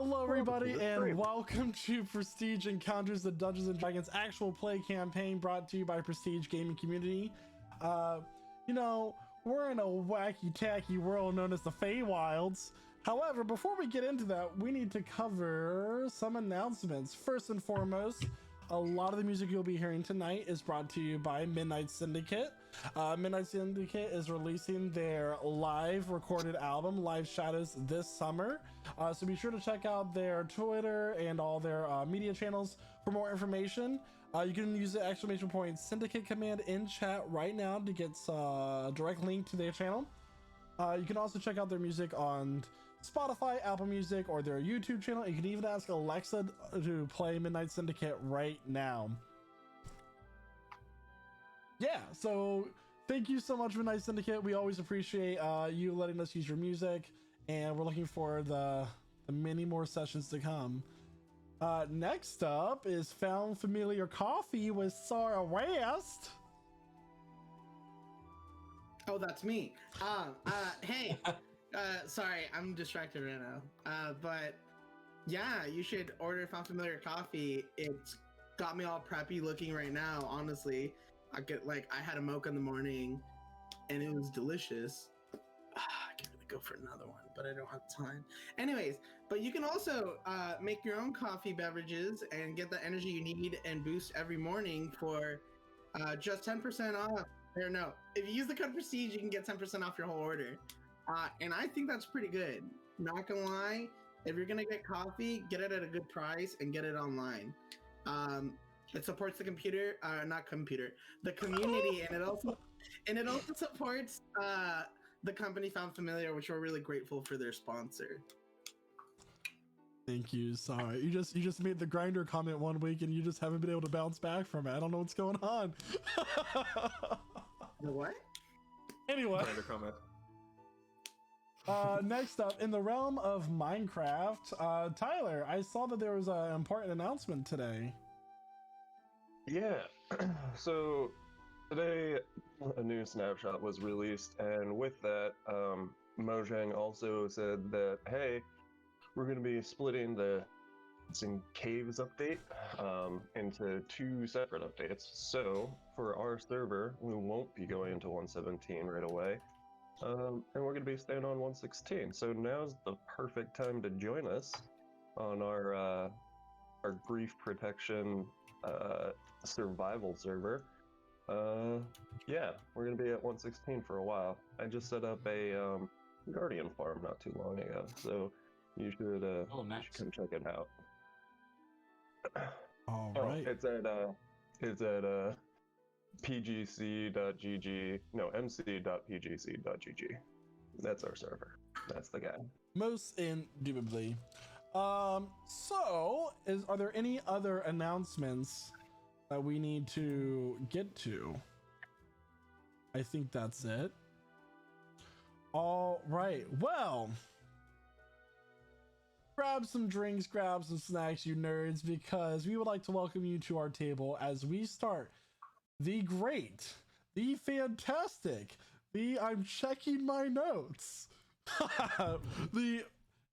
Hello, everybody, and welcome to Prestige Encounters the Dungeons and Dragons actual play campaign brought to you by Prestige Gaming Community. You know, we're in a wacky tacky world known as the Feywilds. However, before we get into that, we need to cover some announcements. First and foremost, a lot of the music you'll be hearing tonight is brought to you by Midnight Syndicate. Midnight Syndicate is releasing their live recorded album, Live Shadows, this summer. So be sure to check out their Twitter and all their media channels for more information. You can use the exclamation point Syndicate command in chat right now to get a direct link to their channel. You can also check out their music on Spotify, Apple Music, or their YouTube channel. You can even ask Alexa to play Midnight Syndicate right now. Yeah, so thank you so much, Midnight Syndicate. We always appreciate you letting us use your music, and we're looking for the many more sessions to come. Next up is Found Familiar Coffee with Sarah West. Oh, that's me. Hey, sorry, I'm distracted right now. But yeah, you should order Found Familiar Coffee. It's got me all preppy looking right now, honestly. I had a mocha in the morning and it was delicious. I can't really go for another one, but I don't have time. Anyways, but you can also make your own coffee beverages and get the energy you need and boost every morning for just 10% off. Or no, if you use the code Prestige, you can get 10% off your whole order. And I think that's pretty good. Not gonna lie, if you're gonna get coffee, get it at a good price and get it online. It supports the the community, and it also supports the company Found Familiar, which we're really grateful for their sponsor. Thank you. Sorry, you just made the grinder comment one week, and you just haven't been able to bounce back from it. I don't know what's going on. The what? Anyway. Grinder comment. Next up, in the realm of Minecraft, Tyler, I saw that there was an important announcement today. Yeah. So today a new snapshot was released, and with that, Mojang also said that, hey, we're going to be splitting the Caves update into 2 separate updates. So for our server, we won't be going into 117 right away, and we're going to be staying on 116. So now's the perfect time to join us on our grief protection survival server. Yeah, we're going to be at 116 for a while. I just set up a Guardian farm not too long ago, so you should, nice. you should come check it out. All right. It's at pgc.gg, no, mc.pgc.gg. That's our server. That's the guy. Most indubitably. So are there any other announcements that we need to get to? I think that's it. All right. Well, grab some drinks, grab some snacks, you nerds, because we would like to welcome you to our table as we start the great, the fantastic, I'm checking my notes. In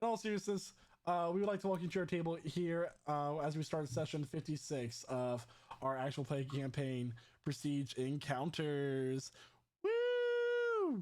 all seriousness, we would like to welcome you to our table here as we start session 56 of our actual play campaign, Prestige Encounters. Woo!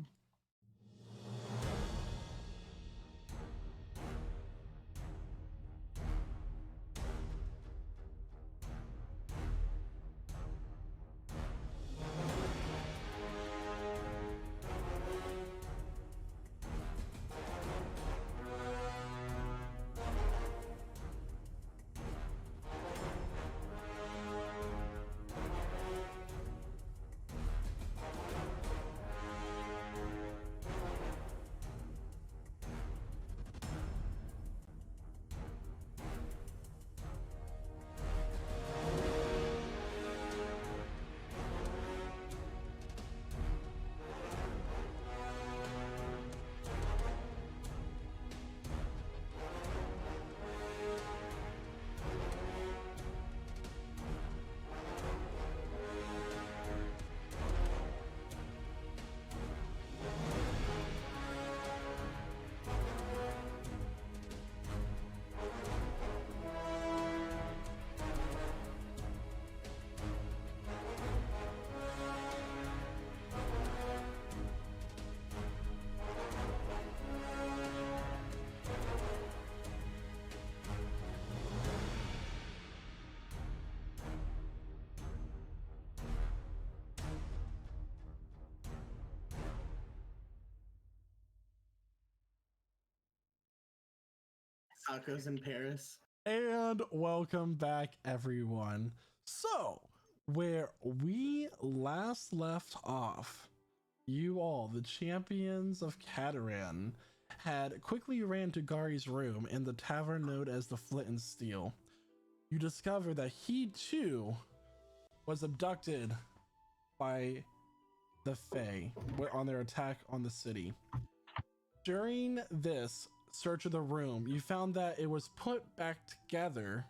tacos in Paris. And welcome back, everyone. So, where we last left off, you all, the champions of Cataran, had quickly ran to Gari's room in the tavern known as the Flint and Steel. You discover that he too was abducted by the Fae on their attack on the city. During this search of the room, you found that it was put back together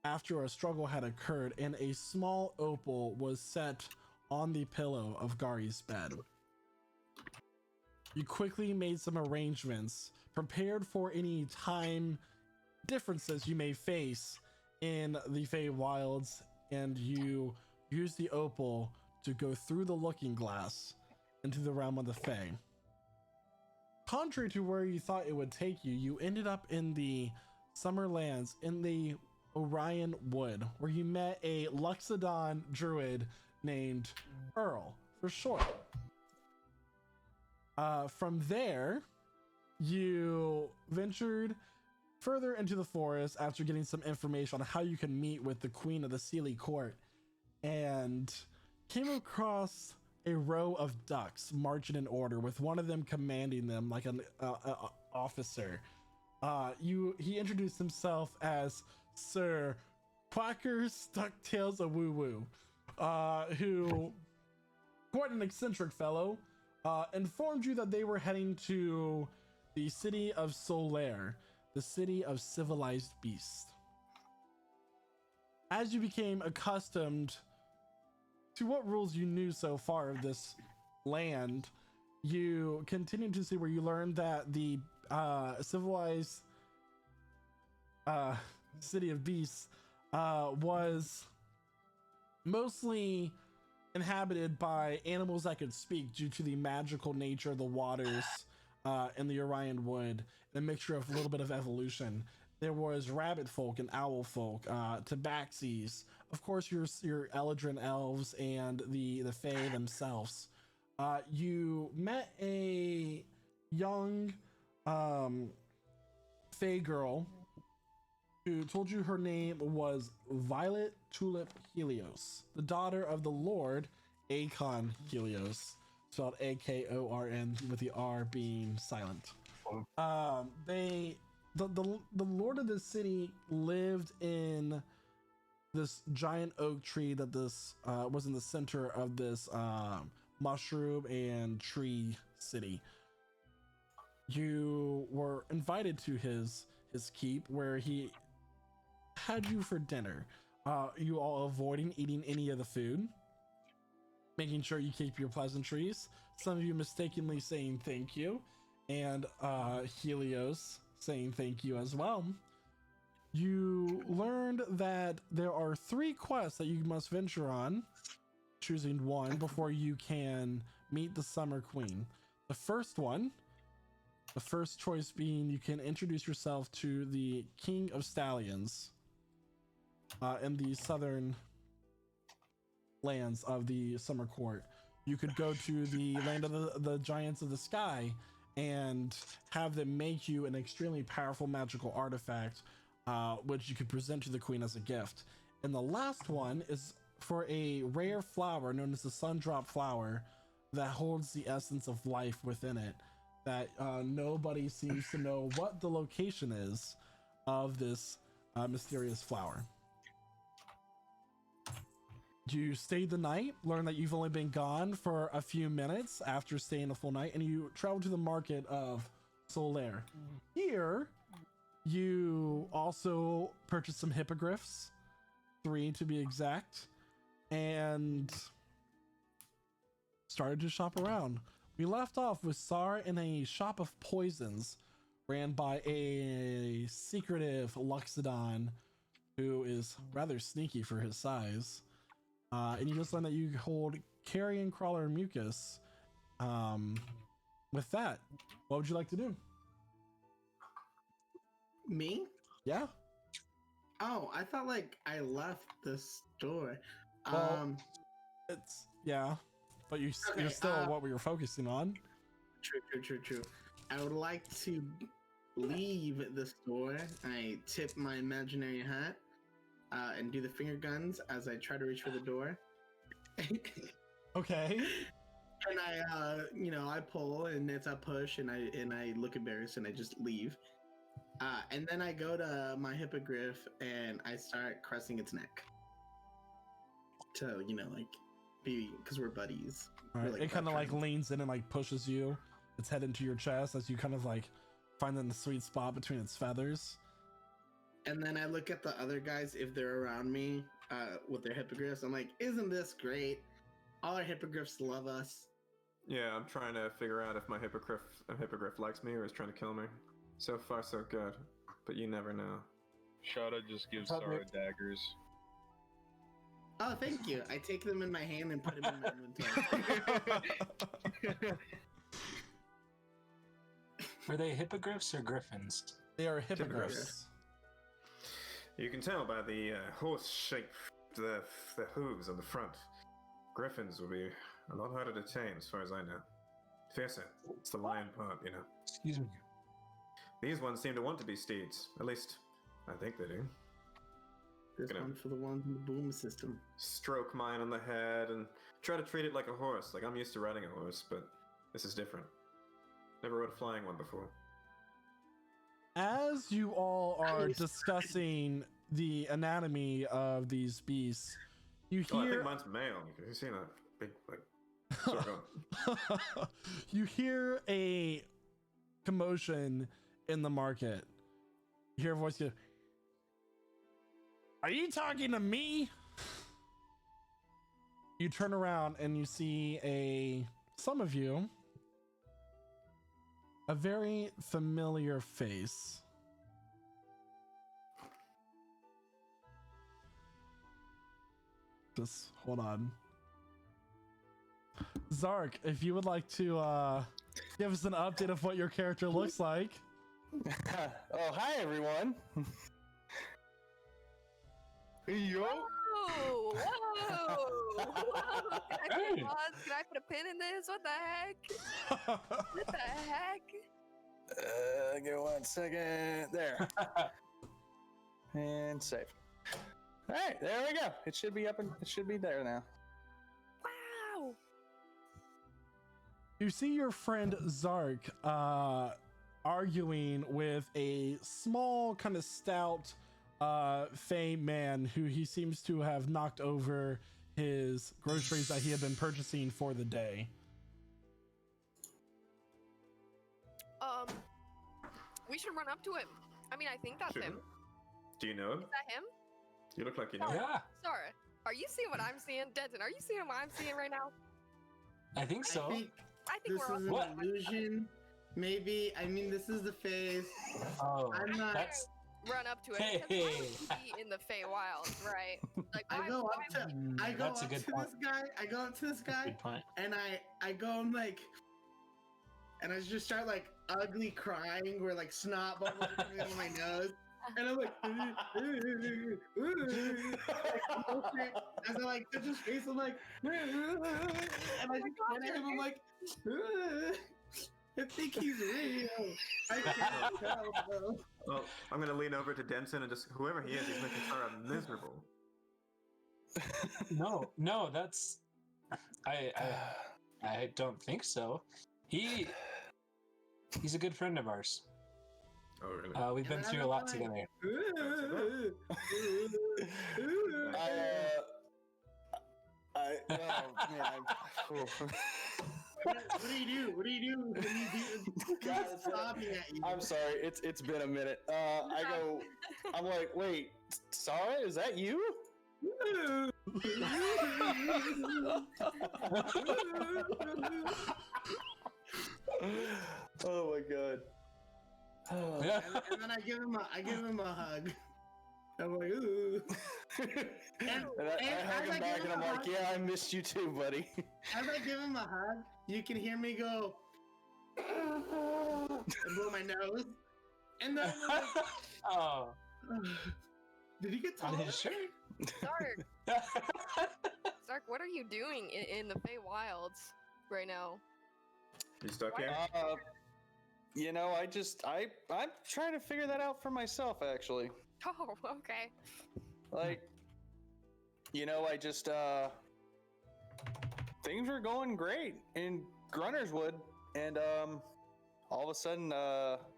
after a struggle had occurred, and a small opal was set on the pillow of Gari's bed. You quickly made some arrangements, prepared for any time differences you may face in the Fey Wilds, and you used the opal to go through the looking glass into the realm of the Fae. Contrary to where you thought it would take you, you ended up in the Summer Lands in the Orion Wood, where you met a Luxodon druid named Earl, for short. From there, you ventured further into the forest after getting some information on how you can meet with the Queen of the Sealy Court, and came across a row of ducks marching in order, with one of them commanding them like an officer. He introduced himself as Sir Quacker Stucktails a Woo Woo, who, quite an eccentric fellow, informed you that they were heading to the city of Solair, the city of civilized beasts. As you became accustomed to what rules you knew so far of this land, you continued to see where you learned that the civilized city of beasts was mostly inhabited by animals that could speak due to the magical nature of the waters in the Orion Wood, and a mixture of a little bit of evolution. There was rabbit folk and owl folk, tabaxis, of course your Eldrin elves, and the Fae themselves. You met a young Fae girl who told you her name was Violet Tulip Helios, the daughter of the Lord Akon Helios, spelled Akorn, with the R being silent. The Lord of the city lived in this giant oak tree that this was in the center of this mushroom and tree city. You were invited to his keep, where he had you for dinner. You all avoiding eating any of the food, making sure you keep your pleasantries. Some of you mistakenly saying thank you, and Helios saying thank you as well. You learned that there are 3 quests that you must venture on, choosing one before you can meet the Summer Queen. The first choice being you can introduce yourself to the King of Stallions in the southern lands of the Summer Court. You could go to the land of the Giants of the Sky and have them make you an extremely powerful magical artifact, which you could present to the Queen as a gift. And the last one is for a rare flower known as the Sundrop Flower that holds the essence of life within it, that nobody seems to know what the location is of this mysterious flower. You stayed the night, learn that you've only been gone for a few minutes after staying a full night, and you travel to the market of Solair. Here, you also purchased some hippogriffs, 3 to be exact, and started to shop around. We left off with Sar in a shop of poisons ran by a secretive Luxodon who is rather sneaky for his size. And you just learned that you hold carrion crawler mucus. With that, what would you like to do? Me? Yeah. Oh, I thought like I left the store. Well, it's but you're still what we were focusing on. True. I would like to leave the store. I tip my imaginary hat and do the finger guns as I try to reach for the door. Okay. And I pull, and it's a push, and I look embarrassed, and I just leave. And then I go to my hippogriff, and I start caressing its neck. To because we're buddies. All right. We're, It kind of best like friends. leans in and like pushes you, its head into your chest as you kind of like find in the sweet spot between its feathers. And then I look at the other guys if they're around me with their hippogriffs. I'm like, isn't this great? All our hippogriffs love us. Yeah, I'm trying to figure out if my hippogriff likes me or is trying to kill me. So far, so good. But you never know. Shada just gives Help me. Sara daggers. Oh, thank you. I take them in my hand and put them in my inventory. Were they hippogriffs or griffins? They are hippogriffs. Hippogriffs. You can tell by the horse shape, the hooves on the front. Griffins will be a lot harder to tame, as far as I know. Fiercer. It's the lion part, you know. Excuse me. These ones seem to want to be steeds. At least, I think they do. This Gonna- one's for the ones in the boom system. Stroke mine on the head and try to treat it like a horse. Like, I'm used to riding a horse, but this is different. Never rode a flying one before. As you all are Nice. discussing the anatomy of these beasts, you Oh, I think hear mine's male. You've seen a big, like, sort of you hear a commotion in the market. You hear a voice go, "Are you talking to me?" You turn around and you see some of you, a very familiar face. Just hold on. Zark, if you would like to give us an update of what your character looks like. Oh, hi everyone. Yo. Whoa! Whoa! Whoa! Can I Hey. pause? Can I put a pin in this? What the heck? What the heck? Give me 1 second. There. And save. All right, there we go. It should be up and it should be there now. Wow! You see your friend Zark arguing with a small, kind of stout Fey man who he seems to have knocked over his groceries that he had been purchasing for the day. We should run up to him. I mean, I think that's Sure. him. Do you know him? Is that him? You look like you know him. Yeah, Sorry. Are you seeing what I'm seeing? Denton, are you seeing what I'm seeing right now? I think so. I think I think this we're is all an illusion. Maybe. I mean, this is the phase. Oh, I'm not- that's run up to it. Hey. Because why would he be in the Feywilds, right? Like, I go up to I go that's a up good to point. this guy. I go up to this guy, good point. and I go and like, and I just start like ugly crying, where like snot bubbles coming out of my nose, and I'm like, as I like touch his face, I'm like, and I just point at him, I'm like, I think he's real. I can't tell, bro. Well, I'm gonna lean over to Denson and just whoever he is, he's making Sarah miserable. No, that's I don't think so. He's a good friend of ours. Oh, really? We've been And through a I'm lot like- together. What do you do? What do you do? What do you do? God, He's sobbing at you. I'm sorry, it's been a minute. I'm like, wait, Sarah, is that you? Oh my god. Yeah. And then I give him a hug. I'm like, ooh. And I and hug as I him back give and him I'm a like, hug- yeah, I missed you too, buddy. As I give him a hug, you can hear me go and blow my nose. And then Oh, did he get on taller? his shirt. Zark, Zark, what are you doing in the Feywilds right now? You stuck Why here? You know, I'm trying to figure that out for myself, actually. Oh, okay. Like, you know, things were going great in Grunnerswood, and all of a sudden,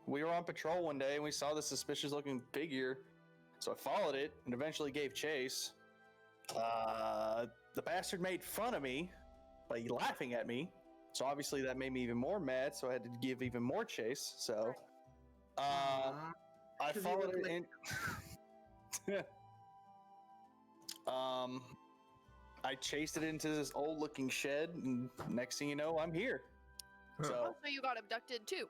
we were on patrol one day and we saw this suspicious-looking figure. So I followed it and eventually gave chase. The bastard made fun of me by laughing at me. So obviously that made me even more mad. So I had to give even more chase. So I followed it in. I chased it into this old-looking shed, and next thing you know, I'm here. So Also, you got abducted too.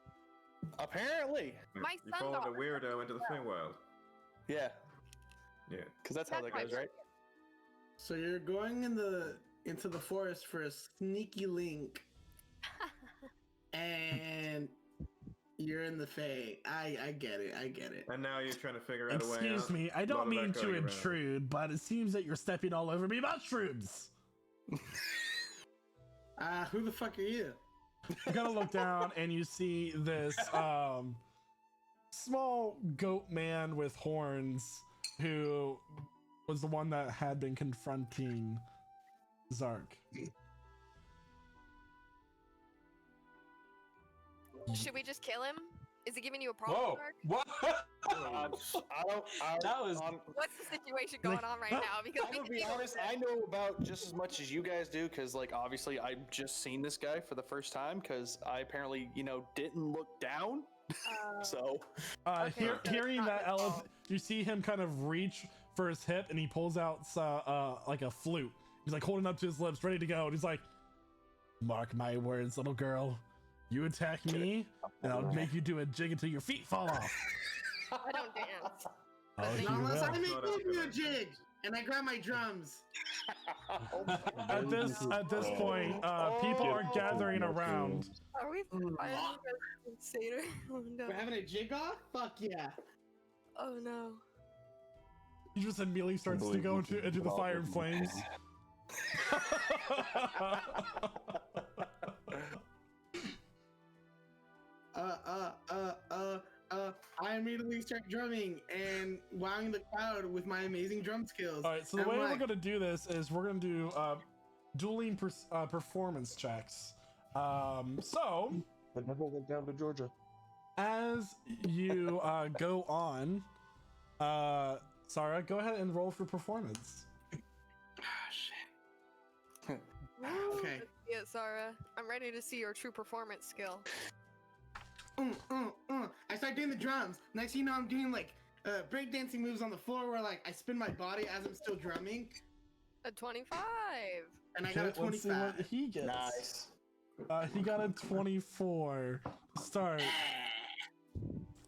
apparently, My You son followed got a weirdo into the Feywild. yeah, Yeah. because that's how that my goes, right? So you're going into the forest for a sneaky link, and you're in the Fae. I get it. I get it. And now you're trying to figure out a way out. Excuse me, I Lot don't of mean to echoing around. intrude, but it seems that you're stepping all over me mushrooms. Who the fuck are you? You gotta look down and you see this small goat man with horns who was the one that had been confronting Zark. Should we just kill him? Is he giving you a problem, Whoa! Mark? What? That was- What's the situation going on right now? Because I'm we gonna can be deal with honest, it. I know about just as much as you guys do, because like obviously I've just seen this guy for the first time, because I apparently didn't look down. So Okay, so Hearing it's not that his elephant, fault. you see him kind of reach for his hip and he pulls out like a flute. He's like holding up to his lips, ready to go. And he's like, "Mark my words, little girl. You attack me, and I'll make you do a jig until your feet fall off." I don't dance. Oh, Not you Unless I will. make Not up you to a that. jig and I grab my drums. At this point, people are gathering around. Are we finally Seder? Oh no. We're having a jig off? Fuck yeah. Oh no. He just immediately starts to go into the fire and flames. I immediately start drumming and wowing the crowd with my amazing drum skills. All right, so the I'm way we're like, gonna do this is we're gonna do dueling performance checks. So I never went down to Georgia. as you go on, Sarah, go ahead and roll for performance. shit. Okay. Yeah, Sarah. I'm ready to see your true performance skill. I start doing the drums. Next thing you know, I'm doing like breakdancing moves on the floor where like I spin my body as I'm still drumming, A 25. and I got a Okay, let's see 25. what he gets. nice. He got a 24 to start.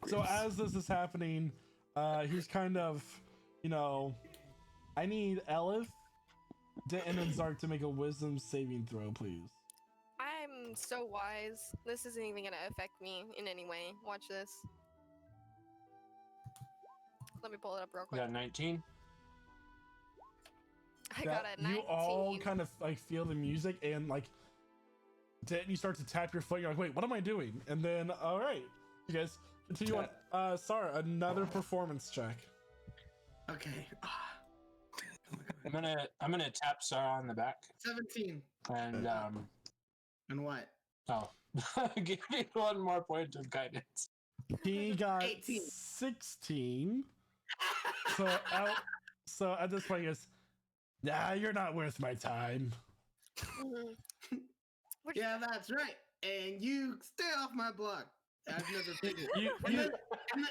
So as this is happening, he's kind of, I need Elif, Denton, and Zark to make a wisdom saving throw, please. I'm so wise. This isn't even gonna affect me in any way. Watch this. Let me pull it up real You quick. got 19. I got a 19. You all kind of like feel the music and like Denton, you start to tap your foot. You're like, wait, what am I doing? And then, all right, you guys continue on. Sarah, another performance check. Okay. I'm gonna tap Sarah on the back 17. and And what? give me one more point of guidance. He got 18. 16. So at this point, he goes, "Nah, you're not worth my time." Mhm. Which- Yeah, that's right. And you stay off my block. I've never been here. You, And you, then,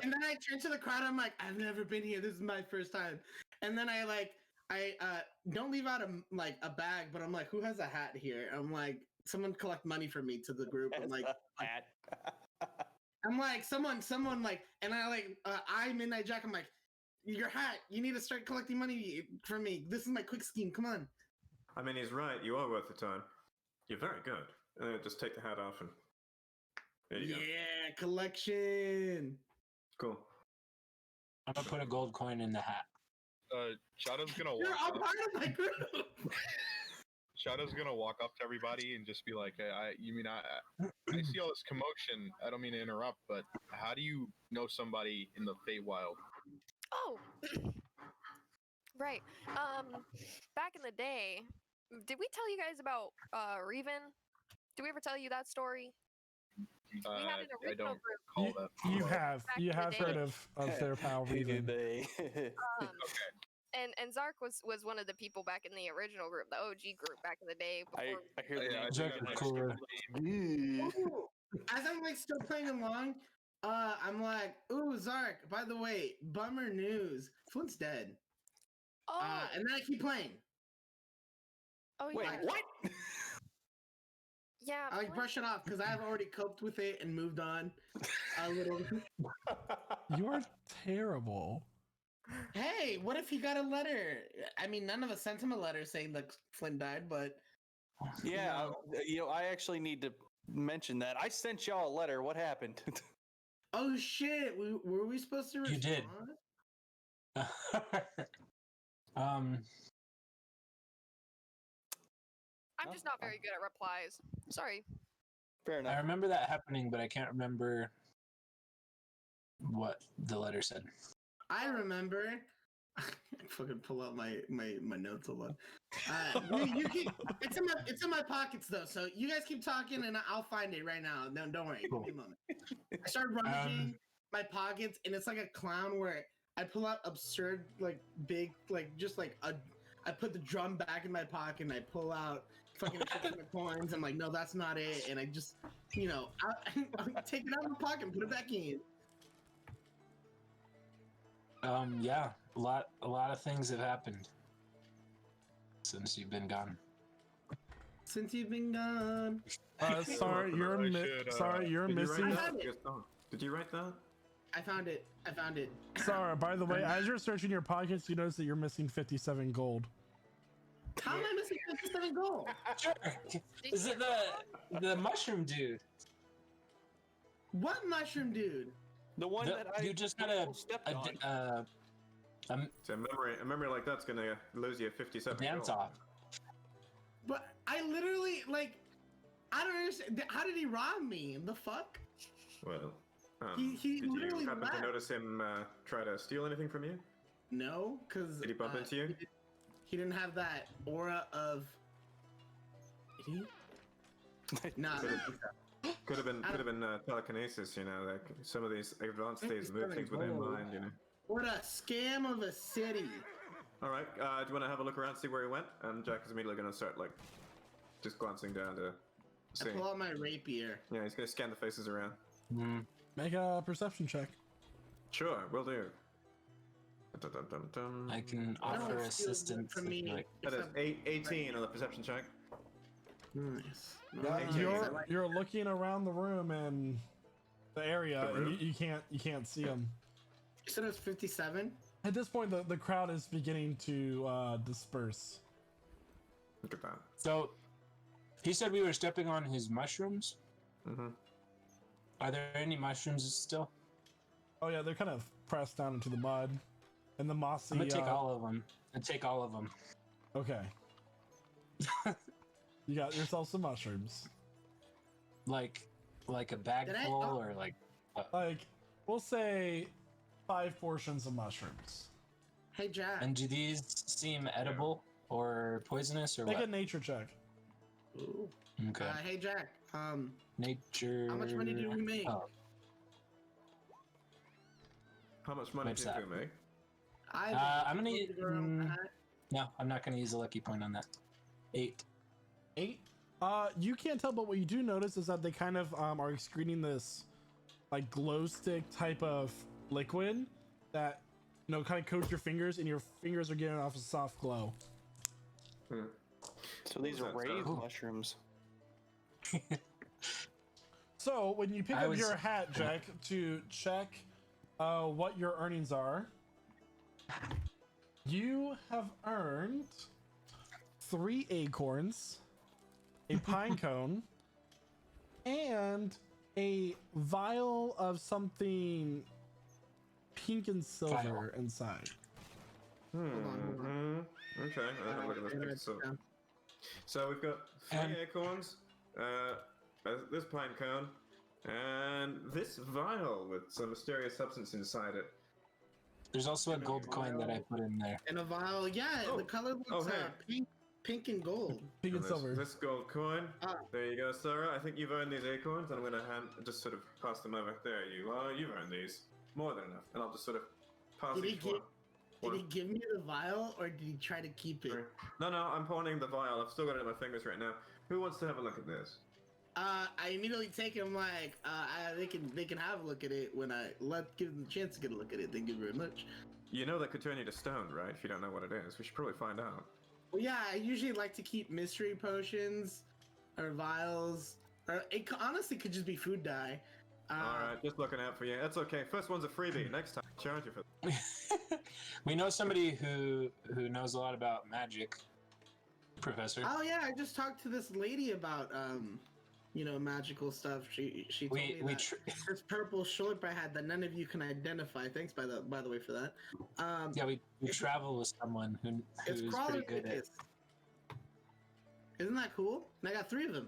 and then I turn to the crowd. I'm like, I've never been here. This is my first time. And then I don't leave out a bag, but I'm like, who has a hat here? I'm like, someone collect money for me to the group. I'm like, someone like, and I Midnight Jack. I'm like, your hat. You need to start collecting money for me. This is my quick scheme. Come on. I mean, he's right. You are worth the time. You're very good. Just take the hat off and there you go. Yeah, collection. Cool. I'm gonna put a gold coin in the hat. Shadow's gonna You're walk all up. part of my group. Shadow's gonna walk up to everybody and just be like, hey, I see all this commotion. I don't mean to interrupt, but how do you know somebody in the Feywild? Oh, right. Back in the day, did we tell you guys about Reven? Did we ever tell you that story? We had an I original don't group. call that. You Feywild. have Back you in the have day. heard of their pal Reven. And Zark was one of the people back in the original group, the OG group back in the day. Before I hear the Yeah, I name. think Zark I is might cooler. skip the name. Ooh. As I'm like still playing along, I'm like, ooh, Zark, by the way, bummer news. Flint's dead. oh, And then I keep playing. oh Wait, yeah, what? yeah. I like Flint- brush it off because I've already coped with it and moved on a little. You are terrible. Hey, what if he got a letter? I mean, none of us sent him a letter saying that Flint died, but Yeah, I actually need to mention that. I sent y'all a letter. What happened? oh shit, were we supposed to You respond? did. um, I'm just not very good at replies. Sorry. Fair I enough. remember that happening, but I can't remember what the letter said. I remember. I fucking pull out my notes a lot. You keep it's in my pockets though, so you guys keep talking and I'll find it right now. No, don't worry. Cool. Give me a moment. I started rummaging my pockets and it's like a clown where I pull out absurd like big like just like I put the drum back in my pocket and I pull out fucking a shit ton of coins. I'm like, no, that's not it, and I just I take it out of my pocket and put it back in. Yeah, a lot of things have happened since you've been gone. Since you've been gone. Sorry, you're I should, sorry, you're Did you missing. write I that? found it. Yes, oh, did you write that? I found it. Sorry, by the way, as you're searching your pockets, you notice that you're missing 57 gold. How am I missing 57 gold? Sure. Is it the mushroom dude? What mushroom dude? The one that I You just got stepped on. So a memory like that's gonna lose you 57 dance gold. off. But I literally like I don't understand. How did he rob me? The fuck? Well, He did literally you happen left. to notice him try to steal anything from you? No, because Did he bump into you? He didn't have that aura of. Did he? Nah. Could have been telekinesis, like some of these advanced states move things with their mind, What a scam of a city. All right, do you want to have a look around, see where he went? And Jack is immediately going to start just glancing down to I see. pull out my rapier. Yeah, he's going to scan the faces around. Make a perception check. Sure, will do. Dum-dum-dum-dum. I can I don't offer steal assistance. from me. Like, That is 18 on the perception check. Nice. You're looking around the room and the area, and you can't see them. You said it was 57. At this point, the crowd is beginning to disperse. Look at that. so, he said we were stepping on his mushrooms. Mm-hmm. Are there any mushrooms still? Oh yeah, they're kind of pressed down into the mud and the mossy. I'm gonna take all of them. Okay. You got yourself some mushrooms. Like a bag Did I- full, oh. or like. Like, we'll say 5 portions of mushrooms. Hey Jack. And do these seem edible or poisonous or Make what? a nature check. Ooh. Okay. Hey Jack. Nature. How much money did we make? Oh, How much money What's did that? you make? I'm gonna use. No, I'm not gonna use a lucky point on that. 8. 8. You can't tell, but what you do notice is that they kind of are excreting this like glow stick type of liquid that kind of coats your fingers, and your fingers are getting off a soft glow. So these are What was that raised sound? mushrooms. So when you pick I up was- your hat, Jack, to check what your earnings are, you have earned 3 acorns, a pine cone, and a vial of something pink and silver inside. Hold on. Okay, I'll have a look at this picture. So we've got 3 And- acorns, this pine cone, and this vial with some mysterious substance inside it. There's also a gold coin that I put in there. In a vial, yeah, Oh. the color looks Oh, hey. pink and gold. Pink and there's silver. This gold coin. Ah. There you go, Sarah. I think you've earned these acorns, and I'm gonna just sort of pass them over. There you are. You've earned these. More than enough. And I'll just sort of pass Did he each one. Did he give me the vial or did he try to keep it? No, I'm pawning the vial. I've still got it in my fingers right now. Who wants to have a look at this? I immediately take him like they can have a look at it when I give them the chance to get a look at it. Thank you very much. You know that could turn you to stone, right? If you don't know what it is, we should probably find out. Well, yeah, I usually like to keep mystery potions or vials, or it honestly could just be food dye. All right, just looking out for you. That's okay. First one's a freebie. Next time, charge you for. We know somebody who knows a lot about magic, Professor. Oh yeah, I just talked to this lady about magical stuff. She told me that this purple shorp I had that none of you can identify. Thanks by the way for that. Yeah, we travel with someone who's pretty good at. Isn't that cool? And I got 3 of them.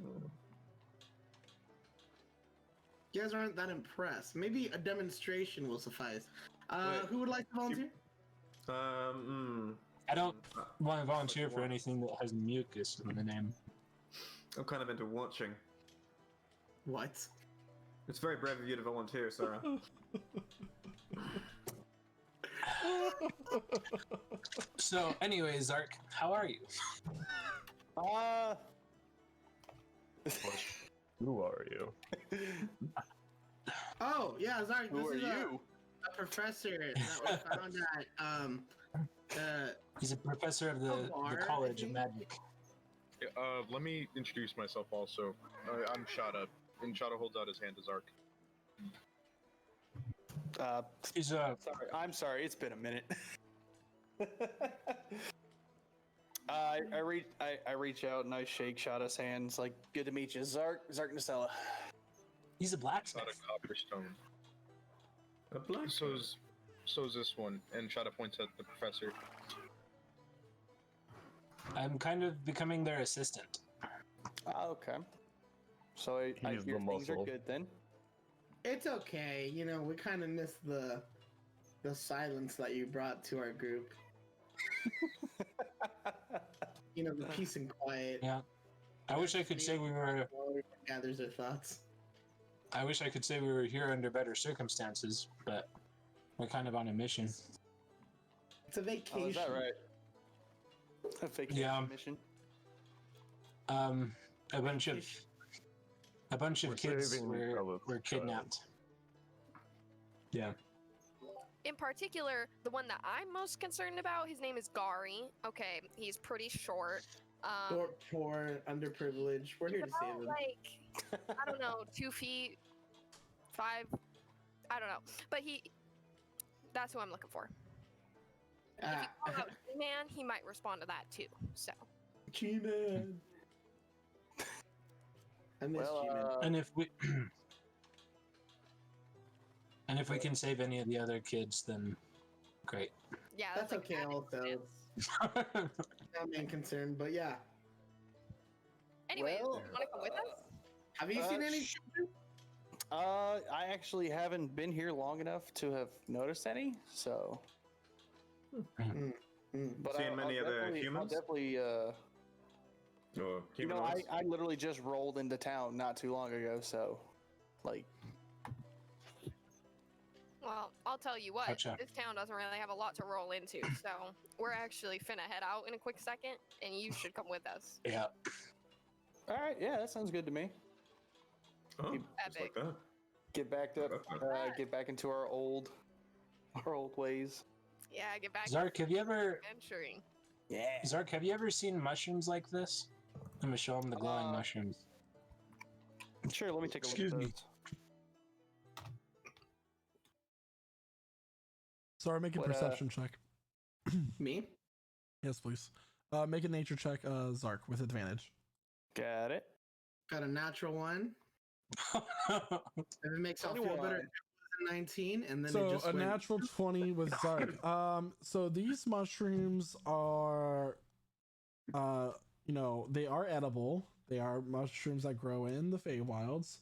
You guys aren't that impressed. Maybe a demonstration will suffice. Who would like to volunteer? I don't want to volunteer for anything that has mucus in the name. I'm kind of into watching. What? It's very brave of you to volunteer, Sarah. So, anyways, Zark, how are you? Who are you? Oh yeah, Zark. Who are This is you? a professor that we found at He's a professor of the College of Magic. Let me introduce myself also. I'm Shada, and Shada holds out his hand to Zark. He's Sorry, I'm sorry. It's been a minute. I reach out and I shake Shada's hands. Like, good to meet you, Zark Nacella. He's a Not blacksmith. a copperstone. A black. So's this one, and Shada points at the professor. I'm kind of becoming their assistant. Okay. So I He's hear the things are muscle. good then. It's okay. We kind of missed the silence that you brought to our group. The peace and quiet. Yeah. I wish I could say we were. Gathers their thoughts. I wish I could say we were here under better circumstances, but we're kind of on a mission. It's a vacation. Oh, is that right? A vacation mission. A bunch of We're kids saving were kidnapped. Yeah. In particular, the one that I'm most concerned about, his name is Gary. Okay, he's pretty short. Poor, underprivileged. We're here to about, save him. like, I don't know, 2 feet, 5, I don't know. But that's who I'm looking for. If you call out G-Man, he might respond to that too, so. G-Man. I miss G-Man. And if we can save any of the other kids, then great. Yeah, That's like okay that also. makes It's not main concern, but yeah. Anyway, Well, you wanna come with us? Have you seen any? I actually haven't been here long enough to have noticed any, so. But Seen many I'll other definitely- I'll humans? definitely, Or humanoids? I literally just rolled into town not too long ago, so, like, Well, I'll tell you what, Gotcha. this town doesn't really have a lot to roll into, so we're actually finna head out in a quick second, and you should come with us. Yeah. all right, yeah, that sounds good to me. Oh, just like Epic. that. Get back into our old ways. Yeah, get back Zark, have you ever adventuring. Yeah. seen mushrooms like this? I'm gonna show him the glowing mushrooms. Sure, let me take a look Excuse at me. those. Sorry, make a What, perception check. Me? Yes, please. Make a nature check, Zark, with advantage. Got it. Got a natural one. If it makes all feel 21. better, it was a 19, and then it So just a went. natural 20 with Zark. So these mushrooms are, they are edible. They are mushrooms that grow in the Feywilds,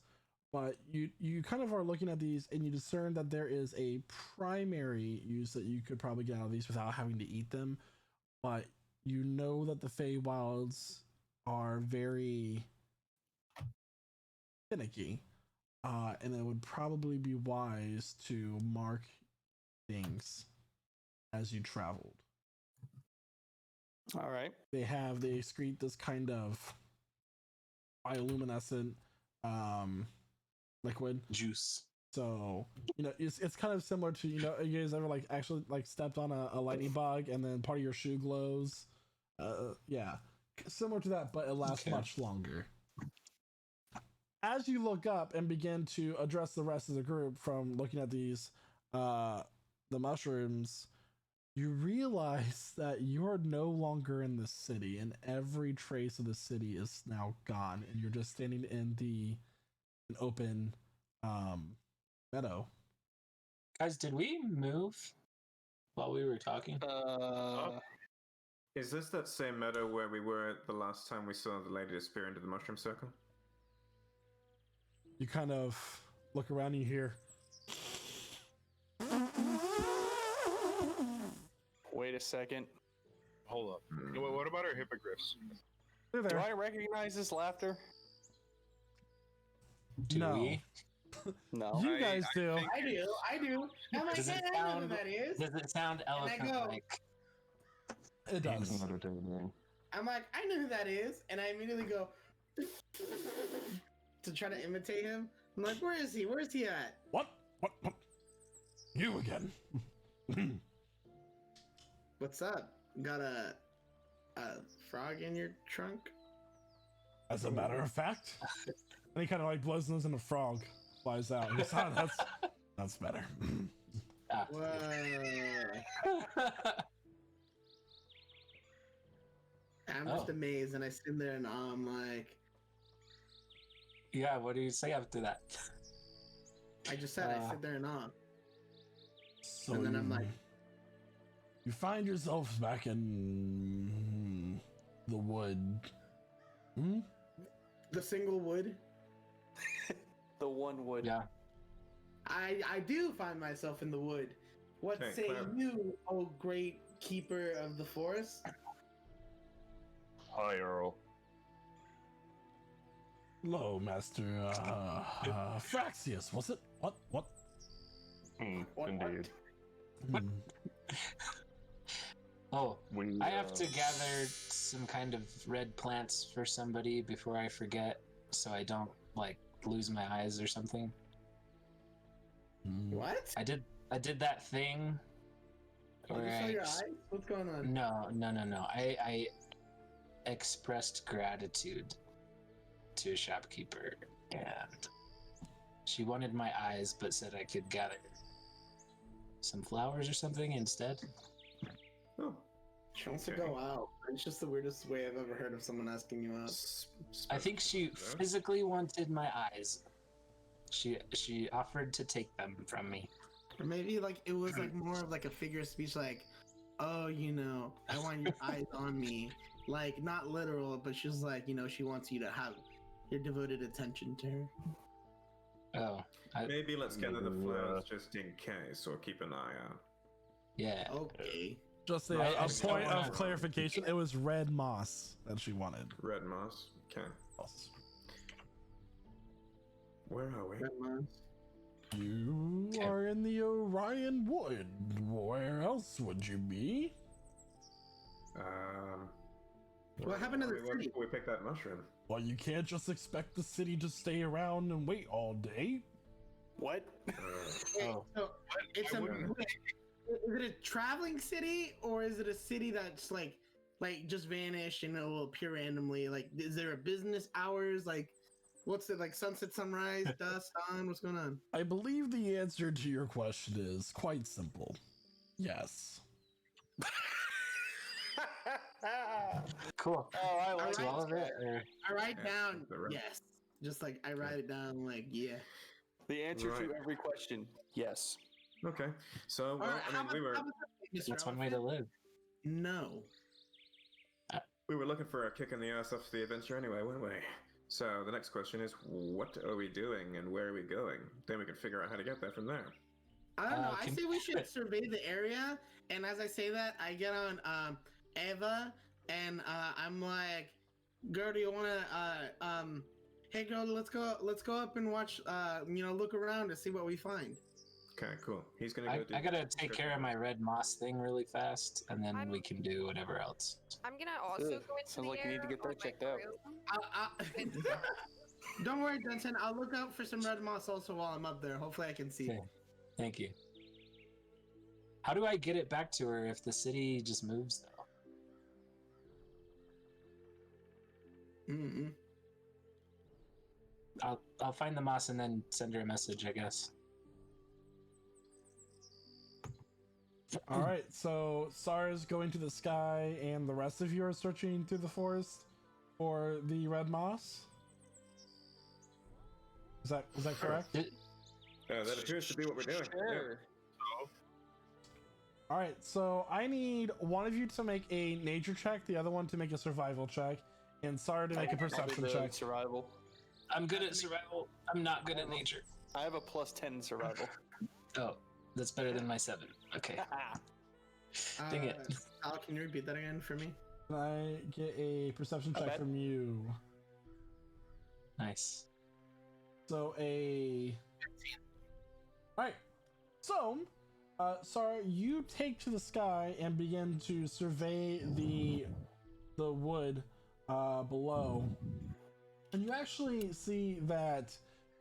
but you kind of are looking at these and you discern that there is a primary use that you could probably get out of these without having to eat them. But you know that the Feywilds are very finicky, and it would probably be wise to mark things as you traveled. All right. They excrete this kind of bioluminescent liquid Juice. So it's kind of similar to you guys ever actually stepped on a lightning bug and then part of your shoe glows. Yeah, similar to that, but it lasts much longer. As you look up and begin to address the rest of the group from looking at these the mushrooms, you realize that you're no longer in the city and every trace of the city is now gone, and you're just standing in an open meadow. Guys, did we move while we were talking? Is this that same meadow where we were the last time we saw the lady disappear into the mushroom circle? You kind of look around and you hear. Wait a second. Hold up. What about our hippogriffs? Do I recognize this laughter? No. We? No. You guys do. I do. I'm like, Does hey, it I know who sound- that is. Does it sound I elephant go- like? It does. I'm like, I know who that is, and I immediately go to try to imitate him. I'm like, where is he? Where is he at? What? You again? What's up? Got a frog in your trunk? As a matter of fact. And he kind of blows nose and a frog flies out. He's, that's better. Whoa. I'm just amazed, and I sit there and I'm like, Yeah, what do you say after that? I just said I sit there and awe. So And then I'm like, you find yourselves back in the wood. the single wood. The one wood. Yeah. I do find myself in the wood. What Hey, say Clara. you, oh great keeper of the forest? Hi, Earl. Hello, Master Fraxius, was it? What? What? Indeed. Hmm. Oh, We, I have to gather some kind of red plants for somebody before I forget, so I don't lose my eyes or something. What? I did that thing. Did you where show I your ex- eyes? What's going on? No. I expressed gratitude to a shopkeeper, and she wanted my eyes, but said I could gather some flowers or something instead. Oh. She wants to go out. It's just the weirdest way I've ever heard of someone asking you out. I think she physically wanted my eyes. She offered to take them from me. Or maybe it was more of a figure of speech, oh, I want your eyes on me. Not literal, but she's she wants you to have your devoted attention to her. Oh, Maybe let's gather the flowers just in case, or keep an eye out. yeah. Okay. Just I a just point don't of wanna- clarification. It was red moss that she wanted. Red moss. Okay. Where are we? Red moss. You Okay. are in the Orion Wood. Where else would you be? What happened to the where city? did we pick that mushroom? Well, you can't just expect the city to stay around and wait all day. What? Oh. So it's I a. wouldn't- Is it a traveling city, or is it a city that's just vanish and it will appear randomly? Is there a business hours? What's it sunset, sunrise, dusk, dawn? What's going on? I believe the answer to your question is quite simple. Yes. Cool. Oh, I like To all of it, or I write Yeah, down the right- yes. Just I write it down yeah. the answer Right. to every question. Yes. Okay. So, well, Alright, I mean, we were. Mr. that's one way to Elephant? live. No. we were looking for a kick in the ass after the adventure anyway, weren't we? So the next question is, what are we doing and where are we going? Then we can figure out how to get there from there. I don't know. I can- say we should survey the area, and as I say that, I get on Eva, and I'm like, "Girl, do you wanna hey girl, let's go up and watch look around to see what we find." Okay, cool. He's gonna go do. I gotta take care of my red moss thing really fast, and then we can do whatever else. I'm gonna also Ugh, go into sounds the like you need to air get that on my checked out. charisma. Don't worry, Denton. I'll look out for some red moss also while I'm up there. Hopefully, I can see. Okay. Thank you. How do I get it back to her if the city just moves though? Mm-mm. I'll find the moss and then send her a message, I guess. All right, so Sara's going to the sky, and the rest of you are searching through the forest for the red moss. Is that correct? That appears to be what we're doing. Sure. All right, so I need one of you to make a nature check, the other one to make a survival check, and Sara to make a I'll do perception the check. Survival. I'm good at survival. I'm not good at nature. I have a +10 in survival. Oh, that's better than my 7. Okay. Dang it. Al, can you repeat that again for me? Can I get a perception Not check bad. from you? Nice. So a. All right. So, Sara, you take to the sky and begin to survey the wood below, and you actually see that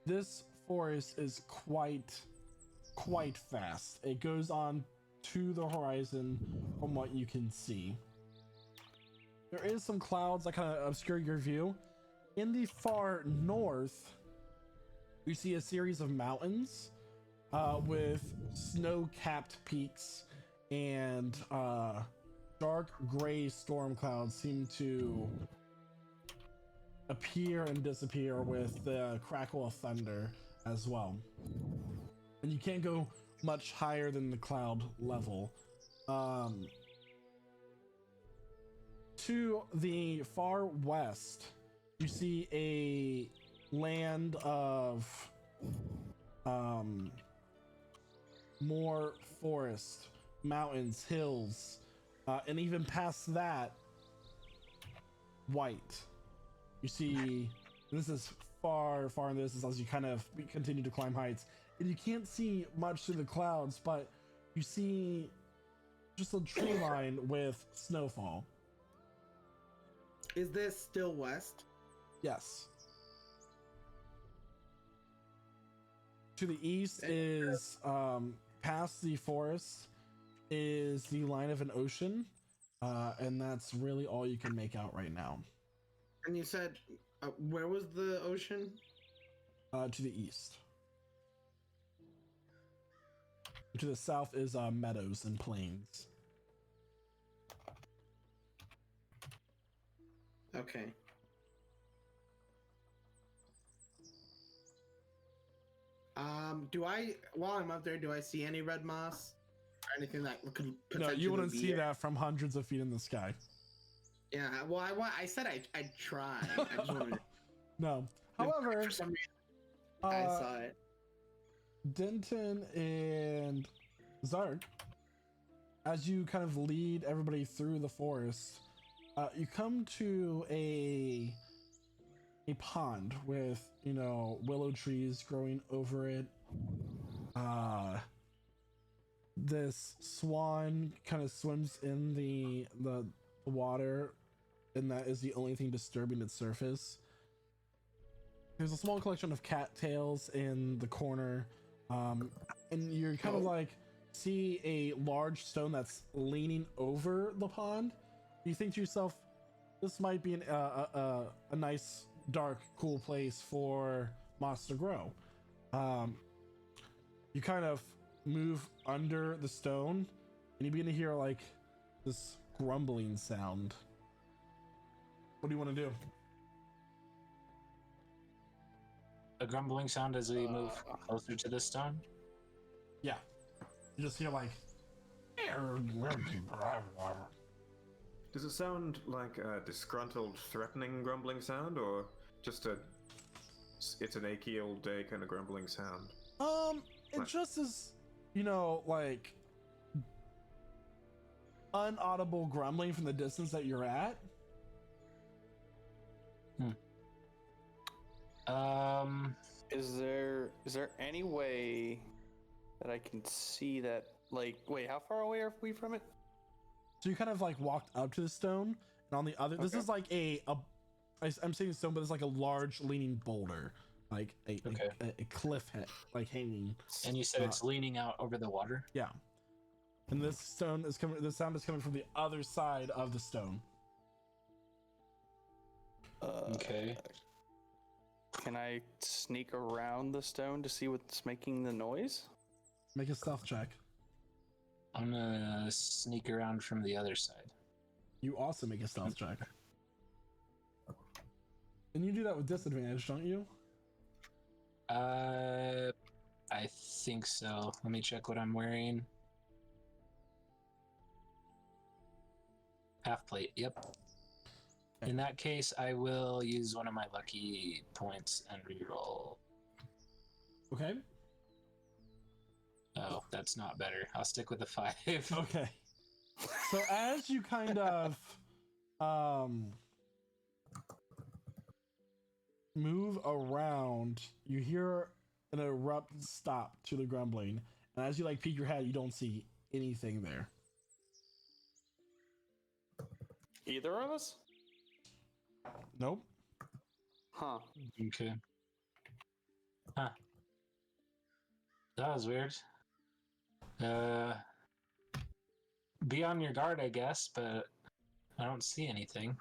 this forest is quite vast. It goes on to the horizon from what you can see. There is some clouds that kind of obscure your view. In the far north, you see a series of mountains with snow-capped peaks, and dark gray storm clouds seem to appear and disappear with the crackle of thunder as well. And you can't go much higher than the cloud level. To the far west, you see a land of more forest, mountains, hills, and even past that, white. You see, this is far in the distance as you kind of continue to climb heights, and you can't see much through the clouds, but you see just a tree line with snowfall. Is this still west? Yes. To the east is past the forest is the line of an ocean, and that's really all you can make out right now. And you said, where was the ocean? To the east. To the south is meadows and plains. Okay. While I'm up there, do I see any red moss or anything that could No, potentially you wouldn't be see here? that from hundreds of feet in the sky. Yeah, well, I said I'd try. I just wanted to, No. However, for some reason, I saw it. Denton and Zard, as you kind of lead everybody through the forest, you come to a pond with, willow trees growing over it. This swan kind of swims in the water, and that is the only thing disturbing its surface. There's a small collection of cattails in the corner, and you're kind of like see a large stone that's leaning over the pond. You think to yourself, this might be a nice, dark, cool place for moss to grow. You kind of move under the stone, and you begin to hear like this grumbling sound. What do you want to do? A grumbling sound as we move closer to the stone. Yeah, you just hear like. Does it sound like a disgruntled, threatening, grumbling sound, or just it's an achy old day kind of grumbling sound? It just is, like unaudible grumbling from the distance that you're at. Is there any way that I can see that? Like, wait, how far away are we from it? So you kind of like walked up to the stone, and on the other, this is like I'm saying stone, but it's like a large leaning boulder, like a cliff head, like hanging. And you said it's leaning out over the water? Yeah. And this sound is coming from the other side of the stone. Okay. Can I sneak around the stone to see what's making the noise? Make a stealth check. I'm gonna sneak around from the other side. You also make a stealth check. And you do that with disadvantage, don't you? I think so. Let me check what I'm wearing. Half plate, yep. In that case, I will use one of my lucky points and reroll. Okay. Oh, that's not better. I'll stick with the 5. Okay. So as you kind of move around, you hear an abrupt stop to the grumbling, and as you like peek your head, you don't see anything there. Either of us? Nope. Huh. Okay. Huh. That was weird. Be on your guard, I guess, but I don't see anything.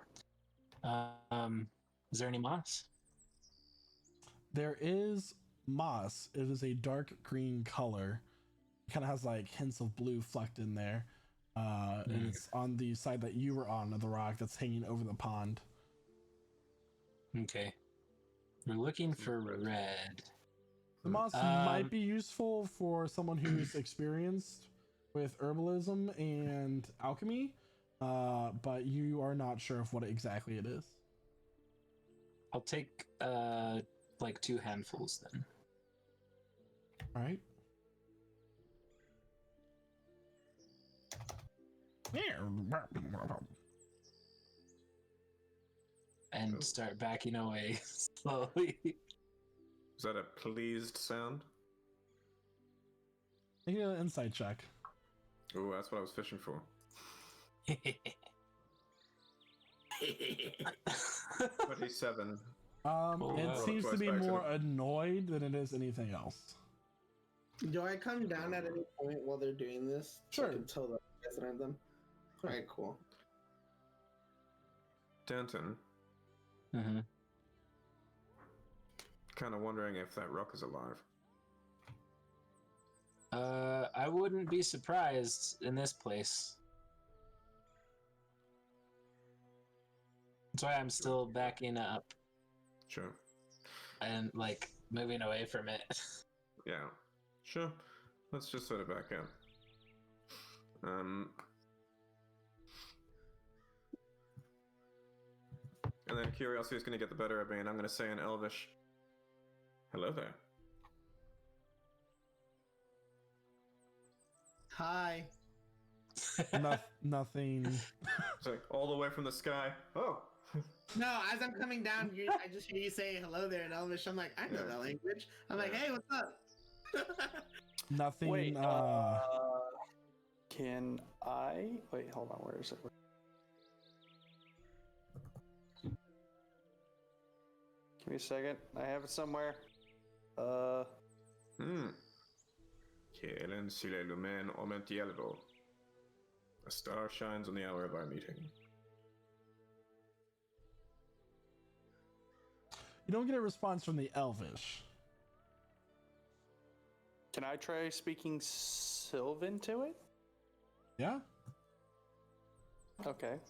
Is there any moss? There is moss. It is a dark green color. It kind of has like hints of blue flecked in there. And it's on the side that you were on of the rock that's hanging over the pond. Okay. We're looking for red. The moss might be useful for someone who's experienced with herbalism and alchemy, but you are not sure of what exactly it is. I'll take like 2 handfuls then. All right. And start backing away slowly. Is that a pleased sound? Make an insight check. Ooh, that's what I was fishing for. 27. It seems to be more annoyed than it is anything else. Do I come down at any point while they're doing this? Sure. So I can tell the resident of them. All right, cool. Danton, Mm-hmm. kind of wondering if that rock is alive. I wouldn't be surprised in this place. That's why I'm still backing up Sure. and like moving away from it. Yeah. Sure. Let's just sort of back up. And then curiosity is going to get the better of me, and I'm going to say in Elvish, "Hello there." Hi. Nothing. It's like all the way from the sky. Oh. No, as I'm coming down, I just hear you say hello there in Elvish. I'm like, I know that language. I'm like, hey, what's up? Nothing. Wait, can I? Wait, hold on. Where is it? Give me a second. I have it somewhere. Kelen sile lumen omentielvo. A star shines on the hour of our meeting. You don't get a response from the Elvish. Can I try speaking Sylvan to it? Yeah? Okay.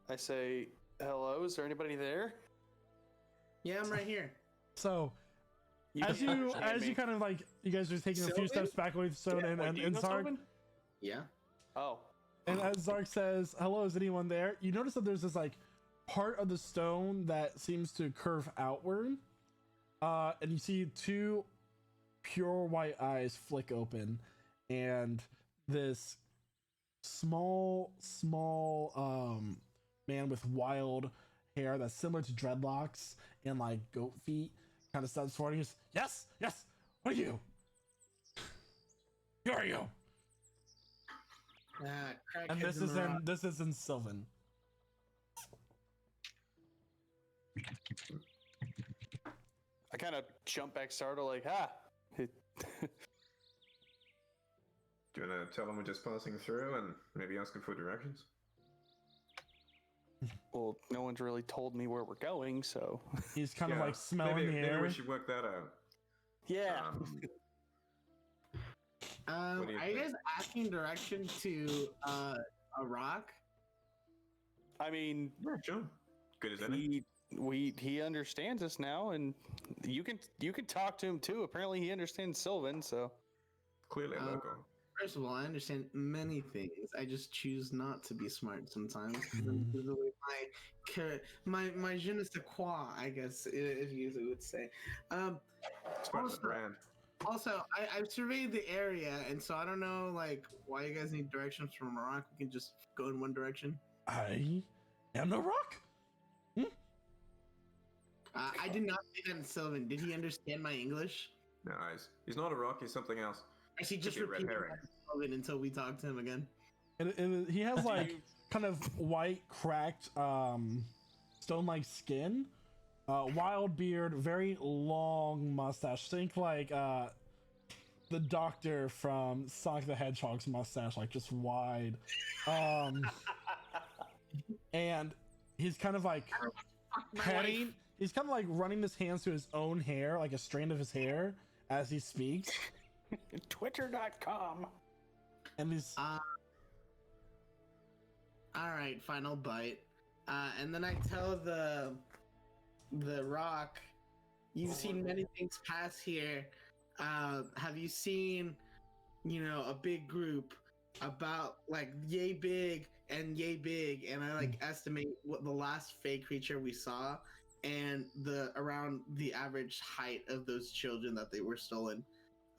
I say, hello, is there anybody there? Yeah, I'm right here. So, as you kind of like, you guys are taking a few Sylvan? steps back away from the stone and you know Sarg. Sylvan? Yeah. Oh. And as Zark says, "Hello, is anyone there?" You notice that there's this like part of the stone that seems to curve outward, and you see two pure white eyes flick open, and this small man with wild hair that's similar to dreadlocks and like goat feet kind of steps forward. He goes, yes, what are you? Who are you? And this is in Sylvan. I kind of jump back, startled, like, Do you want to tell them we're just passing through and maybe ask them for directions? well, no one's really told me where we're going, so. He's kind of like smelling the air. Maybe we should work that out. Yeah. Are you guys asking direction to a rock? I mean, Yeah, sure. Good as any. he understands us now, and you can talk to him too. Apparently, he understands Sylvan, so. Clearly local. First of all, I understand many things. I just choose not to be smart sometimes. This is the way my je ne sais quoi, I guess, if you would say. It's part of the brand. Also, I've surveyed the area, and so I don't know like why you guys need directions from a rock. We can just go in one direction. I am no rock. I did not say that in Sylvan. Did he understand my English? No, he's not a rock. He's something else. Actually, just Could be a red repeat herring. Sylvan until we talk to him again. And he has like kind of white, cracked, stone-like skin, wild beard, very long mustache. Think like the Doctor from Sonic the Hedgehog's mustache, like just wide. And he's kind of like petting. He's kind of like running his hands through his own hair, like a strand of his hair, as he speaks. Twitter.com. And he's all right, final bite. And then I tell the rock, you've seen many things pass here. Have you seen, a big group about like yay big? And I like estimate what the last fake creature we saw and around the average height of those children that they were stolen.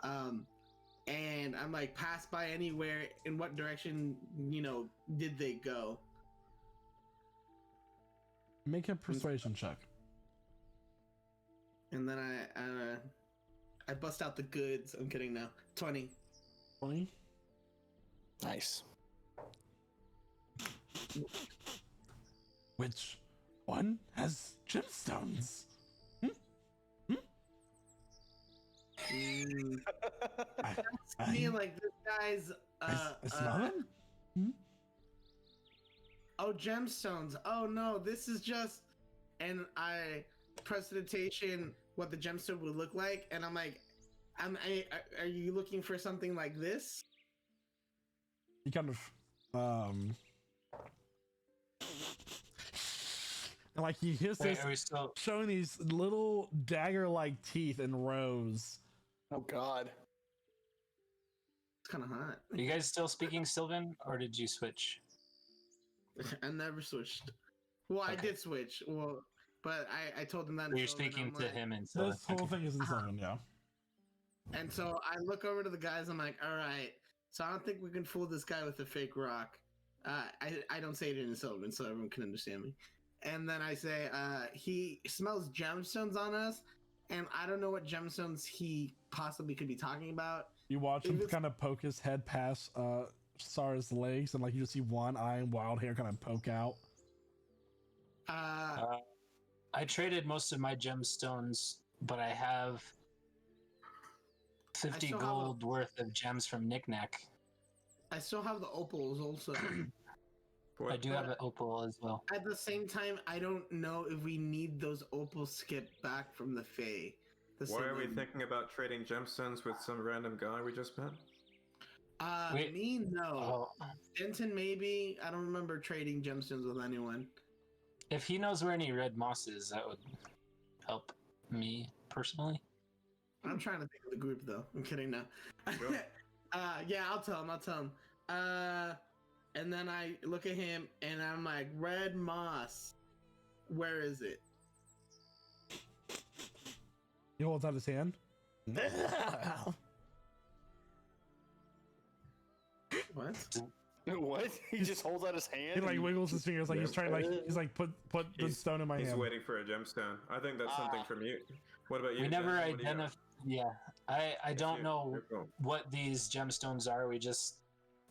And I'm like, pass by anywhere. In what direction, did they go? Make a persuasion check. And then I bust out the goods. I'm kidding now. 20. 20. Nice. Which one has gemstones? I mean, like this guy's. I smell them. Oh, gemstones. Oh no, this is just. And I presentation what the gemstone would look like, and I'm like, are you looking for something like this? He kind of and like he hears this showing these little dagger-like teeth in rows. Oh God. It's kind of hot. Are you guys still speaking Sylvan, or did you switch? I never switched. Well, I did switch. Well, but I told him that. You're speaking to him in Sylvan. This whole thing is in Sylvan, yeah. And so I look over to the guys. I'm like, all right. So I don't think we can fool this guy with a fake rock. I don't say it in Sylvan, so everyone can understand me. And then I say, he smells gemstones on us, and I don't know what gemstones he possibly could be talking about. You watch him kind of poke his head past Sarah's legs, and like you just see one eye and wild hair kind of poke out. I traded most of my gemstones, but I have 50 gold worth of gems from Knickknack. I still have the opals also. I do have an opal as well. At the same time, I don't know if we need those opals skipped back from the Fae. Why are we thinking about trading gemstones with some random guy we just met? Me, no. Denton, maybe. I don't remember trading gemstones with anyone. If he knows where any red moss is, that would help me personally. I'm trying to think of the group, though. I'm kidding now. Sure. Yeah, I'll tell him. and then I look at him, and I'm like, red moss. Where is it? He holds out his hand. What? What? He just holds out his hand. He like and- wiggles his fingers like he's trying he's like put the He's- stone in my He's hand. waiting for a gemstone. I think that's something from you. What about you? We never Jensen? What do you got? identified. Yeah, I don't you- know you're cool. what these gemstones are. We just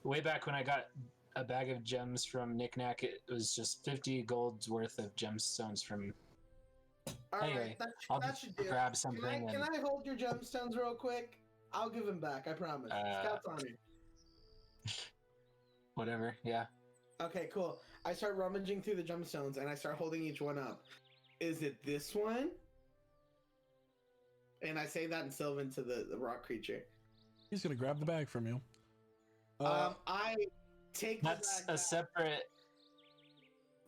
way back when I got a bag of gems from Knick Knack, it was just 50 gold's worth of gemstones from. All right, Anyway, that, I'll that just should do it. grab Can something. I, can I hold your gemstones real quick? I'll give them back. I promise. Scout's honor. Whatever. Yeah. Okay, cool. I start rummaging through the gemstones and I start holding each one up. Is it this one? And I say that in Sylvan to the rock creature. He's gonna grab the bag from you. I take That's the bag a back. separate.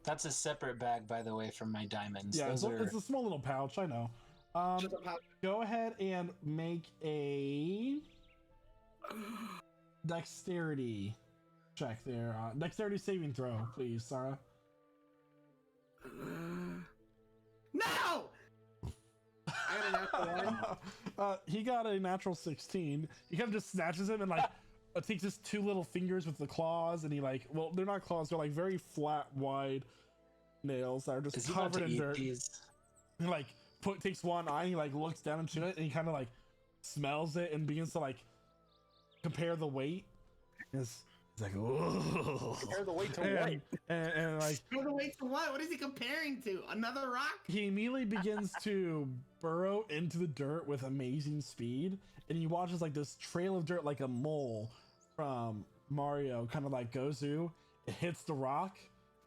That's a separate bag, by the way, from my diamonds. Yeah, Those it's a small little pouch. I know. Just a pouch. Go ahead and make a dexterity check there. Dexterity saving throw, please, Sarah. No! I got a natural one. He got a natural 16. He kind of just snatches him and like takes his two little fingers with the claws, and he like, well, they're not claws, they're like very flat, wide nails that are just Is he about covered to in eat dirt. these? He like takes one eye, and he like looks down into it, and he kind of like smells it and begins to like compare the weight. He's like, whoa. Compare the weight to what? And like Go the way to what? What is he comparing to? Another rock? he immediately begins to burrow into the dirt with amazing speed, and he watches like this trail of dirt, like a mole from Mario, kind of like goes through. It hits the rock,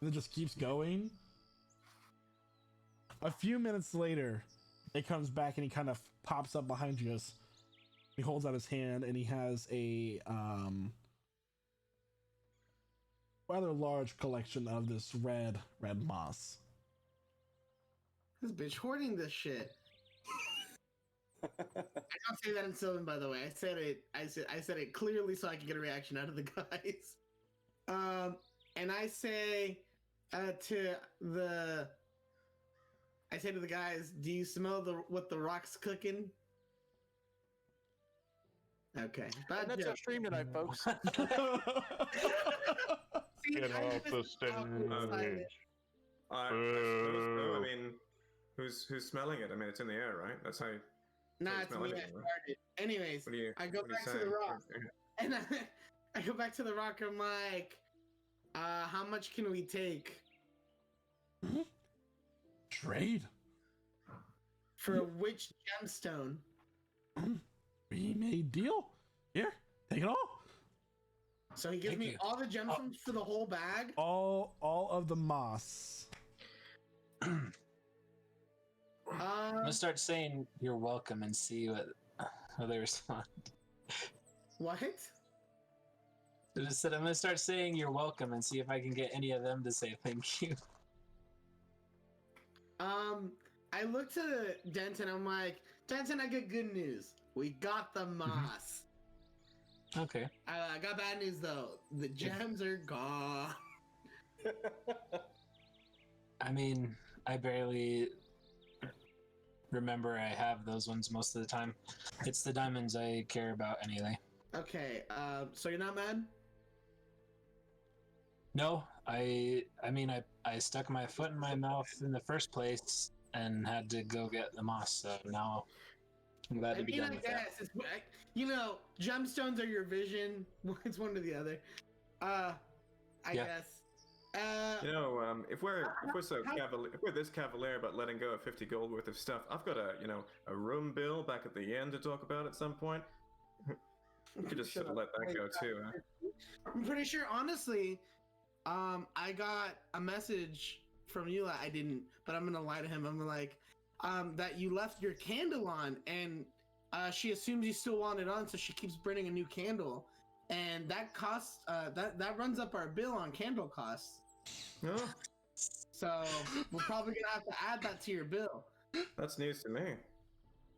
and then just keeps going. A few minutes later, it comes back, and he kind of pops up behind you. He holds out his hand, and he has a rather large collection of this red moss. This bitch hoarding this shit. I don't say that in Sylvan, by the way. I said it clearly so I could get a reaction out of the guys. And I say to the guys, do you smell what the rock's cooking? Okay. And Bad that's our joke. stream tonight, folks. See, Get I off the just- stage. I suppose so. I mean, who's smelling it? I mean, it's in the air, right? That's how. Nah, Don't it's smell me. I anything, right? started. Anyways, What do you? I go what do you back to say? the rock. And I go back to the rock. I'm like, how much can we take Trade. for which gemstone? We made deal. Here, take it all. So he gives Thank me you. all the gemstones for the whole bag. All of the moss. I'm gonna start saying you're welcome and see what they respond. What? I just said I'm gonna start saying you're welcome and see if I can get any of them to say thank you. I look to Denton. I'm like, Denton, I get good news. We got the moss. Okay. I got bad news though. The gems are gone. I mean, I barely remember I have those ones most of the time. It's the diamonds I care about anyway. Okay. So you're not mad? No, I mean I stuck my foot in my mouth in the first place and had to go get the moss, so now I'm glad to be done with that. It's, gemstones are your vision. It's one or the other. I Yeah. guess. You know, if we're this cavalier about letting go of 50 gold worth of stuff, I've got a room bill back at the end to talk about at some point. We could just sort of let that go too. Huh? I'm pretty sure, honestly, I got a message from you. I didn't, but I'm gonna lie to him. I'm like, that you left your candle on, and she assumes you still want it on, so she keeps burning a new candle, and that costs that runs up our bill on candle costs. No, So we're probably gonna have to add that to your bill. that's news to me.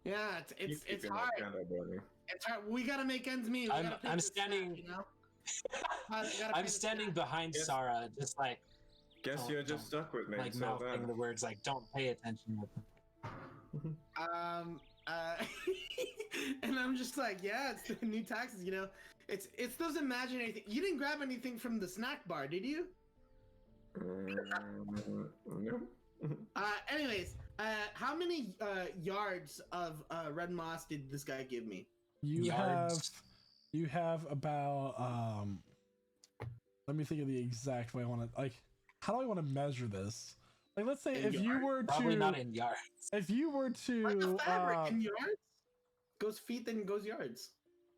Yeah, You it's keep in hard. that candle burning. It's hard. We gotta make ends meet. We I'm gotta pay I'm this standing staff, you know? I'm standing behind Yes. Sarah, just like Guess you're just stuck with me. like so mouthing then. the words like "Don't pay attention." And I'm just like, yeah, it's the new taxes, you know. It's those imaginary things. You didn't grab anything from the snack bar, did you? No. Anyways, how many yards of red moss did this guy give me? Yards. You have about let me think of the exact way I want to like. How do I want to measure this? Like, let's say In if you were Probably to not in yards. if you were Like to a fabric in yards? Goes feet, then goes yards.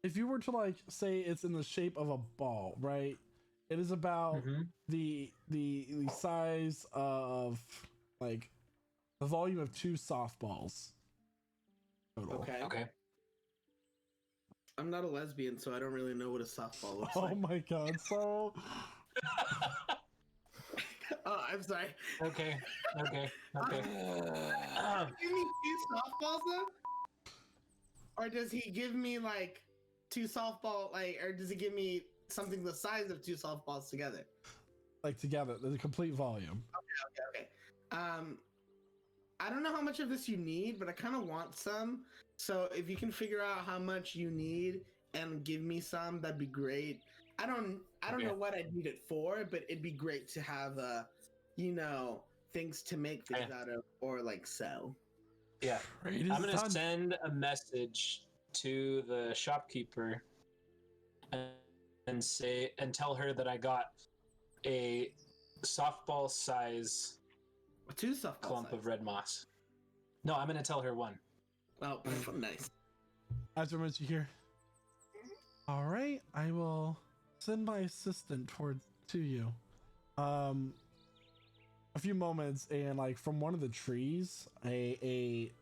if you were to like say it's in the shape of a ball, right? It is about Mhm. the size of like the volume of 2 softballs. Total. Okay. Okay. I'm not a lesbian, so I don't really know what a softball looks Oh like. my god! So Oh, I'm sorry. Okay. Give me 2 softballs though? Or does he give me like 2 softball or does he give me something the size of 2 softballs together? like together, the complete volume. Okay. I don't know how much of this you need, but I kind of want some. So if you can figure out how much you need and give me some, that'd be great. I don't Okay. know what I'd need it for, but it'd be great to have things to make things out of or like sell. Yeah. Trade is I'm gonna done. send a message to the shopkeeper and tell her that I got a softball size 2 softball clump size. of red moss. No, I'm gonna tell her 1. Oh, nice. After what you hear. All right, I will send my assistant to you. A few moments, and like from one of the trees, a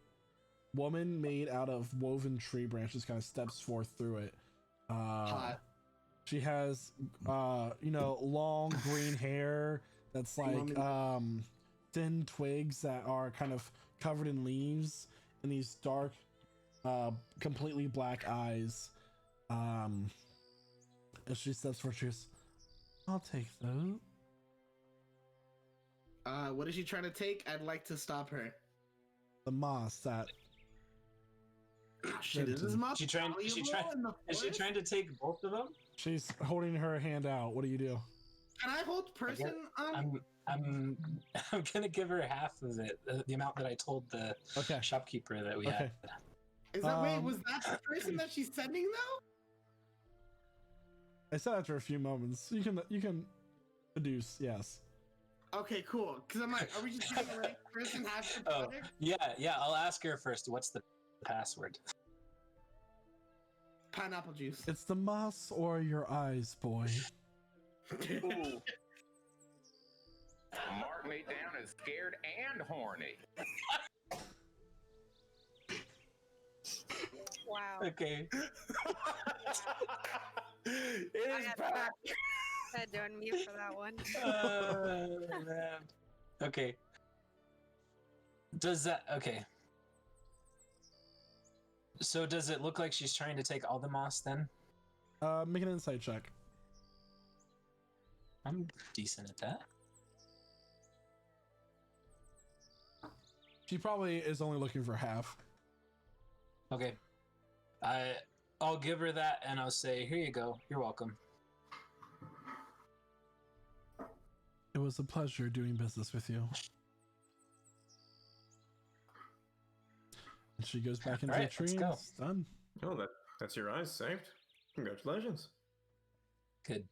woman made out of woven tree branches kind of steps forth through it. Hot. She has long green hair that's like thin twigs that are kind of covered in leaves, and these dark completely black eyes. As she steps forward, she goes, I'll take those. What is she trying to take? I'd like to stop her. The moss that Shit, is this moss Is she trying to take both of them? she's holding her hand out. What do you do? Can I hold person on? I'm gonna give her half of it, the amount that I told the Okay. shopkeeper that we Okay. had. Is that wait? Was that the person that she's sending though? I said after a few moments. You can deduce, yes. Okay, cool. Because I'm like, are we just giving the right person half the Oh, product? yeah. I'll ask her first. What's the password? Pineapple juice. It's the moss or your eyes, boy. Ooh. Mark me down as scared and horny. Wow. Okay. It is had back. I had to unmute for that one. Man. Okay. Okay. So does it look like she's trying to take all the moss then? Make an insight check. I'm decent at that. She probably is only looking for half. Okay. I'll give her that and I'll say, here you go. You're welcome. It was a pleasure doing business with you. And she goes back into Alright, the tree let's and go. it's done. Oh, that's your eyes saved. Congratulations. Good.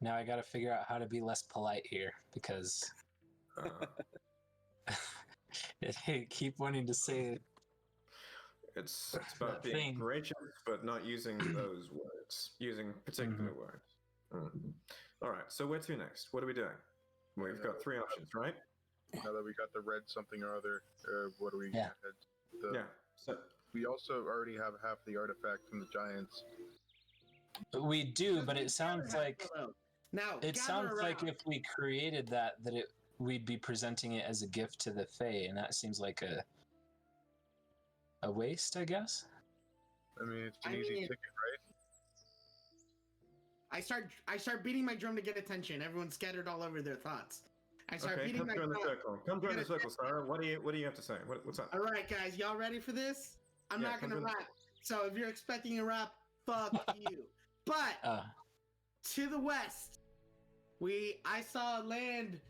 Now I gotta figure out how to be less polite here because I keep wanting to say it. It's about That being thing. gracious, but not using those words. Using particular words. All right. So where to next? What are we doing? We've got 3 options, right? Now that we got the red something or other, what do we? Yeah. Yeah. So We also already have half the artifact from the giants. We do, but it sounds like Now, it gather sounds like around. if we created that we'd be presenting it as a gift to the Fae, and that seems like a waste, I guess. I mean, it's an I easy mean- ticket, right? I start beating my drum to get attention. Everyone's scattered all over their thoughts. I start Okay, beating come my join the drum. circle. Come join the circle, Sarah. What do you have to say? What's up? All right, guys, y'all ready for this? I'm Yeah, not gonna come join the rap. So if you're expecting a rap, fuck you. But to the west, I saw land,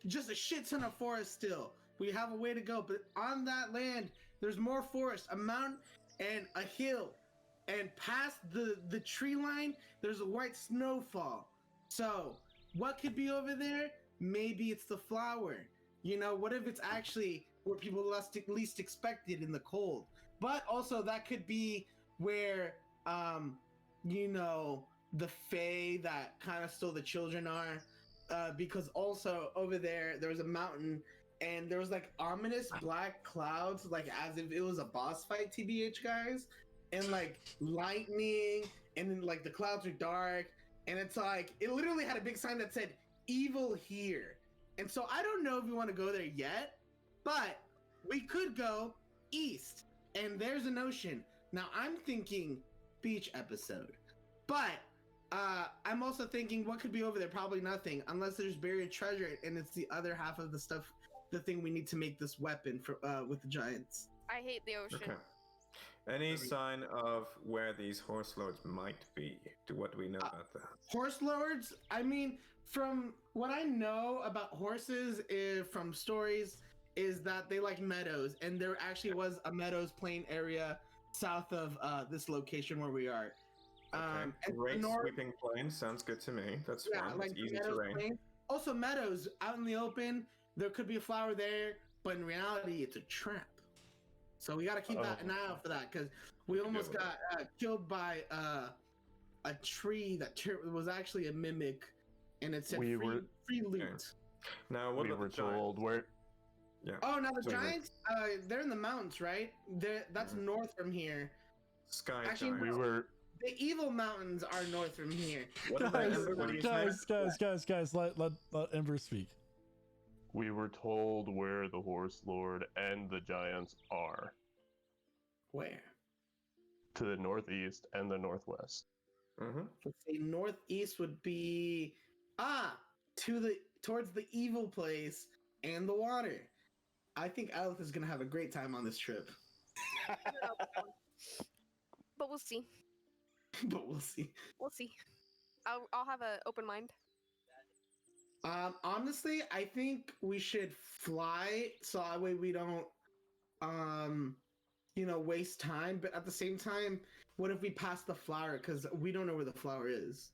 just a shit ton of forest still. We have a way to go, but on that land, there's more forest, a mountain and a hill. And past the tree line, there's a white snowfall. So what could be over there? Maybe it's the flower. You know, what if it's actually where people least expected in the cold? But also that could be where, you know, the fae that kind of stole the children are. Because also over there was a mountain and there was like ominous black clouds, like as if it was a boss fight, TBH guys, and like lightning, and then like the clouds are dark, and it's like it literally had a big sign that said "Evil here." And so I don't know if we want to go there yet, but we could go east, and there's an ocean. Now I'm thinking beach episode, but I'm also thinking what could be over there? Probably nothing, unless there's buried treasure, and it's the other half of the stuff, the thing we need to make this weapon for with the giants. I hate the ocean. Okay. Any sign of where these horse lords might be? What do we know about that? Horse lords? I mean, from what I know about horses from stories, is that they like meadows, and there actually was a meadows plain area south of this location where we are. Okay. Great sweeping plain sounds good to me. That's fun. Like it's easy meadows terrain. plain. Also, meadows out in the open. There could be a flower there, but in reality, it's a trap. So we got to keep an eye out for that, because we almost got killed by a tree that was actually a mimic, and it said free loot. Okay. Now, what We about were the giants? told where. Yeah. Oh, now the So giants, they're in the mountains, right? That's north from here. Sky Actually, giants. We were. The evil mountains are north from here. What about Ember? What do you say? Guys, let Ember speak. We were told where the horse lord and the giants are. Where? To the northeast and the northwest. Mm-hmm. Let's say northeast would be towards the evil place and the water. I think Aleph is gonna have a great time on this trip. But we'll see. But we'll see. We'll see. I'll have an open mind. Honestly, I think we should fly so that way we don't, waste time. But at the same time, what if we pass the flower? Because we don't know where the flower is.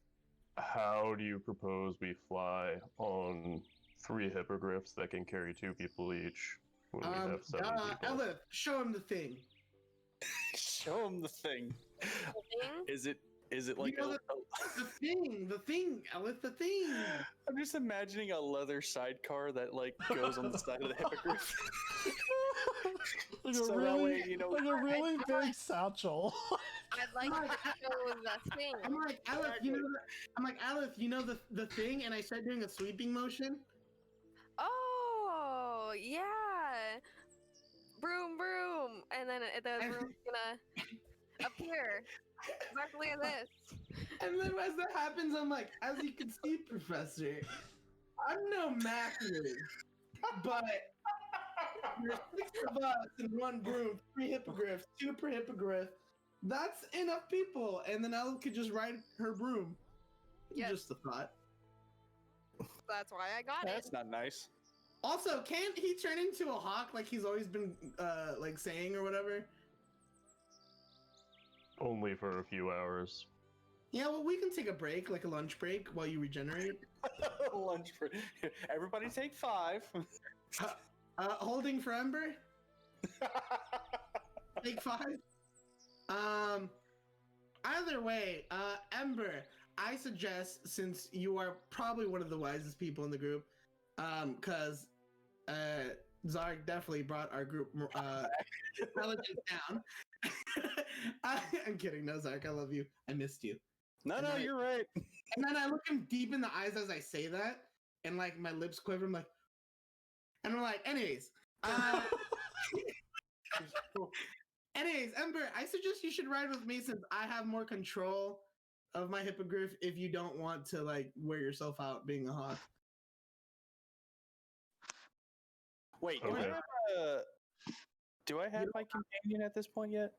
How do you propose we fly on 3 hippogriffs that can carry 2 people each when we have 7 people? Aleph, show him the thing. Show him the thing. Is it like the thing, Aleph, the thing? I'm just imagining a leather sidecar that like goes on the side of the hippogriff. Like So a that really, way, you know, like a really big satchel. I'd like to show the thing. I'm like, Aleph, you know the thing, and I start doing a sweeping motion. Oh, yeah. Broom, broom. And then the broom's gonna appear. Exactly like this. And then as that happens, I'm like, as you can see, Professor, I'm no math nerd, but there's 6 of us in 1 broom, 3 hippogriffs, 2 per hippogriff. That's enough people, and then Ella could just ride her broom. Yes. Just a thought. That's why I got That's it. not nice. Also, can't he turn into a hawk like he's always been like saying or whatever? Only for a few hours. Yeah, well, we can take a break, like a lunch break, while you regenerate. Lunch for everybody. Take 5. Holding for Ember. Take 5. Either way, Ember, I suggest, since you are probably one of the wisest people in the group, because Zark definitely brought our group intelligence down. I'm kidding, no, Zark, I love you. I missed you. No, you're right. And then I look him deep in the eyes as I say that, and like my lips quiver. I'm like, anyways. Anyways, Ember, I suggest you should ride with me since I have more control of my hippogriff if you don't want to like wear yourself out being a hawk. Wait, Okay. do I have my companion at this point yet?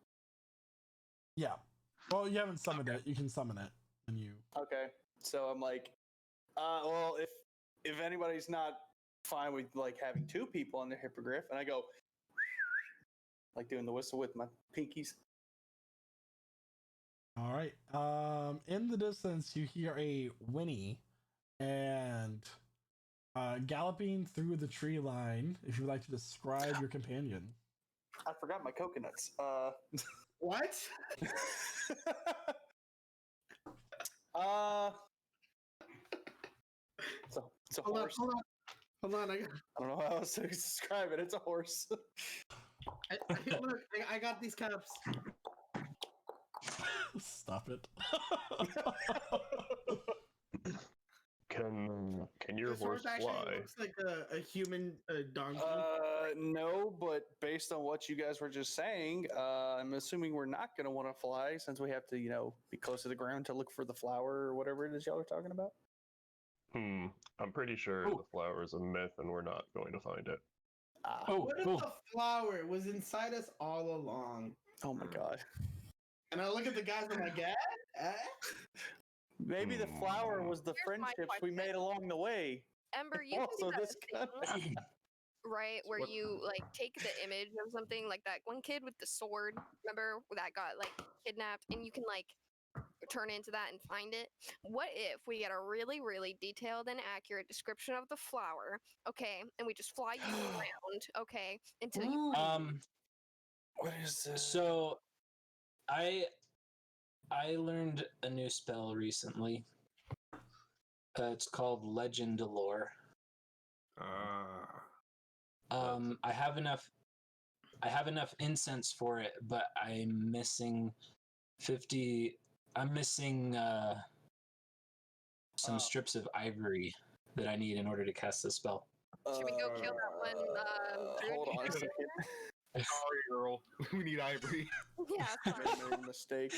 Yeah. Well, you haven't summoned it. You can summon it, and you. Okay, so I'm like, well, if anybody's not fine with like having two people on their hippogriff, and I go like doing the whistle with my pinkies. All right. In the distance, you hear a whinny, and galloping through the tree line. If you would like to describe your companion. I forgot my coconuts. What? It's a Hold on, horse. hold on. I don't know how else to describe it. It's a horse. look, I got these cups. Stop it. Can your This horse actually fly? looks like a human donkey. No, but based on what you guys were just saying, I'm assuming we're not going to want to fly since we have to, be close to the ground to look for the flower or whatever it is y'all are talking about. I'm pretty sure the flower is a myth and we're not going to find it. What if the flower was inside us all along? Oh my god. And I look at the guys and I'm like, Maybe the flower was the Here's my friendships we made along the way. Ember, you Also, can do this that thing, right? Where you like take the image of something like that one kid with the sword. Remember that got like kidnapped, and you can like turn into that and find it. What if we get a really, really detailed and accurate description of the flower? Okay, and we just fly you around. Okay, until you. What is this? So, I learned a new spell recently. It's called Legend Lore. I have enough incense for it, but I'm missing 50. I'm missing some strips of ivory that I need in order to cast the spell. Should we go kill that one? Hold on a second. Sorry, girl. We need ivory. Yeah, sorry. I made a mistake.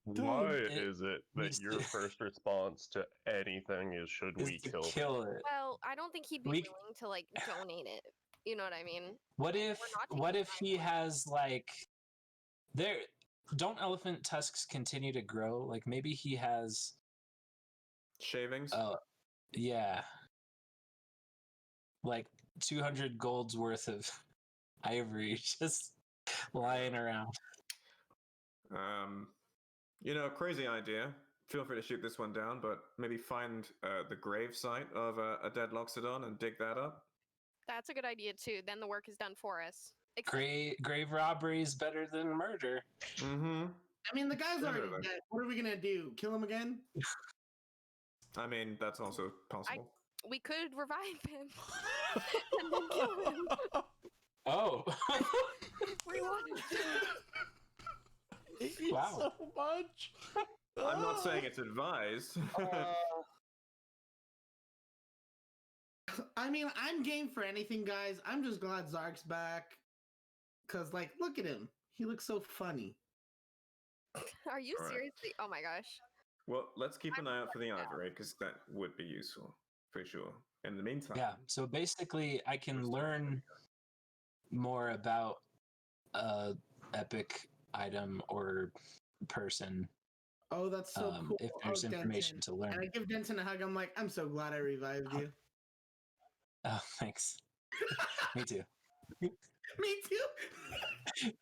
Why is it that your first response to anything is should we kill it? Well, I don't think he'd be willing to like donate it. You know what I mean? What if he has like don't elephant tusks continue to grow? Like maybe he has shavings? Yeah. Like 200 gold's worth of ivory just lying around. Crazy idea. Feel free to shoot this one down, but maybe find the grave site of a dead Loxodon and dig that up. That's a good idea too. Then the work is done for us. Grave robbery is better than murder. Mm-hmm. I mean, the guy's already dead. What are we gonna do? Kill him again? I mean, that's also possible. We could revive him and then kill him. Oh. We wanted to. Wow. So much. I'm not saying it's advised. I mean, I'm game for anything, guys. I'm just glad Zark's back. Cause, like, look at him. He looks so funny. Are you All right. seriously? Oh my gosh. Well, let's keep an eye out for the ivory, because that would be useful, for sure. In the meantime... Yeah, so basically I can learn more about a epic item or person. Oh, that's so cool. If there's information Denton. to learn. And I give Denton a hug. I'm like, I'm so glad I revived you. Oh, thanks. Me too. Me too.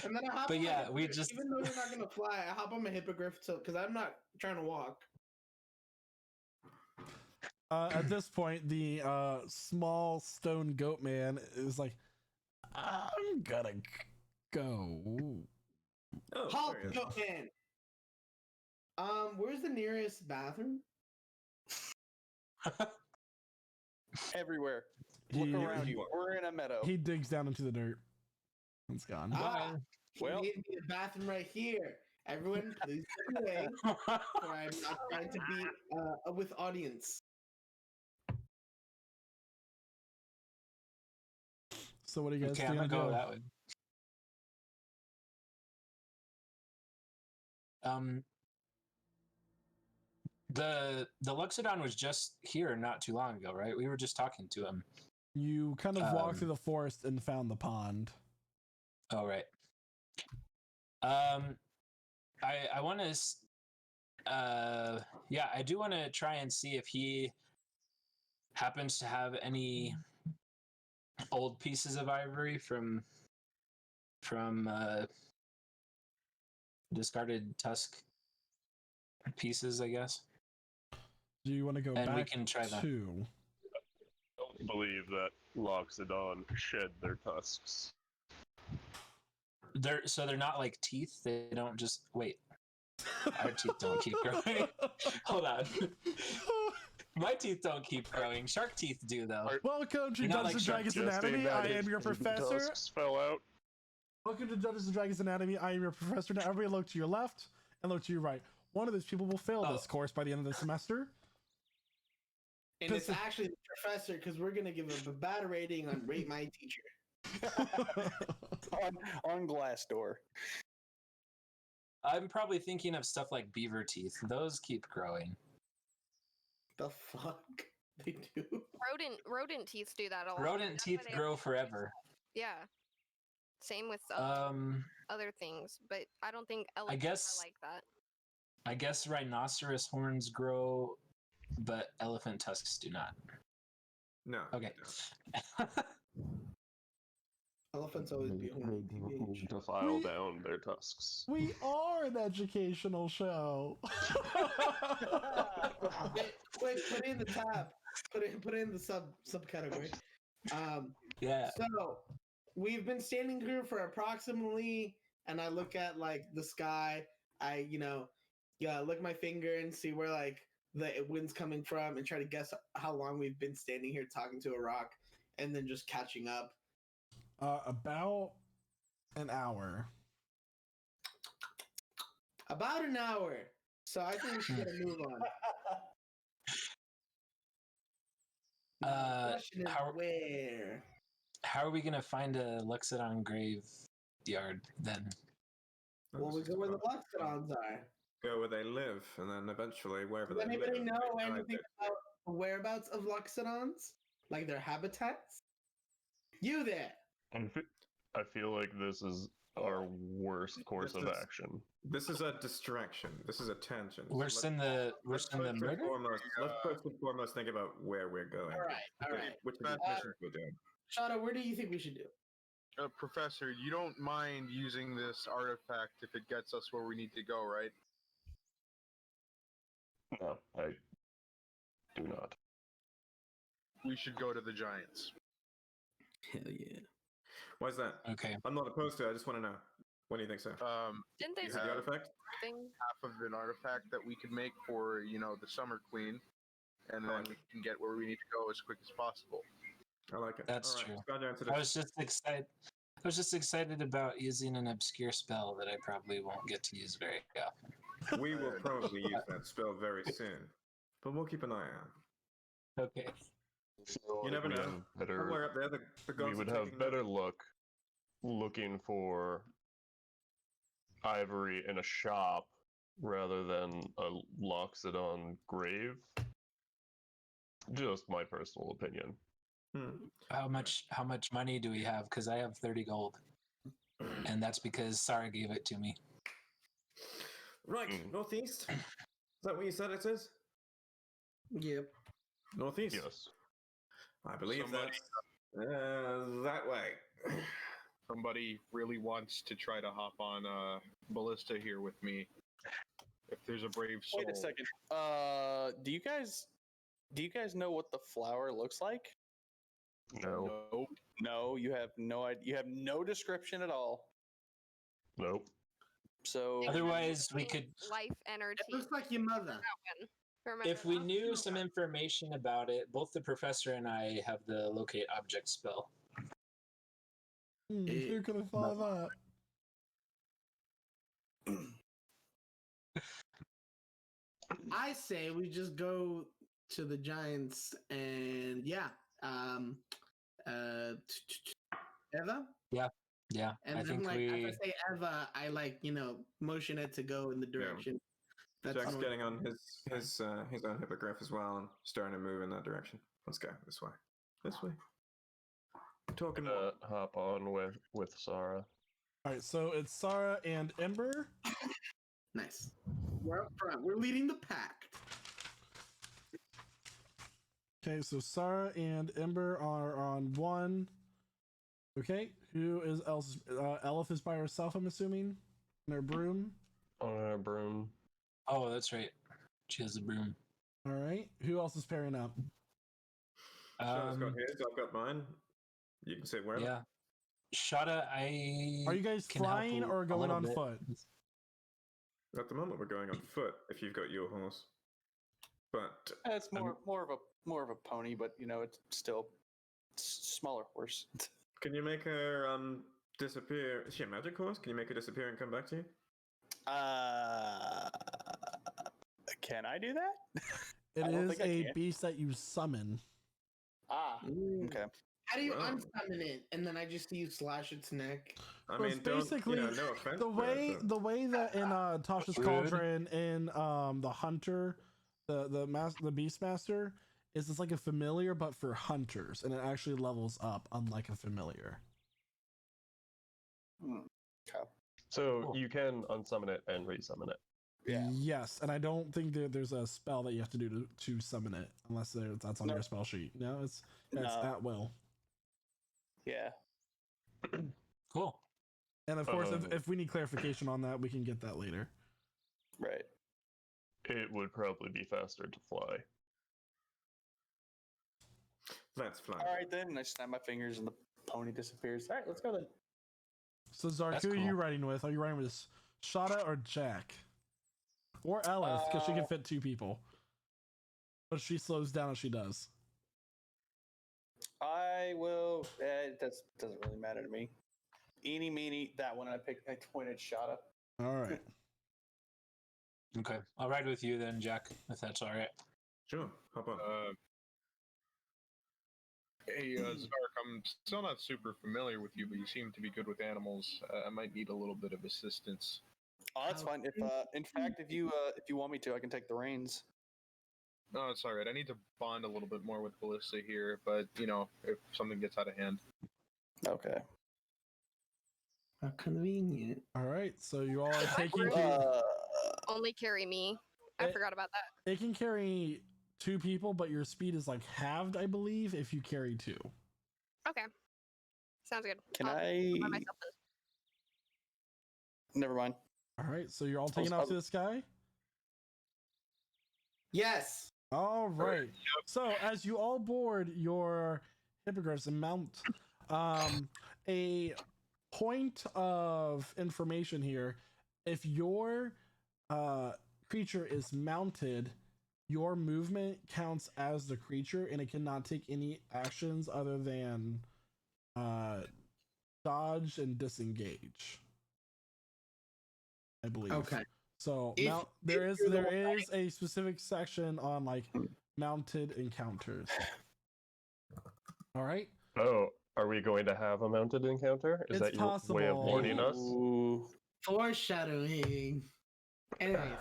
And then I hop But on my yeah, we hippogriff. just Even though you're not gonna fly, I hop on my hippogriff because I'm not trying to walk. At this point, the small stone goat man is like, I'm gonna go. Oh, Halt, there he is. goat man. Where's the nearest bathroom? Everywhere. He- Look around he- you. We're in a meadow. He digs down into the dirt. It's gone. Well, we need a bathroom right here. Everyone, please step away. For I'm not trying to be with audience. So what do you guys okay, I'm think? gonna go that way. The Luxodon was just here not too long ago, right? We were just talking to him. You kind of walked through the forest and found the pond. Oh, right. I want to, yeah, I do want to try and see if he happens to have any old pieces of ivory from discarded tusk pieces, I guess. Do you want to go And back we can try that. to? I don't believe that Loxodon shed their tusks. They're not like teeth. They don't just wait. Our teeth don't keep growing. Hold on. My teeth don't keep growing. Shark teeth do, though. Welcome to You're not Dungeons like and Dragons Anatomy. I am your professor. Tusks fell out. Welcome to Dungeons and Dragons Anatomy. I am your professor. Now everybody look to your left and look to your right. One of these people will fail this course by the end of the semester. And it's actually the professor, because we're going to give him a bad rating on Rate My Teacher. on Glassdoor. I'm probably thinking of stuff like beaver teeth. Those keep growing. The fuck? They do? Rodent teeth do that a lot. Rodent That's teeth why they grow have- forever. Yeah. Same with other things, but I don't think elephants guess- are like that. I guess rhinoceros horns grow, but elephant tusks do not. No. Okay. Elephants always be horny. TBH. To file down their tusks. We are an educational show. Wait, put it in the tab. Put it in the subcategory. Yeah. So we've been standing here for approximately, and I look at like the sky. I look at my finger and see where like the wind's coming from, and try to guess how long we've been standing here talking to a rock, and then just catching up. About an hour. About an hour. So I think we should get a move on. The question is where? How are we gonna find a Luxodon graveyard then? Well, we go where the Luxodons are. Go where they live, and then eventually wherever Does they anybody live. know they find anything it. about the whereabouts of Luxodons? Like their habitats? You there? I feel like this is our worst course of action. This is a distraction. This is a tangent. Worse than the murder? Let's first and foremost think about where we're going. All right. Which missions we're doing. Shadow, where do you think we should do? Professor, you don't mind using this artifact if it gets us where we need to go, right? No, I do not. We should go to the Giants. Hell yeah. Why is that? Okay. I'm not opposed to it. I just want to know. What do you think, sir? Didn't they Is say it the artifact? thing? Half of an artifact that we could make for, the Summer Queen, and then we can get where we need to go as quick as possible. I like it. That's All right, true. let's go down to I this. was just excited about using an obscure spell that I probably won't get to use very often. We will probably use that spell very soon, but we'll keep an eye on. Okay. You never We know. have better- Somewhere up there, the we gods would are have taking better note. luck looking for ivory in a shop rather than a Loxodon grave. Just my personal opinion. How much money do we have? Because I have 30 gold, and that's because Sarah gave it to me. Right, northeast. Is that what you said it is? Yep. Northeast. Yes. I believe Somebody- that's that way. Somebody really wants to try to hop on Ballista here with me. If there's a brave soul. Wait a second. Do you guys know what the flower looks like? No. Nope. No, you have no idea. You have no description at all. Nope. So Otherwise, we could, life energy. It looks like your mother. Remember if we that? knew some information about it, both the professor and I have the locate object spell. Who could have thought of that? I say we just go to the Giants and Eva? Yeah, And I then think as I we. say Eva, I motion it to go in the direction That's Jack's annoying. getting on his own hippogriff as well and starting to move in that direction. Let's go this way. This way. Talking more. Hop on with Sarah. All right, so it's Sarah and Ember. Nice. We're up front. We're leading the pack. Okay, so Sarah and Ember are on one. Okay, who is else? Elif is by herself, I'm assuming, in her broom. On a broom. Oh, that's right. She has the broom. All right, who else is pairing up? Shada's got his, I've got mine. You can sit wherever. Yeah. Shada, I. Are you guys can help flying a or going little on bit. foot? At the moment, we're going on foot. If you've got your horse, but It's more of a pony, but you know it's still smaller horse. can you make her disappear? Is she a magic horse? Can you make her disappear and come back to you? Can I do that? It I don't is think I a can. beast that you summon. Okay. How do you Wow. unsummon it and then I just see you slash its neck? I So mean, it's don't, basically no offense. the way that in Tasha's Rude. Cauldron in the Hunter, the Beastmaster is it's like a familiar but for hunters, and it actually levels up unlike a familiar. So Cool. you can unsummon it and resummon it. Yeah. Yes, and I don't think that there's a spell that you have to do to summon it unless that's on No. your spell sheet. No, it's No. at will. Yeah. Cool. And of course, Um, if we need clarification on that, we can get that later. Right. It would probably be faster to fly. Let's fly. All right then. And I snap my fingers and the pony disappears. All right, let's go then. So Zark, That's who are you cool. riding with? Are you riding with Shada or Jack? Or Ellis, because she can fit 2 people. But she slows down as she does. I will. It doesn't really matter to me. Eeny, meeny, that one. I pointed Shada. All right. Okay. I'll ride with you then, Jack, if that's all right. Sure, hop on. Hey, Zark, I'm still not super familiar with you, but you seem to be good with animals. I might need a little bit of assistance. Oh, that's fine. If in fact, if you want me to, I can take the reins. No, it's all right. I need to bond a little bit more with Ballista here, but, you know, if something gets out of hand. Okay. How convenient. All right. So you all are taking. Only carry me. I It- forgot about that. It can carry 2 people, but your speed is like halved, I believe, if you carry 2. Okay. Sounds good. Can I'll I? by myself then. Never mind. All right. So you're all taking off to the sky. Yes. All right. So as you all board your hippogriffs and mount, a point of information here: if your creature is mounted, your movement counts as the creature, and it cannot take any actions other than dodge and disengage. I believe. Okay. So If- there if you're the is a specific section on like mounted encounters. All right. Oh, are we going to have a mounted encounter? Is It's that your way of possible. warning us? Ooh. Foreshadowing. Anyways,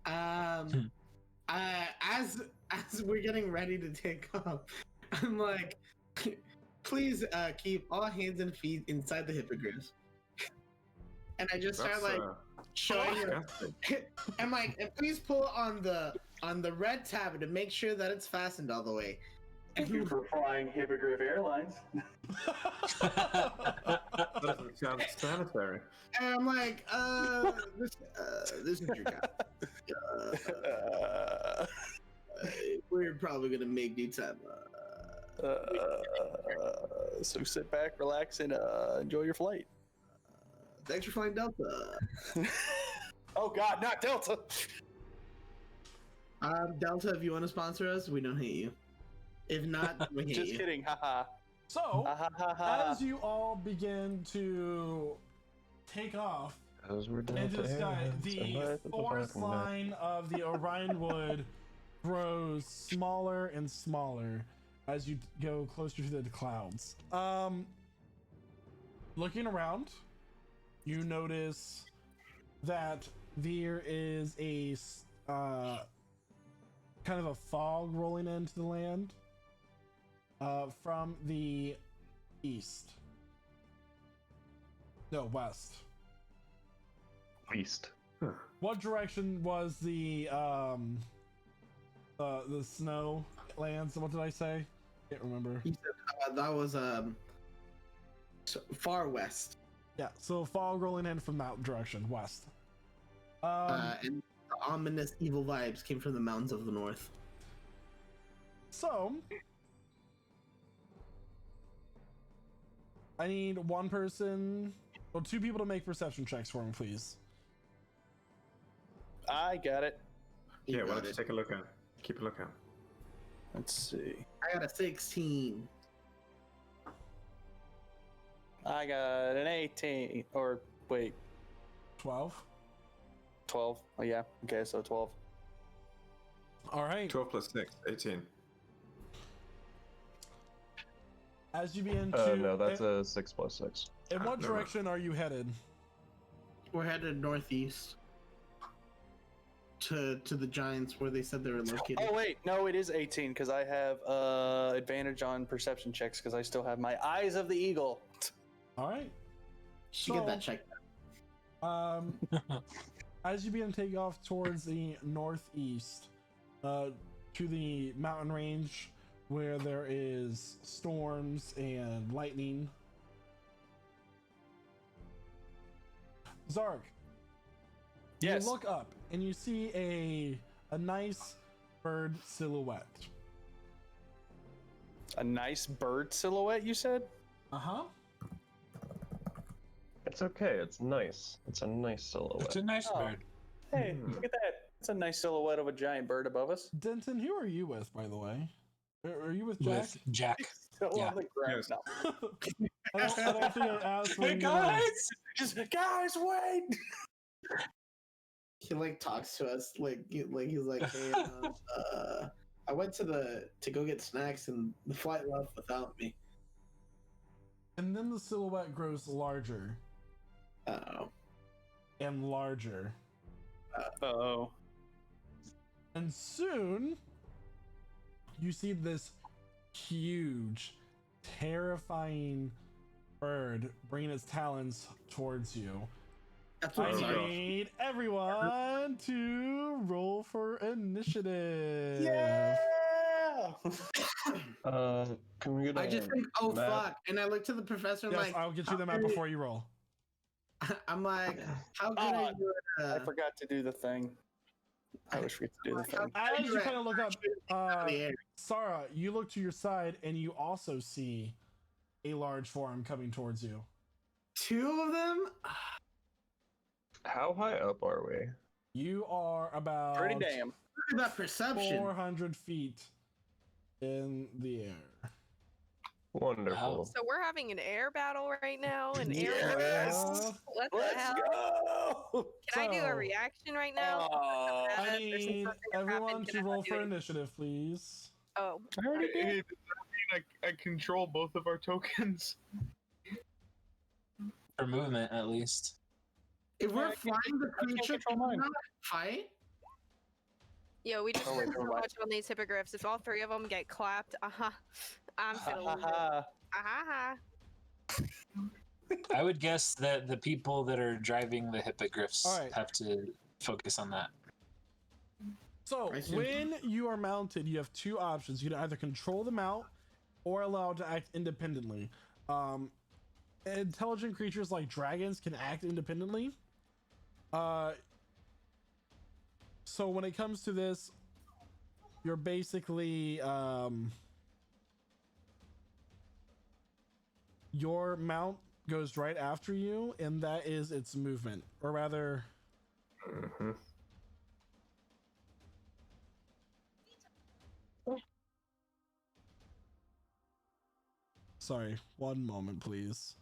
as we're getting ready to take off, I'm like, please keep all hands and feet inside the hippogriff. And I just start like showing her. I'm like, and please pull on the red tab to make sure that it's fastened all the way. Thank you for flying Hippogriff Airlines. That doesn't sound sanitary. And I'm like, this is your guy. We're probably gonna make new time. So sit back, relax, and enjoy your flight. Thanks for flying Delta. Oh God, not Delta! Delta, if you want to sponsor us, we don't hate you. If not, we hate Just you. kidding, haha. So Ha. as you all begin to take off Because we're down into to the sky, hands the and right at the forest bottom of that. line of the Orion Wood grows smaller and smaller as you go closer to the clouds. Looking around, you notice that there is kind of a fog rolling into the land from the east. No, west. East. What direction was the snow lands? What did I say? Can't remember. You said that was far west. Yeah, so fog rolling in from that direction, west. And the ominous evil vibes came from the mountains of the north. So I need one person or two people to make perception checks for me, please. I got it. Yeah, why got don't you it. take a look at? Keep a lookout. Let's see. I got a 16. I got an 18. Or wait, 12. 12. Oh yeah. Okay, so 12. All right. 12 plus 6, 18. As you begin to No, that's a 6 plus 6. in what never mind. direction are you headed? We're headed northeast to the giants where they said they were located. Oh wait, no, it is 18 because I have advantage on perception checks because I still have my eyes of the eagle. All right. Should get that checked out. As you begin to take off towards the northeast, to the mountain range where there is storms and lightning. Zark, Yes. you look up and you see a nice bird silhouette. A nice bird silhouette, you said? Uh-huh. It's okay. It's nice. It's a nice silhouette. It's a nice Oh. bird. Hey, look at that. It's a nice silhouette of a giant bird above us. Denton, who are you with, by the way? Are you with Jack? With Jack. Still Yeah. on the ground. Yes. No. I don't think I asked when Hey you were- guys! Just guys, wait! He like talks to us like he's like, hey, I went to go get snacks and the flight left without me. And then the silhouette grows larger Oh. and larger. Uh-oh. And soon, you see this huge, terrifying bird bringing its talons towards you. That's what I I'm saying. need everyone to roll for initiative. Yeah! Can we get I just think, oh map? fuck, and I look to the professor and Yes, like, I'll get you the map before you roll. I'm like, how good are you I at forgot to do the thing. I always forget to do the thing. As you kind of look up, the air? Sarah, you look to your side and you also see a large form coming towards you. Two of them? How high up are we? You are about Pretty damn. Look at that perception. 400 feet in the air. Wonderful. So we're having an air battle right now. An air Yes. battle. What the Let's hell? go! Can I do So- a reaction right now? I There's need something that everyone happened, to can I roll do for it? initiative, please. Oh, I already did. Hey, does that mean I control both of our tokens? For movement, at least. If Yeah, we're I can't- flying the I can't creature, control can we mine. not fight? yo, we just Oh, wait, learned never so mind. much on these hippogriffs. If all three of them get clapped, I'm Ha feeling ha it. ha. I would guess that the people that are driving the hippogriffs All right. have to focus on that. So, I see. when you are mounted, you have two options. You can either control the mount or allow it to act independently. Intelligent creatures like dragons can act independently. So when it comes to this, you're basically your mount goes right after you, and that is its movement, or rather, Mm-hmm. sorry, one moment, please.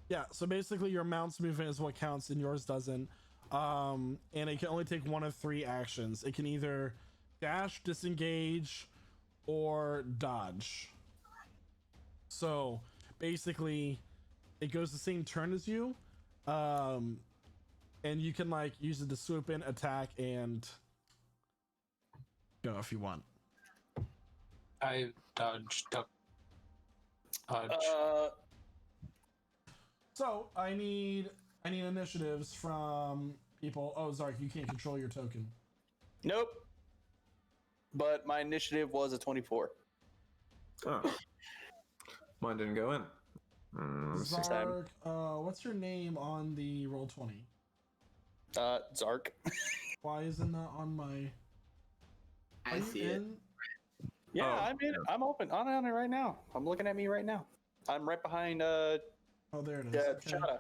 Yeah, so basically your mount's movement is what counts and yours doesn't. And it can only take one of three actions. It can either dash, disengage, or dodge. So basically, it goes the same turn as you, and you can like use it to swoop in, attack, and go if you want. I dodge, duck, dodge. So I need initiatives from people. Oh, Zark, you can't control your token. Nope. But my initiative was a 24. Oh. Mine didn't go in. Zark, what's your name on the Roll20? Zark. Why isn't that on my? I see it. Yeah, Oh, I'm in. I'm open. I'm on it right now. I'm looking at me right now. I'm right behind. Oh, there it is. Yeah, Okay. Shada.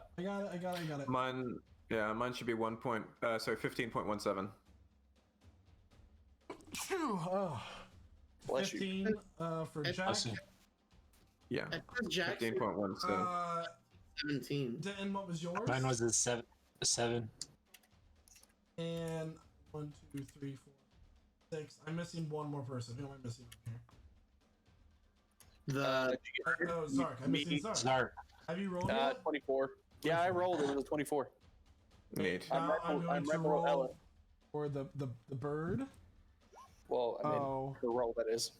I got it. Mine should be 1.17. Phew, oh. Bless you. 15 for Jack. Bless you. Yeah, I think Jack's 15.17. 17. Dan, what was yours? Mine was a 7. And 1, 2, 3, 4, 6. I'm missing one more person. Who am I missing here? Oh, Zark. I'm missing Zark. Zark. Have you rolled yet? 24. Yeah, I rolled. It was a 24. Neat. Now I'm going to Rebel Ella. roll for the bird. Well, I mean, the roll that is.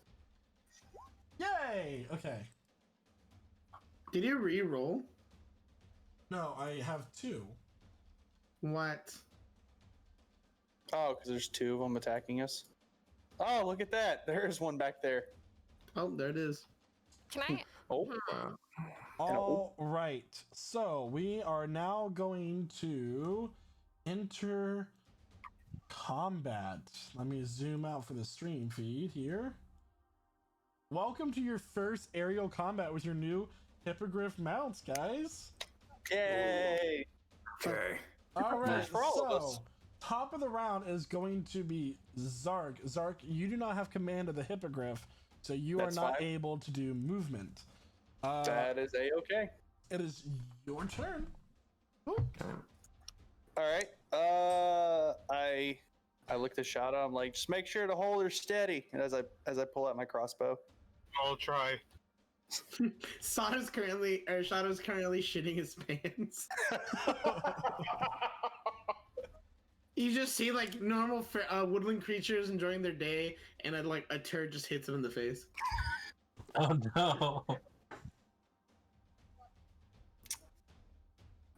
Yay! Okay. Did you re-roll? No, I have 2. What? Oh, because there's 2 of them attacking us. Oh, look at that. There's one back there. Oh, there it is. Can I? Oh. All right. So we are now going to enter combat. Let me zoom out for the stream feed here. Welcome to your first aerial combat with your new Hippogriff mounts, guys. Yay! Okay. All right. For all of us. So top of the round is going to be Zark. Zark, you do not have command of the Hippogriff, so you That's are not fine. able to do movement. That is a-okay. It is your turn. All right. I looked at Shada. I'm like, just make sure to hold her steady. And as I pull out my crossbow. I'll try. Shadow's currently shitting his pants. You just see like normal woodland creatures enjoying their day, and a turd just hits him in the face. Oh no.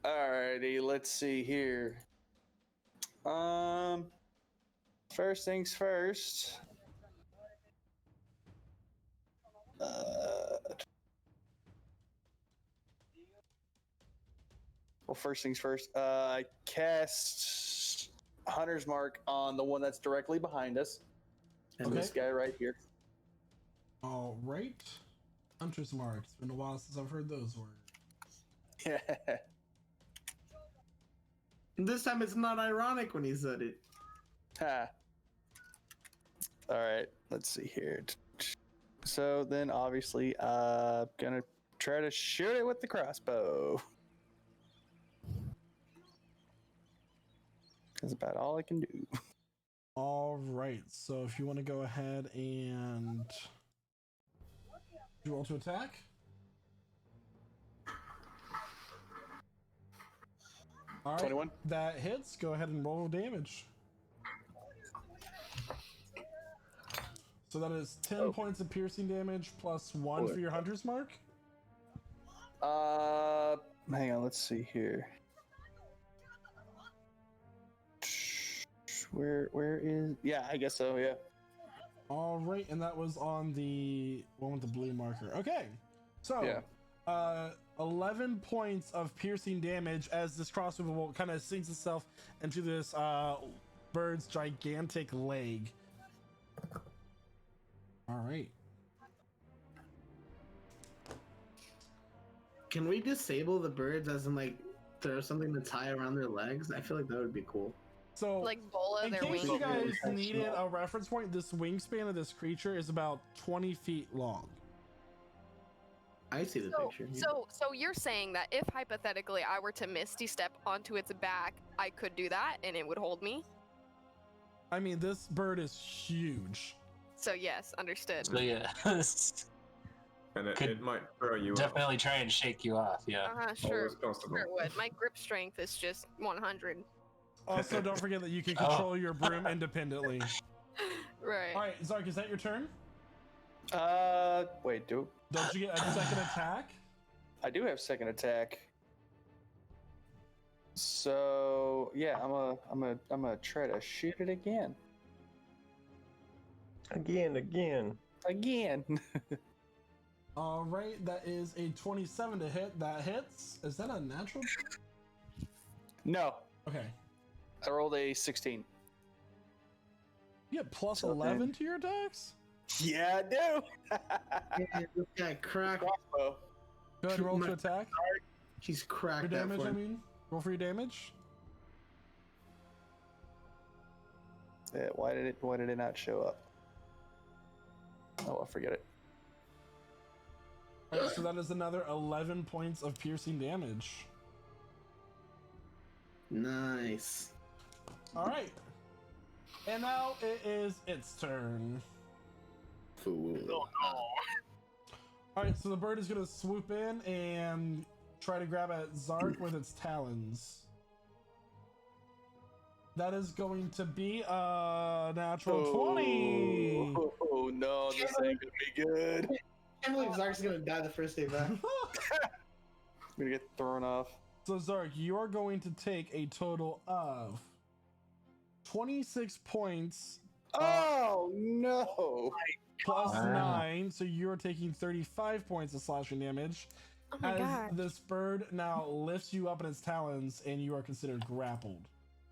Alrighty, let's see here. First things first. Well, first things first. I cast Hunter's Mark on the one that's directly behind us, and this guy right here. All right. Hunter's Mark. It's been a while since I've heard those words. Yeah. This time it's not ironic when he said it. Ha. All right, let's see here. So then, obviously, gonna try to shoot it with the crossbow. That's about all I can do. All right. So if you want to go ahead and you roll to attack. All right. 21. That hits. Go ahead and roll damage. So that is 10 points of piercing damage plus 1 for your Hunter's Mark. Hang on. Let's see here. Where is? Yeah, I guess so. Yeah. All right, and that was on the one with the blue marker. Okay, so Yeah. 11 points of piercing damage as this crossbow bolt kind of sinks itself into this bird's gigantic leg. All right. Can we disable the birds as in like throw something to tie around their legs? I feel like that would be cool. So, Like bola in their case wings. you guys needed a reference point, this wingspan of this creature is about 20 feet long. I see the picture. Yeah. So you're saying that if hypothetically I were to misty step onto its back, I could do that and it would hold me? I mean, this bird is huge. So yes, understood. So yeah. And it, Could it might throw you Definitely try and shake you off. Yeah. Sure. Always possible. Sure it would. My grip strength is just 100. Also, don't forget that you can Oh. control your broom independently. Right. All right, Zark, is that your turn? Wait, Don't you get a second attack? I do have second attack. So yeah, I'm gonna try to shoot it again. Again. All right, that is a 27 to hit. That hits. Is that a natural? No, Okay. I rolled a 16. You get plus So 11 then- to your attacks? Yeah, I do. Yeah, this guy cracked. Crossbow. Go ahead and roll to attack. He's Your cracked that damage, for I him. mean. Roll for your damage. Yeah, why did it not show up? Oh, I'll forget it. All right, so that is another 11 points of piercing damage. Nice. All right. And now it is its turn. Fool. All right, so the bird is going to swoop in and try to grab at Zark with its talons. That is going to be a natural 20. Oh no, this ain't gonna be good. I'm I can't believe Zark's gonna die the first day back. gonna get thrown off. So Zark, you're going to take a total of 26 points Oh no! plus Wow. 9, so you're taking 35 points of slashing damage. Oh my As god. this bird now lifts you up in its talons and you are considered grappled.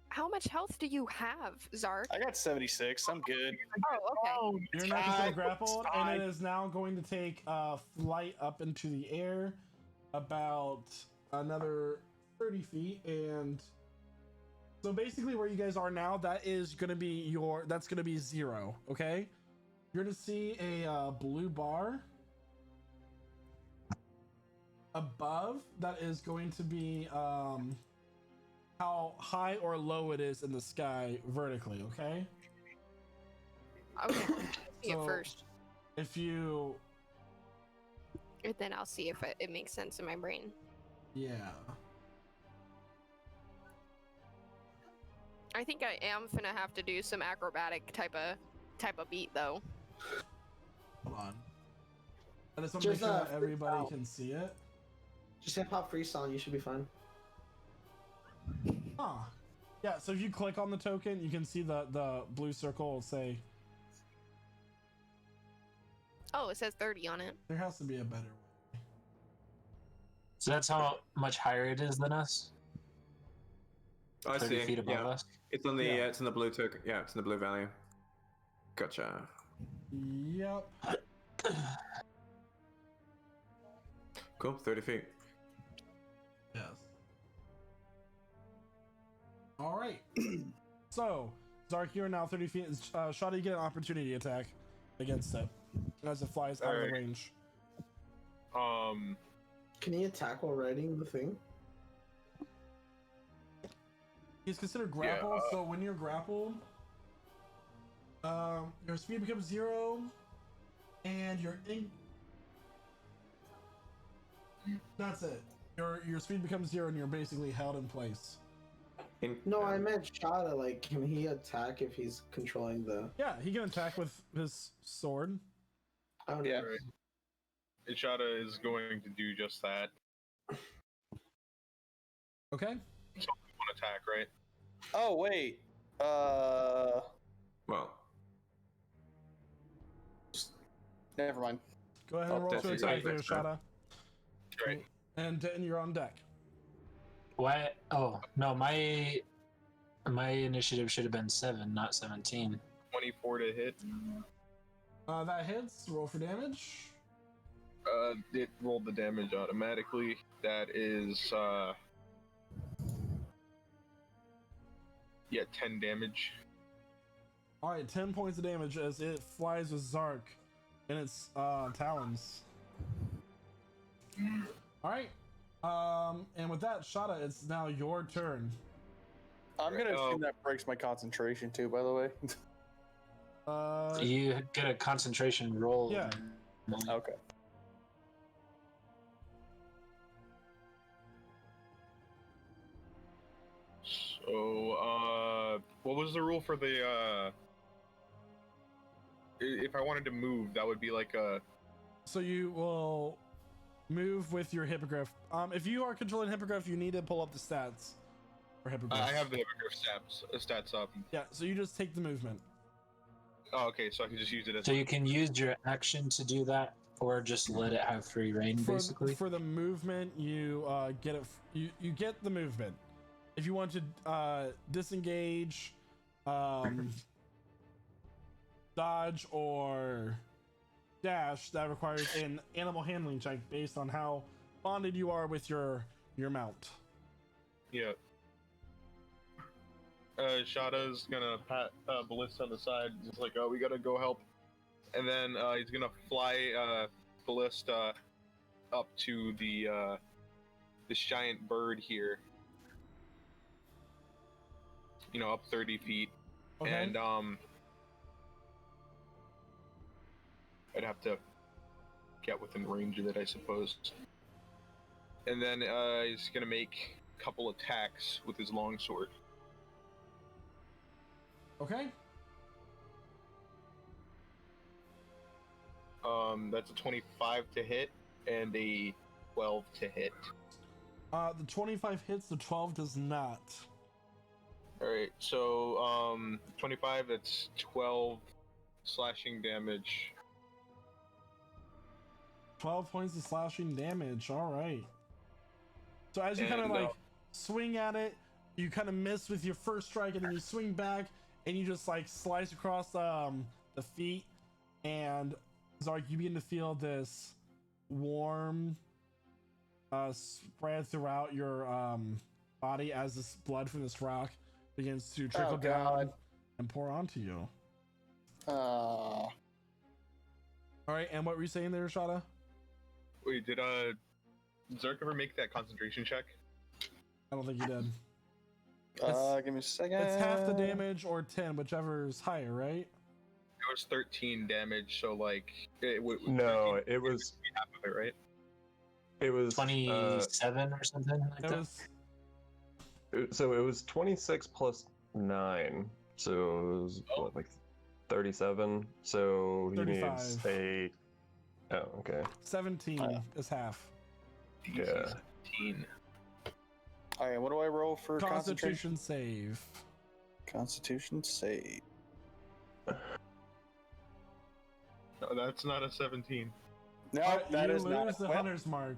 How much health do you have, Zark? I got 76. I'm good. Oh, okay. You're not considered grappled, and it is now going to take flight up into the air about another 30 feet. And so basically where you guys are now, that is going to be that's going to be 0, okay? You're going to see a blue bar above that is going to be how high or low it is in the sky vertically, okay? Okay. I'll see So- it first. If you, And then I'll see if it makes sense in my brain. yeah. I think I am gonna have to do some acrobatic type of beat though. Hold on. I just want to make Just, sure that everybody freestyle. can see it. Just hip hop freestyle and you should be fine. Huh. Yeah, so if you click on the token, you can see the blue circle will say, Oh, it says 30 on it. there has to be a better way. So that's how much higher it is than us. I 30 see. feet above Yeah. us. It's on the Yeah. it's in the blue token. Yeah, it's in the blue value. Gotcha. Yep. Cool. 30 feet. Yes. All right. So, Zark, you're now 30 feet. Shada, you get an opportunity attack against it as it flies out of the Alright. range. Can he attack while riding the thing? He's considered grappled, so when you're grappled, your speed becomes 0, and that's it. Your speed becomes 0, and you're basically held in place. No, I meant Shada. Like, can he attack if he's controlling the? Yeah, he can attack with his sword. Oh Yeah. Right. Ishada is going to do just that. Okay. One attack, right? Oh wait. Well, Never mind. Go ahead and Oh, roll that's to attack there, exactly Shada. Right. And Denton, you're on deck. Why? Oh no, my initiative should have been 7, not 17. 24 to hit. That hits. Roll for damage. It rolled the damage automatically. That is, 10 damage. All right, 10 points of damage as it flies with Zark in its talons. All right. And with that, Shada, it's now your turn. I'm gonna Oh. assume that breaks my concentration too. By the way. Uh, You get a concentration roll. Yeah. Okay. What was the rule for the? If I wanted to move, that would be like a. So you will move with your hippogriff. If you are controlling hippogriff, you need to pull up the stats for hippogriff. I have the hippogriff stats up. Yeah, so you just take the movement. Oh, okay, so I can just use it as. So you can use your action to do that, or just let it have free reign, basically. For the movement, you get it. You get the movement. If you want to disengage, dodge, or dash, that requires an animal handling check based on how bonded you are with your mount. Yeah. Shada's gonna pat Ballista on the side, just like, oh, we gotta go help. And then he's gonna fly Ballista up to the this giant bird here. You know, up 30 feet. Okay. And I'd have to get within range of it, I suppose. And then he's gonna make a couple attacks with his longsword. Okay. That's a 25 to hit and a 12 to hit. The 25 hits, the 12 does not. Alright, so 25, that's 12 slashing damage. 12 points of slashing damage. All right. So as you kind of like swing at it, you kind of miss with your first strike, and then you swing back, and you just like slice across the feet, and Zark, you begin to feel this warm spread throughout your body as this blood from this rock begins to trickle down and pour onto you. All right, and what were you saying there, Shada? Wait, did Zark ever make that concentration check? I don't think you did. Give me a second. It's half the damage or 10, whichever is higher, right? It was 13 damage, so like No, it was half of it, right? It was 27 or something like that. So it was 26 plus 9, so it was what, like 37. So he 35. needs a. Oh, okay. 17 is half. Yeah. 17. All right, what do I roll for Constitution save? Constitution save. No, that's not a 17. No, that is not. You lose the hunter's mark.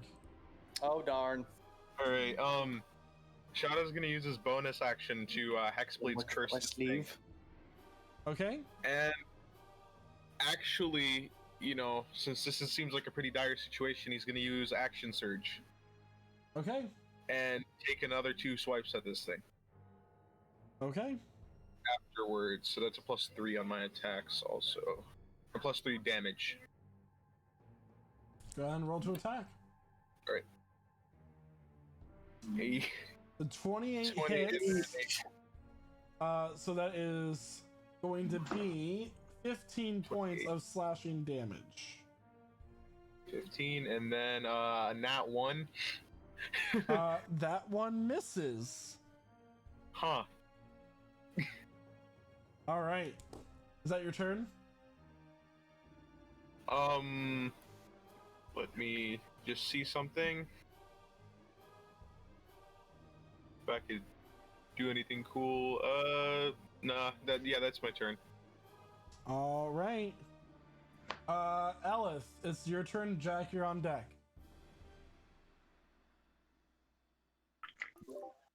Oh darn! All right. Shada's gonna use his bonus action to Hexblade's curse this thing. Okay. And actually, you know, since seems like a pretty dire situation, he's gonna use Action Surge. Okay. And take another 2 swipes at this thing. Okay. Afterwards, so that's a +3 on my attacks also. A +3 damage. Go ahead and roll to attack. Alright. Hey. The 28 hits. So that is going to be 15 points of slashing damage. 15, and then a nat 1. That one misses. Huh. All right. Is that your turn? Let me just see something. If I could do anything cool. Nah, that's my turn. All right. Ellis, it's your turn. Jack, you're on deck.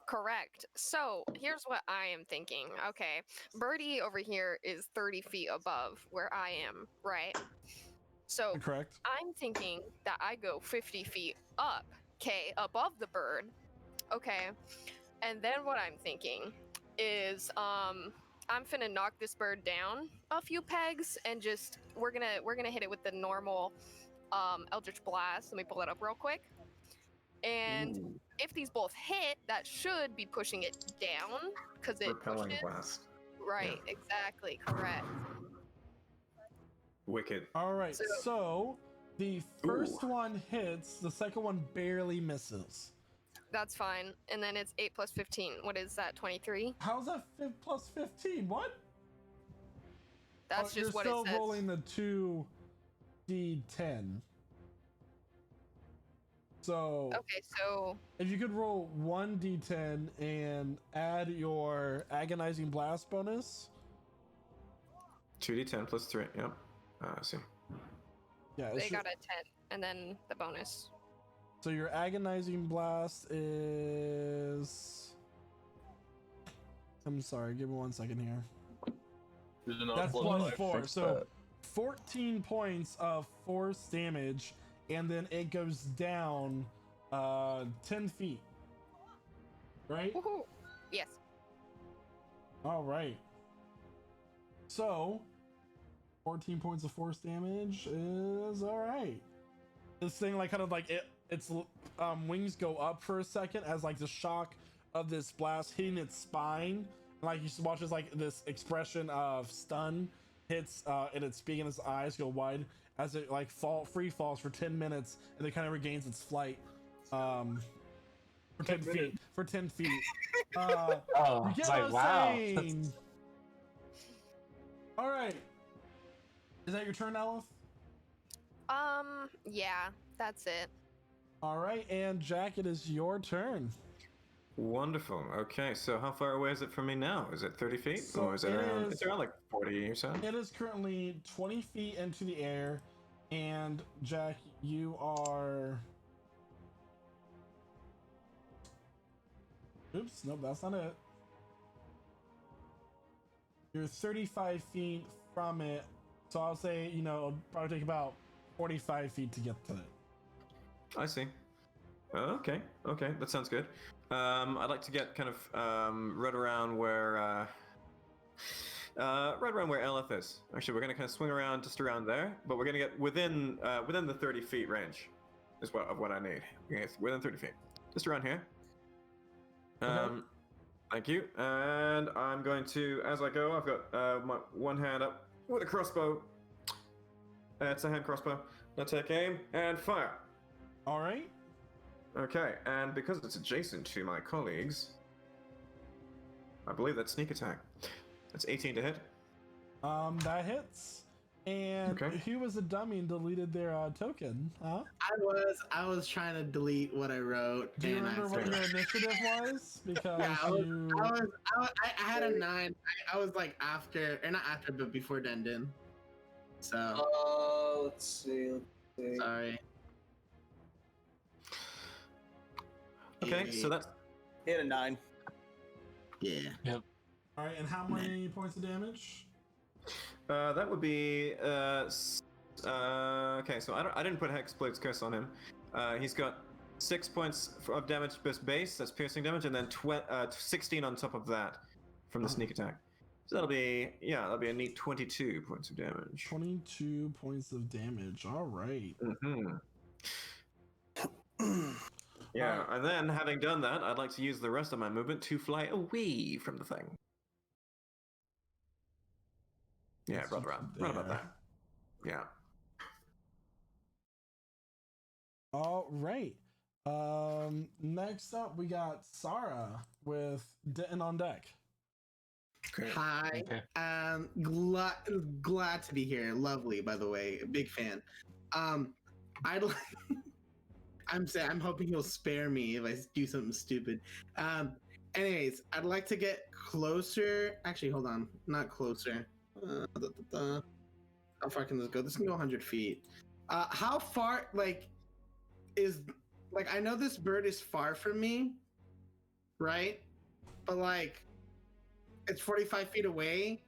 Correct. So here's what I am thinking. Okay, Birdie over here is 30 feet above where I am, right? So correct. I'm thinking that I go 50 feet up, okay, above the bird. Okay, and then what I'm thinking is I'm finna knock this bird down a few pegs, and just we're gonna hit it with the normal Eldritch Blast. Let me pull that up real quick. And if these both hit, that should be pushing it down because it Repelling pushed it. blast. Right, Yeah. exactly, correct. Wicked. All right. So the first one hits, the second one barely misses. That's fine. And then it's 8 plus 15. What is that? 23. How's that plus 15? What? That's just what it You're says. still rolling the 2d10. So Okay, so if you could roll 1d10 and add your agonizing blast bonus. 2d10 plus 3. Yep. I see. Yeah, they got a 10, and then the bonus. So your agonizing blast is. I'm sorry, give me 1 second here. That's plus 4. So 14 points of force damage, and then it goes down 10 feet. Right? Woohoo! Yes. All right. So 14 points of force damage is all right. This thing like kind of like its wings go up for a second as like the shock of this blast hitting its spine. Like you watch as like this expression of stun hits in its beak and its eyes go wide as it like free falls for 10 minutes and then kind of regains its flight for 10 feet. For 10 feet. Oh, You it's get like, what I'm wow. saying? All right. Is that your turn, Aleph? Yeah, that's it. All right, and Jack, it is your turn. Wonderful. Okay, so how far away is it from me now? Is it 30 feet? So or is it it around? is- It's around like 40 or so. It is currently 20 feet into the air, and Jack, you are. Oops, nope, that's not it. You're 35 feet from it, so I'll say, it'll probably take about 45 feet to get to it. I see. Okay, that sounds good. I'd like to get kind of right around where Elif is. Actually, we're gonna kind of swing around just around there, but we're gonna get within the 30 feet range, is what I need. Okay, within 30 feet, just around here. Okay. Thank you. And I'm going to, as I go, I've got my one hand up with a crossbow. It's a hand crossbow. Now take aim and fire. All right. Okay, and because it's adjacent to my colleagues, I believe that's sneak attack. That's 18 to hit. That hits. And Okay. who was a dummy and deleted their token? Huh? I was trying to delete what I wrote. Do you and remember I what failed. your initiative was? Because Yeah, I had a you. 9. I was like after, or not after, but before Dendon. So Let's see. sorry. Okay, so that's He had a 9. Yeah. All right, and how many points of damage? that would be okay. So I didn't put Hexblade's Curse on him. He's got 6 points of damage base. That's piercing damage, and then 16 on top of that from the sneak attack. So that'll be a neat 22 points of damage. 22 points of damage. All right. Mm-hmm. Yeah, Alright. and then having done that, I'd like to use the rest of my movement to fly away from the thing. Yeah, Let's right keep around. it Right about there. that. Yeah. All right. Next up, we got Sarah with Denton on deck. Okay. Hi. Okay. Glad to be here. Lovely, by the way. Big fan. I'd like. I'm hoping he'll spare me if I do something stupid. Anyways, I'd like to get closer. Actually, hold on. Not closer. How far can this go? This can go 100 feet. How far, I know this bird is far from me, right? But, it's 45 feet away,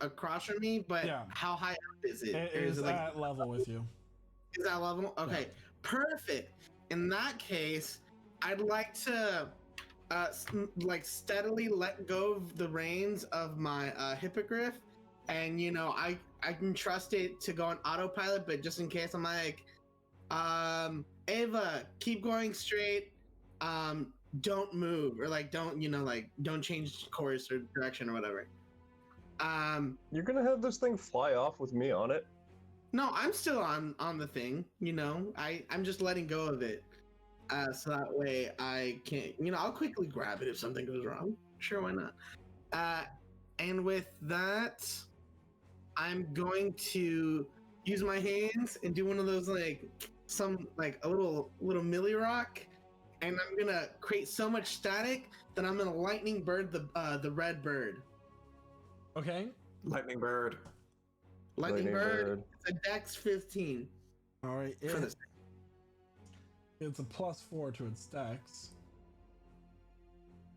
across from me, but Yeah. how high up is it? It Or is it, at level with you. Is that level? Okay, perfect. In that case, I'd like to steadily let go of the reins of my hippogriff, and I can trust it to go on autopilot, but just in case, I'm like, Ava, keep going straight. Don't move, or don't change course or direction or whatever. You're gonna have this thing fly off with me on it? No, I'm still on the thing. I'm just letting go of it. So that way I can, I'll quickly grab it if something goes wrong. Sure, why not? And with that, I'm going to use my hands and do one of those a little milli rock, and I'm gonna create so much static that I'm gonna lightning bird the red bird. Okay. Lightning bird. Lightning bird. It's a Dex 15. All right. For this. It's a +4 to its dex.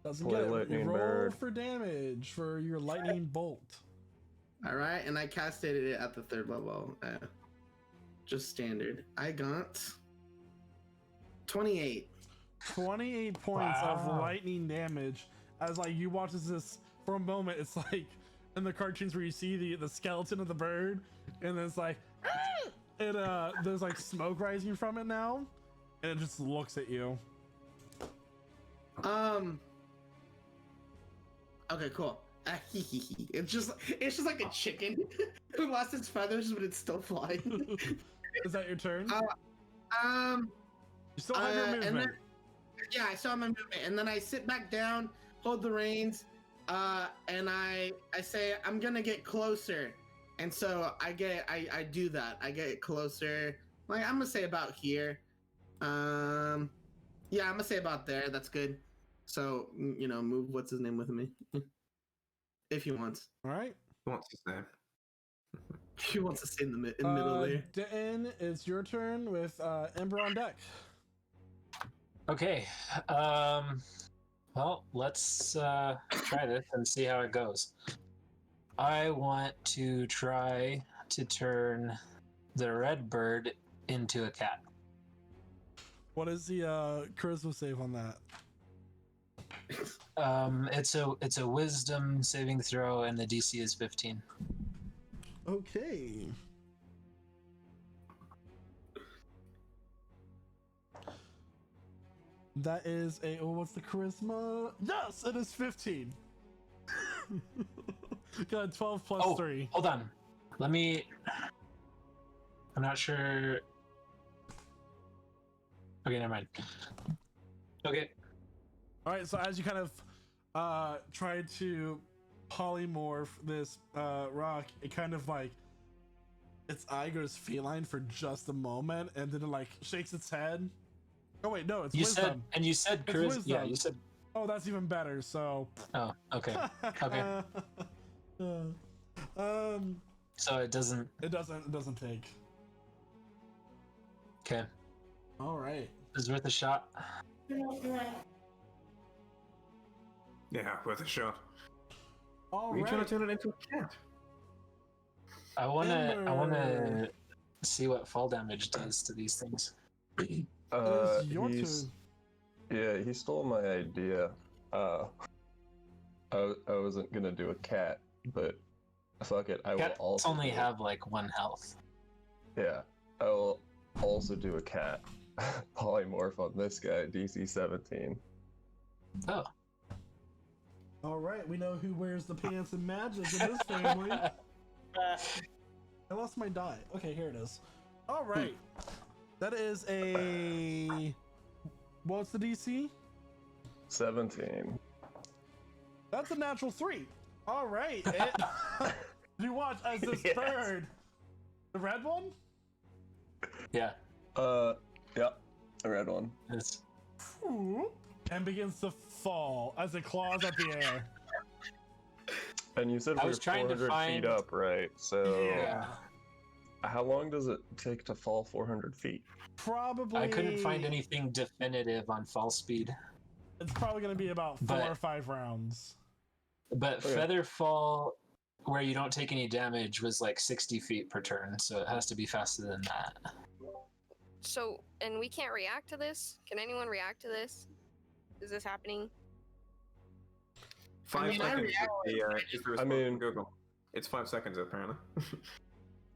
Doesn't Play get it. lightning You roll bird. for damage for your lightning bolt. All right, and I casted it at the 3rd level. Just standard. I got 28. 28 points of lightning damage. As you watch this for a moment, it's like in the cartoons where you see the skeleton of the bird, and then it's like, there's smoke rising from it now, and it just looks at you. Okay, cool. It's just like a chicken who lost its feathers, but it's still flying. Is that your turn? You still have your movement. Yeah, I still have my movement, and then I sit back down, hold the reins, and I say I'm gonna get closer, and so I do that. I get closer. I'm gonna say about here. Yeah, I'm gonna say about there. That's good. So move what's his name with me, if he wants. All right. Who wants his name? He wants to stay in the middle there. Denton, it's your turn with Ember on deck. Okay. Well, let's try this and see how it goes. I want to try to turn the red bird into a cat. What is the charisma save on that? It's a wisdom saving throw, and the DC is 15. Okay. That is what's the charisma? Yes, it is 15. Got 12 plus 3. Hold on. I'm not sure. Okay, never mind. Okay. All right, so as you kind of try to polymorph this rock, it kind of its eye goes feline for just a moment, and then it shakes its head. Oh wait, no, it's wisdom. You said charisma. Yeah, you said. Oh, that's even better. So. Oh, okay. Okay. So it doesn't. It doesn't take. Okay. All right. It's worth a shot. Yeah, worth a shot. All Are you right. trying to turn it into a cat? I wanna see what fall damage does to these things. It's your turn. Yeah, he stole my idea. I wasn't gonna do a cat, but fuck it, I will Cats also only have 1 health. Yeah, I will also do a cat. Polymorph on this guy, DC 17. Oh. All right, we know who wears the pants in magic in this family. I lost my die. Okay, here it is. All right. That is a... What's the DC? 17. That's a natural 3. All right. You watch as this bird... The red one? Yeah. Yeah, a red one. It's... And begins to fall as it claws at the air. And you said I we was were trying to 400 feet find- up, right? So Yeah. how long does it take to fall 400 feet? Probably... I couldn't find anything definitive on fall speed. It's probably going to be about 4 or 5 rounds. But Okay. feather fall, where you don't take any damage, was 60 feet per turn, so it has to be faster than that. So, and we can't react to this? Can anyone react to this? Is this happening? 5 I seconds. react- If you respond from Google, it's 5 seconds apparently.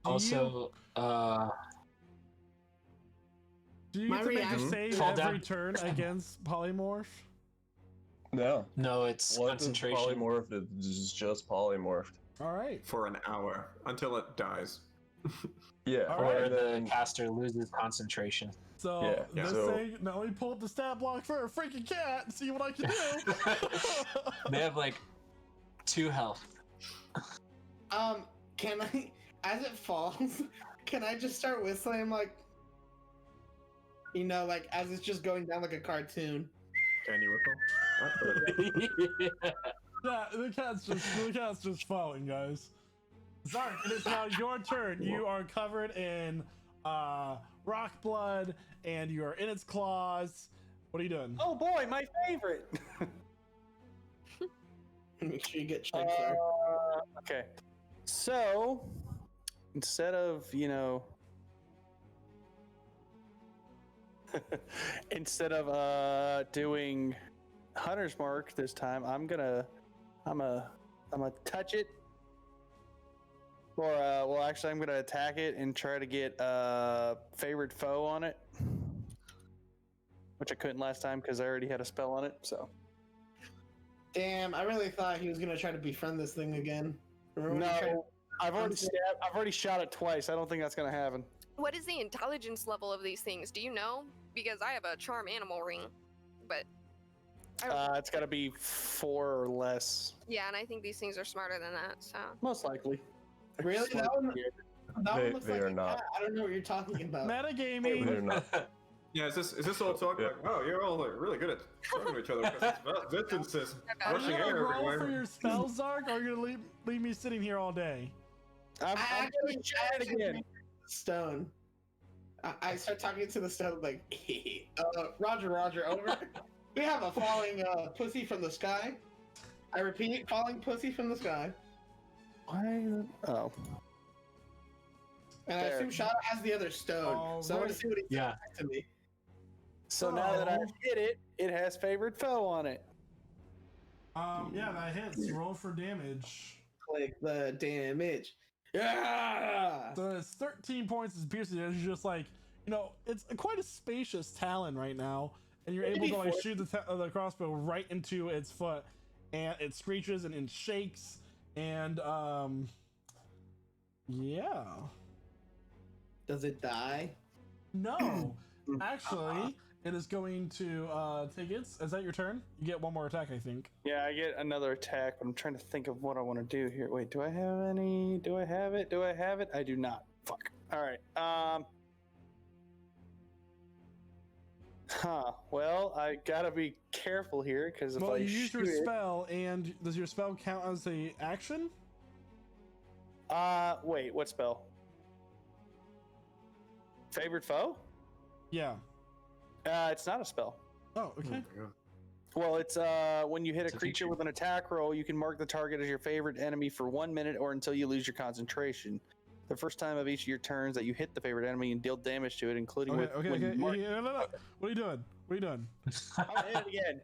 Also, Do you My get to make a reaction- save Fall every down. turn against polymorph? No. no, it's What is concentration. polymorphed? It's just polymorphed. All right. For an hour until it dies. Yeah, All Or right. and the then caster loses concentration. So Yeah, this so- thing, now let me pull up the stat block for a freaking cat and see what I can do. They have like 2 health. Can I, as it falls, can I just start whistling like, like as it's just going down like a cartoon? Can you whistle? Yeah, the cat's just falling, guys. Zark, it is now your turn. You are covered in rock blood, and you are in its claws. What are you doing? Oh boy, my favorite. Make sure you get checked there. Okay. So instead of, doing Hunter's Mark this time, I'm gonna touch it. Or well, actually, I'm gonna attack it and try to get favored foe on it, which I couldn't last time because I already had a spell on it. So Damn, I really thought he was gonna try to befriend this thing again. Remember when he tried- no, I've already shot it twice. I don't think that's gonna happen. What is the intelligence level of these things? Do you know? Because I have a charm animal ring, but I don't It's got to be 4 or less, yeah, and I think these things are smarter than that. So most likely. Really? That one looks They like are a not. cat. I don't know what you're talking about. Metagaming. they're not. Yeah, is this all talk Yeah. like, oh, you're all like, really good at talking to each other because it's distances, Are you rushing gonna air roll everywhere. for your spells, Zark, or are you gonna leave me sitting here all day? I'm I gonna try it again. Stone. I start talking to the stone like, Roger, over. We have a falling pussy from the sky. I repeat, falling pussy from the sky. Why? Oh. And I There. assume Shadow has the other stone. So I want to Alright. see what he says Yeah. back to me. So now that I've Oh. hit it, it has favored foe on it. Yeah, that hits. Roll for damage. Click the damage. Yeah! So it's 13 points as piercing. It's just like, it's quite a spacious talon right now, and you're able to like shoot the crossbow right into its foot, and it screeches and it shakes, and yeah. Does it die? No, actually, it is going to take its. Is that your turn? You get one more attack, I think. Yeah, I get another attack, but I'm trying to think of what I want to do here. Wait, do I have any? Do I have it? I do not. Fuck. All right. Well, I gotta be careful here because if Well, I you use your shoot it- spell, and does your spell count as a action? Wait, what spell? Favored foe? Yeah. It's not a spell. Oh, okay. Well, it's when you hit It's a a creature feature. with an attack roll, you can mark the target as your favorite enemy for 1 minute or until you lose your concentration. The first time of each of your turns that you hit the favorite enemy and deal damage to it, including Okay, with okay, when okay. you mark- No. What are you doing? What are you doing? I'll hit it again.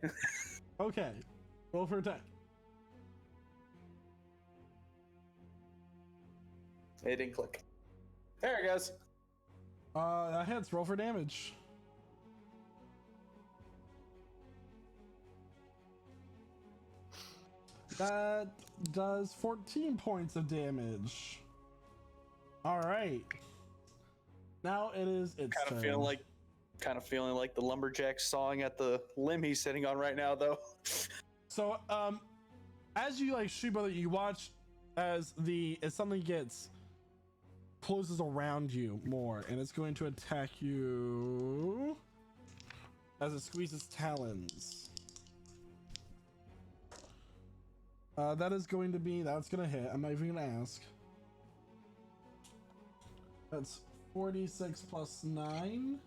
Okay. Roll for attack. It didn't click. There it goes. That hits. Roll for damage. That does 14 points of damage. All right. Now it is its Kind turn. of feeling like the lumberjack sawing at the limb he's sitting on right now, though. So, as you like shoot, brother, you watch as something closes around you more, and it's going to attack you as it squeezes talons. That's gonna hit. I'm not even gonna ask. That's 46 plus 9.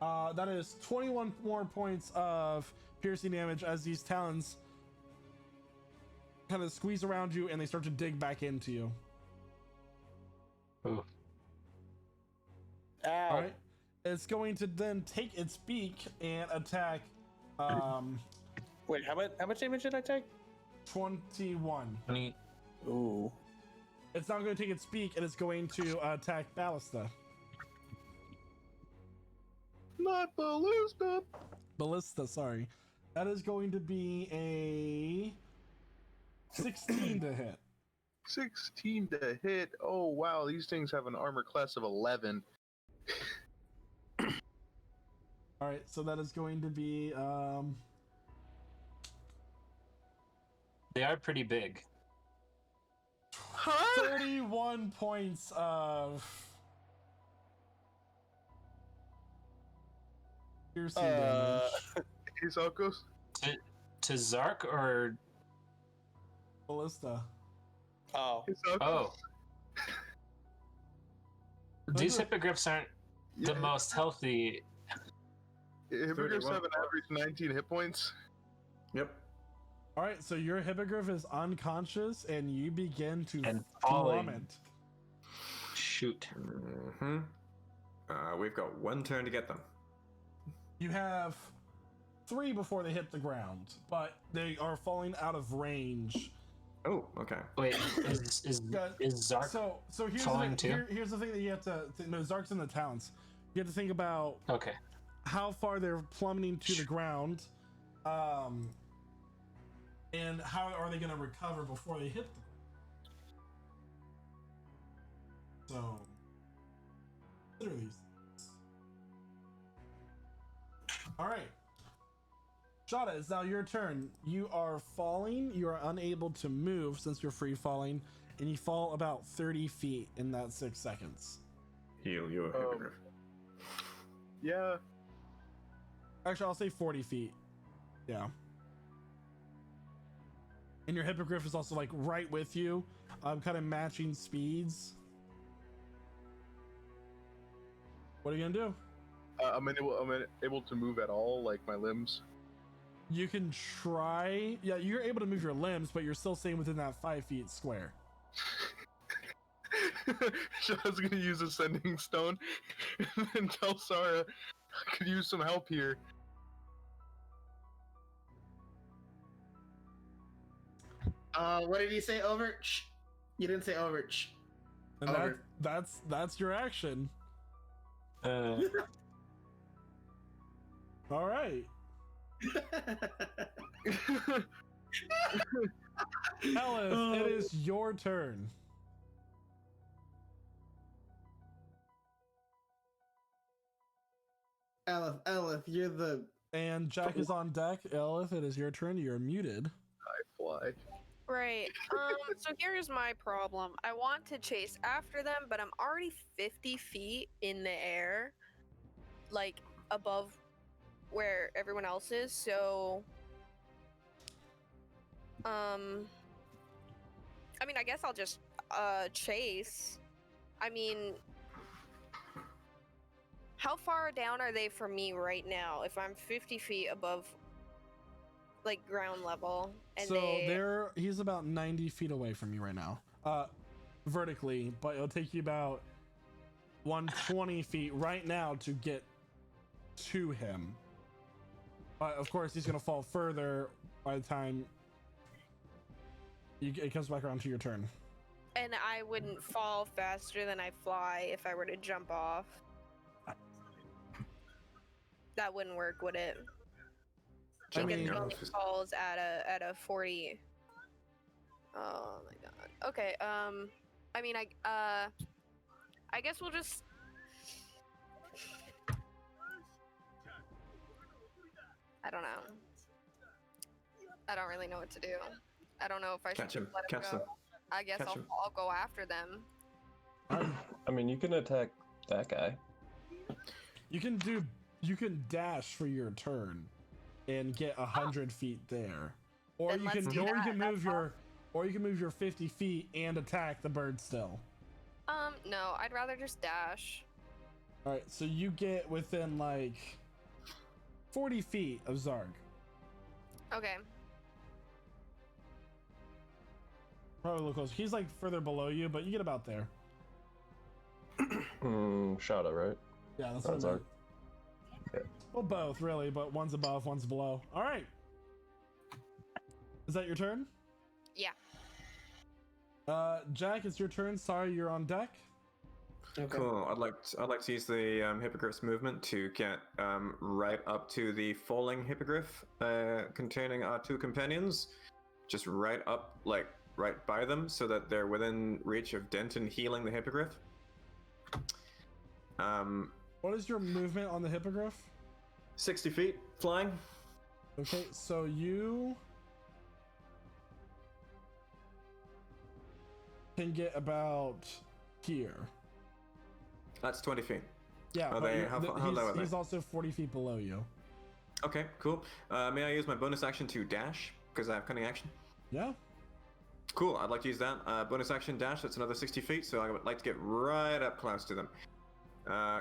That is 21 more points of piercing damage as these talons kind of squeeze around you and they start to dig back into you. Ooh. Ow. All right. It's going to then take its beak and attack Wait, how much damage did I take? 21. Ooh. It's now going to take its beak and it's going to attack Ballista. Not Ballista. Ballista, sorry. That is going to be a 16 to hit. 16 to hit. Oh wow, these things have an armor class of 11. All right, so that is going to be They are pretty big. 31 points of piercing damage. Hey, Salkos? To Zark or Ballista. Oh. Hey, Salkos? oh, these hippogriffs aren't the most healthy. Hippogriffs 31. have an average 19 hit points. Yep. All right, so your hippogriff is unconscious, and you begin to And falling. plummet. Shoot. Mm-hmm. We've got one turn to get them. You have 3 before they hit the ground, but they are falling out of range. Oh, okay. Wait, is Zark? So here's the falling thing. too? Here's the thing that you have to. No, Zark's in the talents. You have to think about Okay. how far they're plummeting to the ground, and how are they going to recover before they hit the ground. So consider these things. All right. Shada, it's now your turn. You are falling. You are unable to move since you're free falling, and you fall about 30 feet in that 6 seconds. Heal your hippogriff. Yeah. Actually, I'll say 40 feet. Yeah. And your hippogriff is also like right with you, kind of matching speeds. What are you gonna do? I'm able to move at all, like my limbs. You can try. Yeah, you're able to move your limbs, but you're still staying within that 5 feet square. So I was gonna use Ascending Stone and tell Sarah I could use some help here. What did you say? Over? Shh. You didn't say over. Shh. And Over. that's your action. Uh, All right. Ellis, it is your turn. Elif, you're the. And Jack is on deck. Ellis, it is your turn. You're muted. I fly. Right. So here's my problem. I want to chase after them, but I'm already 50 feet in the air, like above where everyone else is. So, I mean, I guess I'll just chase. I mean, how far down are they from me right now? If I'm 50 feet above, like, ground level, and so he's about 90 feet away from you right now, vertically, but it'll take you about 120 feet right now to get to him. But of course, he's gonna fall further by the time it comes back around to your turn. And I wouldn't fall faster than I fly if I were to jump off. That wouldn't work, would it? I mean, Because it only falls at a 40. Oh my god. Okay. I mean, I guess we'll just. I don't know. I don't really know what to do. I don't know if I Catch should him. let him Catch go. them. I guess Catch I'll, him. I'll go after them. I mean, you can attack that guy. You can dash for your turn and get 100 feet there, or Then you can let's do or you that. can That's move your or you can move your 50 feet and attack the bird still. No, I'd rather just dash. All right, so you get within like 40 feet of Zarg. Okay. Probably a little close. He's like further below you, but you get about there. Shada, right? Yeah, that's That's what I Zarg. meant. Well, both really, but one's above, one's below. All right. Is that your turn? Yeah. Jack, it's your turn. Sorry, you're on deck. Okay. Cool. I'd like to use the hippogriff's movement to get right up to the falling hippogriff containing our two companions. Just right up, like right by them so that they're within reach of Denton healing the hippogriff. What is your movement on the hippogriff? 60 feet flying. Okay, so you can get about here. That's 20 feet. Yeah, Are but they, how low are they? he's also 40 feet below you. Okay, cool. May I use my bonus action to dash? Because I have cunning action. Yeah. Cool, I'd like to use that. Bonus action dash, that's another 60 feet, so I would like to get right up close to them.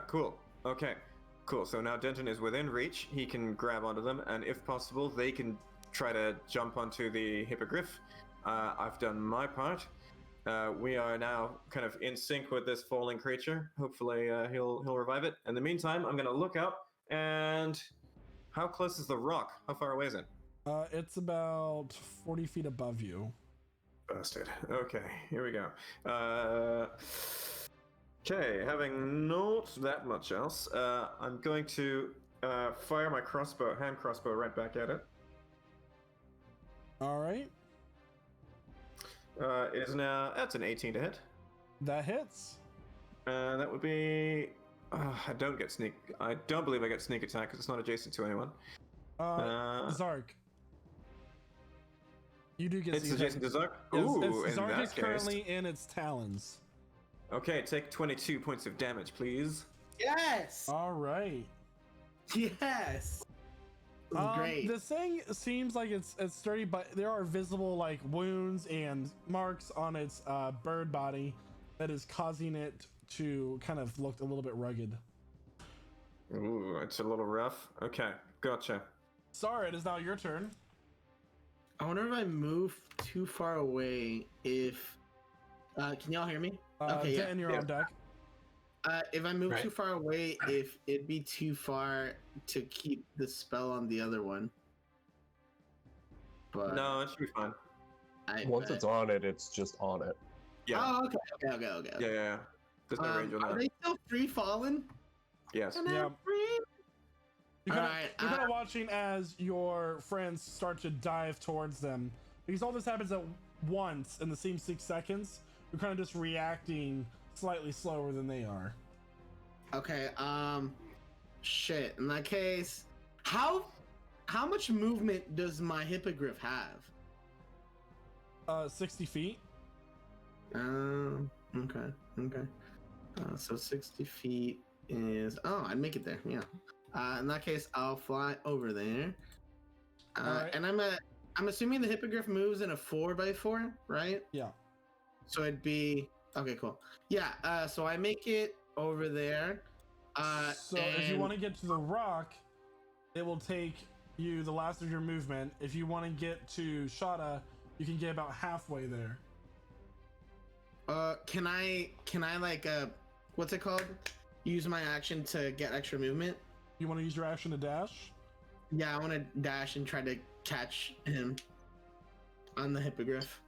Cool. Okay, cool. So now Denton is within reach. He can grab onto them, and if possible, they can try to jump onto the hippogriff. I've done my part. We are now kind of in sync with this falling creature. Hopefully, he'll revive it. In the meantime, I'm gonna look up, and how close is the rock? How far away is it? It's about 40 feet above you. Bastard. Okay, here we go. Okay, having not that much else, I'm going to fire my hand crossbow right back at it. All right. It is now, that's an 18 to hit. That hits. That would be, I don't believe I get sneak attack because it's not adjacent to anyone. Zark. You do get It's adjacent to Zark? Yes, Ooh, in Zark that is case. currently in its talons. Okay, take 22 points of damage, please. Yes. All right. Yes. Great. This thing seems like it's sturdy, but there are visible like wounds and marks on its bird body that is causing it to kind of look a little bit rugged. Ooh, it's a little rough. Okay, gotcha. Sorry, it is now your turn. I wonder if I move too far away. If can y'all hear me? Okay, Dan, you're on deck. If I move Right. too far away, if it'd be too far to keep the spell on the other one. But No, it should be fine. Once it's on it, it's just on it. Yeah. Oh, okay. Yeah. There's no range on Are that. they still free falling? Yes. Yeah. You're kind Alright, of watching as your friends start to dive towards them. Because all this happens at once in the same 6 seconds. You're kind of just reacting slightly slower than they are. Okay, shit. In that case, how much movement does my hippogriff have? 60 feet. Okay. So 60 feet is... Oh, I'd make it there, yeah. In that case, I'll fly over there. Alright. And I'm assuming the hippogriff moves in a 4x4, right? Yeah. So it'd be... Okay, cool. Yeah, so I make it over there. So if you want to get to the rock, it will take you the last of your movement. If you want to get to Shada, you can get about halfway there. Can I like what's it called? Use my action to get extra movement? You want to use your action to dash? Yeah, I want to dash and try to catch him on the hippogriff.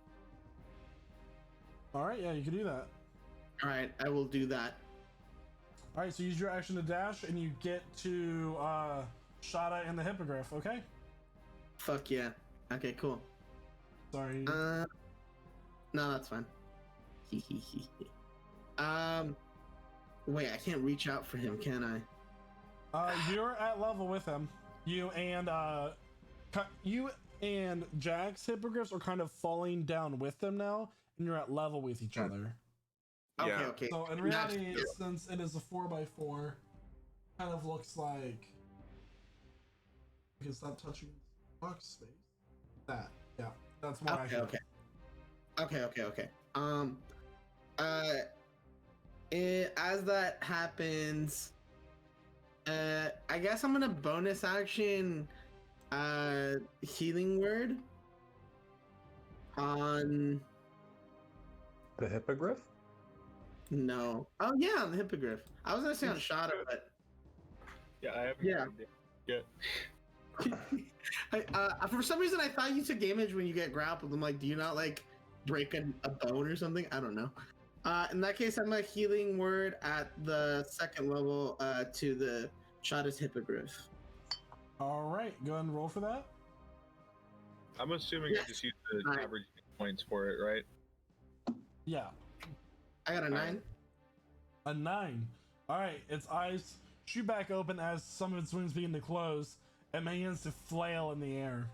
All right, yeah, you can do that. All right, I will do that. All right, so use your action to dash, and you get to Shada and the hippogriff. Okay. Fuck yeah. Okay, cool. Sorry. No, that's fine. Wait, I can't reach out for him, can I? You're at level with him. You and Jack's hippogriffs are kind of falling down with them now, and you're at level with each other. Yeah. Okay. So in reality, since it is a 4x4, kind of looks like it's not touching box space. That, yeah, that's more accurate. Okay. As that happens, I guess I'm gonna bonus action healing word on The hippogriff? no. Oh yeah, on the hippogriff. I was gonna say on Shada, but Yeah, I have. Yeah. Yeah. for some reason I thought you took damage when you get grappled. I'm like, do you not like break a bone or something? I don't know. In that case, I'm a healing word at the second level to the Shada's hippogriff. All right, go ahead and roll for that. I'm assuming I just use the Alright. average points for it, right? Yeah, I got a 9. a 9. All right, its eyes shoot back open as some of its wings begin to close and begins to flail in the air,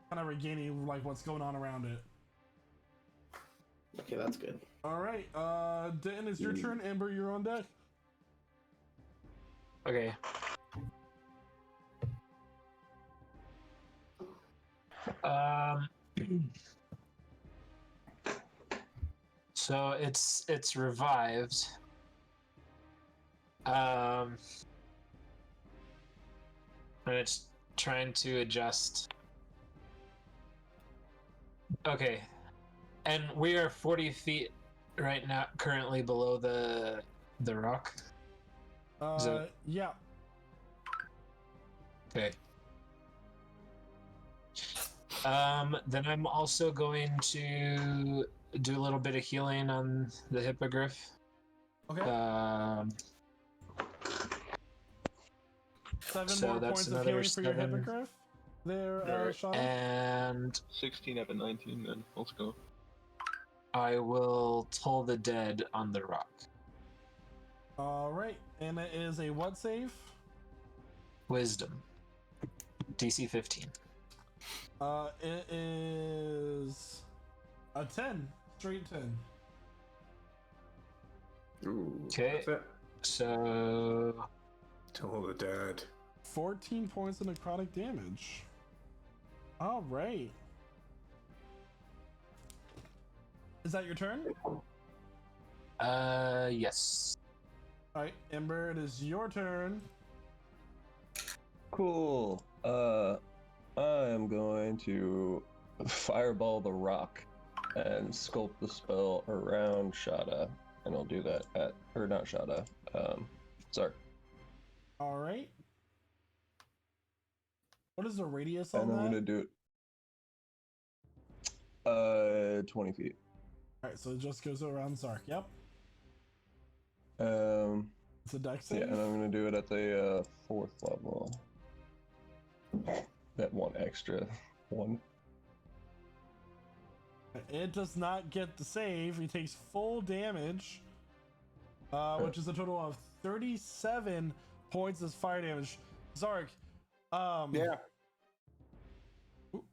kind of regaining like what's going on around it. Okay, that's good. All right, Denton, it's your turn. Amber, you're on deck. Okay. So it's revived. And it's trying to adjust. Okay. And we are 40 feet right now, currently below the rock. So- Yeah. Okay. Then I'm also going to do a little bit of healing on the hippogriff. Okay. 7 so more that's points of another healing for your 7. hippogriff. There, Alright. Sean. And 16 up at 19, then. Let's go. I will toll the dead on the rock. All right, and it is a what save? Wisdom. DC 15. It is a 10, straight 10. Ooh. Okay. That's it. So Tell the dad. 14 points of necrotic damage. All right. Is that your turn? yes. All right, Ember, it is your turn. Cool. I am going to fireball the rock and sculpt the spell around Shada, and I'll do that at, or not Shada, Zark. All right. What is the radius on And I'm that? gonna do it 20 feet. All right, so it just goes around Zark. Yep. It's a dex save. Yeah, and I'm gonna do it at the 4th level. That one extra one. It does not get the save. He takes full damage, which is a total of 37 points of fire damage. Zark, Yeah. Ooh,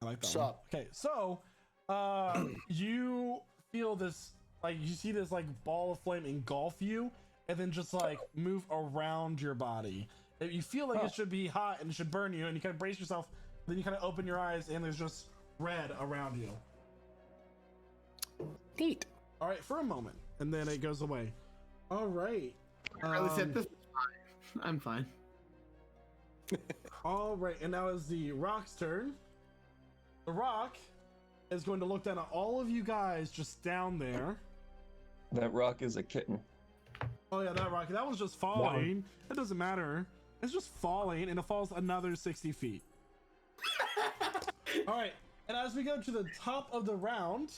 I like that What's one. up? Okay, so you feel this, like you see this like ball of flame engulf you, and then just like move around your body. You feel like it should be hot and it should burn you, and you kind of brace yourself. Then you kind of open your eyes, and there's just red around you. Neat. All right, for a moment, and then it goes away. All right. This is fine. I'm fine. All right, and now is the rock's turn. The rock is going to look down at all of you guys just down there. That rock is a kitten. Oh yeah, that rock. That was just falling. It doesn't matter. It's just falling, and it falls another 60 feet. All right, and as we go to the top of the round,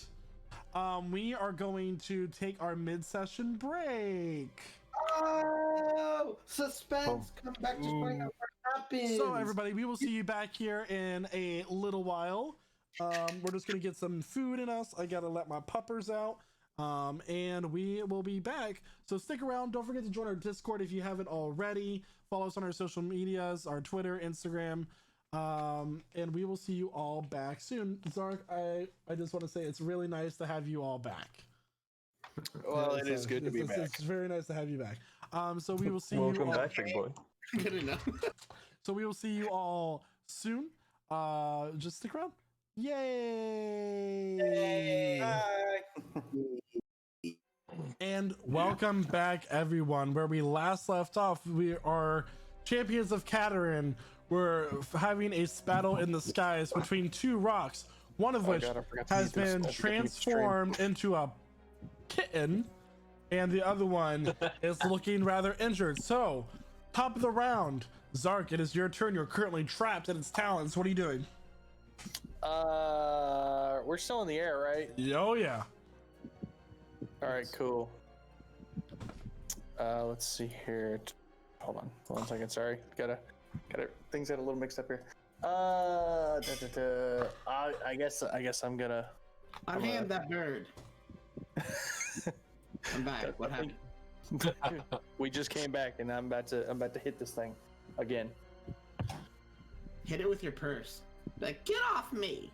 we are going to take our mid-session break. Oh, suspense! Come back to find out what happens. So everybody, we will see you back here in a little while. We're just gonna get some food in us. I gotta let my puppers out. And we will be back. So stick around. Don't forget to join our Discord if you haven't already. Follow us on our social medias, our Twitter, Instagram. And we will see you all back soon. Zark, I just want to say it's really nice to have you all back. Well, it is good to be back. It's very nice to have you back. So we will see Welcome you all. back, big boy. Good enough. So we will see you all soon. Just stick around. Yay! And welcome back, everyone. Where we last left off, we are champions of Katerin. We're having a battle in the skies between two rocks, one of which I forgot to has mute this. been I forgot to mute the stream. transformed into a kitten, and the other one is looking rather injured. So, top of the round, Zark, it is your turn. You're currently trapped in its talons. What are you doing? We're still in the air, right? Oh yeah. All right, cool. Let's see here. Hold on, 1 second. Sorry, gotta. Things got a little mixed up here. I guess I'm gonna. Unhand that bird. I'm back. What happened? We just came back, and I'm about to hit this thing again. Hit it with your purse. Like, get off me!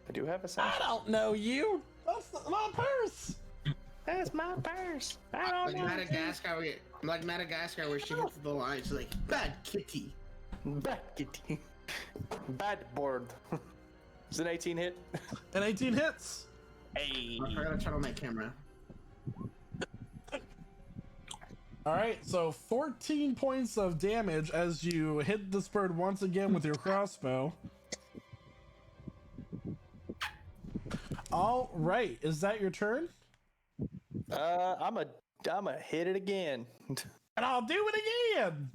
I do have a I satchel. don't know you. That's my purse. That's my purse. I don't Like know. Madagascar, where she hits the line. She's like, bad kitty. Bad kitty. Bad board. Is an 18 hit? And 18 hits. Hey. I forgot to turn on my camera. All right, so 14 points of damage as you hit this bird once again with your crossbow. All right, is that your turn? I'm a hit it again. And I'll do it again.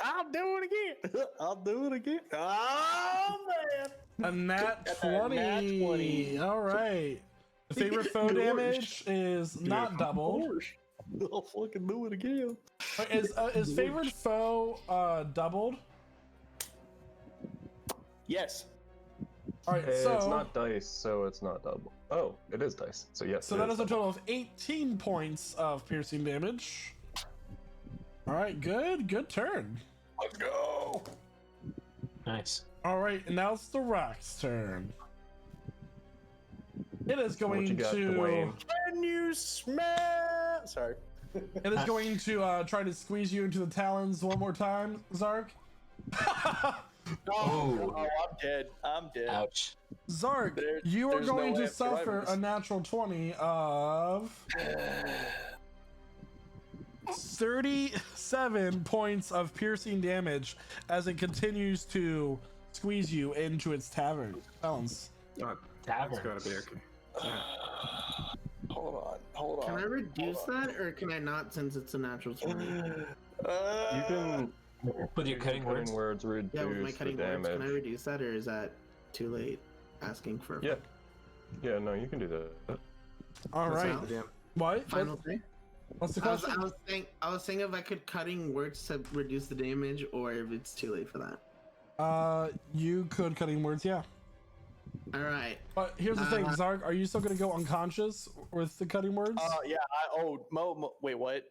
I'll do it again. I'll do it again. Oh man! A nat Got that 20. nat 20. All right. The favorite foe damage is not doubled. I'll fucking do it again. Is favorite foe doubled? Yes. All right, It's so not dice, so it's not double. Oh, it is dice. So yes. so it that is is a double. total of 18 points of piercing damage. All right, good turn. Let's go. Nice. All right, and now it's the rock's turn. It is What going you got, to. Dwayne? Can you smell? Sorry. It is going to try to squeeze you into the talons one more time, Zark. Oh, I'm dead. I'm dead. Ouch. Zark, you are there's no going way to of surviving suffer this. a natural 20 of 37 points of piercing damage as it continues to squeeze you into its talons. That's gotta be okay. Hold on. Can I reduce that, or can I not since it's a natural 20? You can With your cutting words. reduce Yeah, with my the cutting words, damage. can I reduce that, or is that too late asking for Yeah. Yeah, no, you can do that. All What's right. that? What? Final thing? What's the I was, question? I was saying if I could cutting words to reduce the damage, or if it's too late for that. You could cutting words, yeah. All right. But here's the thing, Zark, are you still gonna go unconscious with the cutting words? Yeah. Wait, what?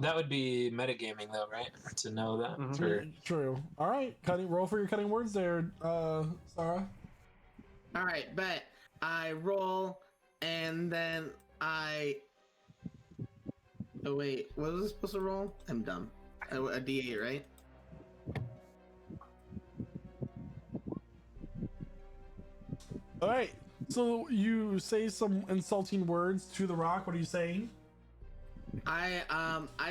That would be metagaming, though, right? To know that. For... True. All right, roll for your cutting words there, Sarah. All right, bet I roll, and then I. Oh wait, what was I supposed to roll? I'm dumb. A D8, right? All right. So you say some insulting words to the rock. What are you saying? I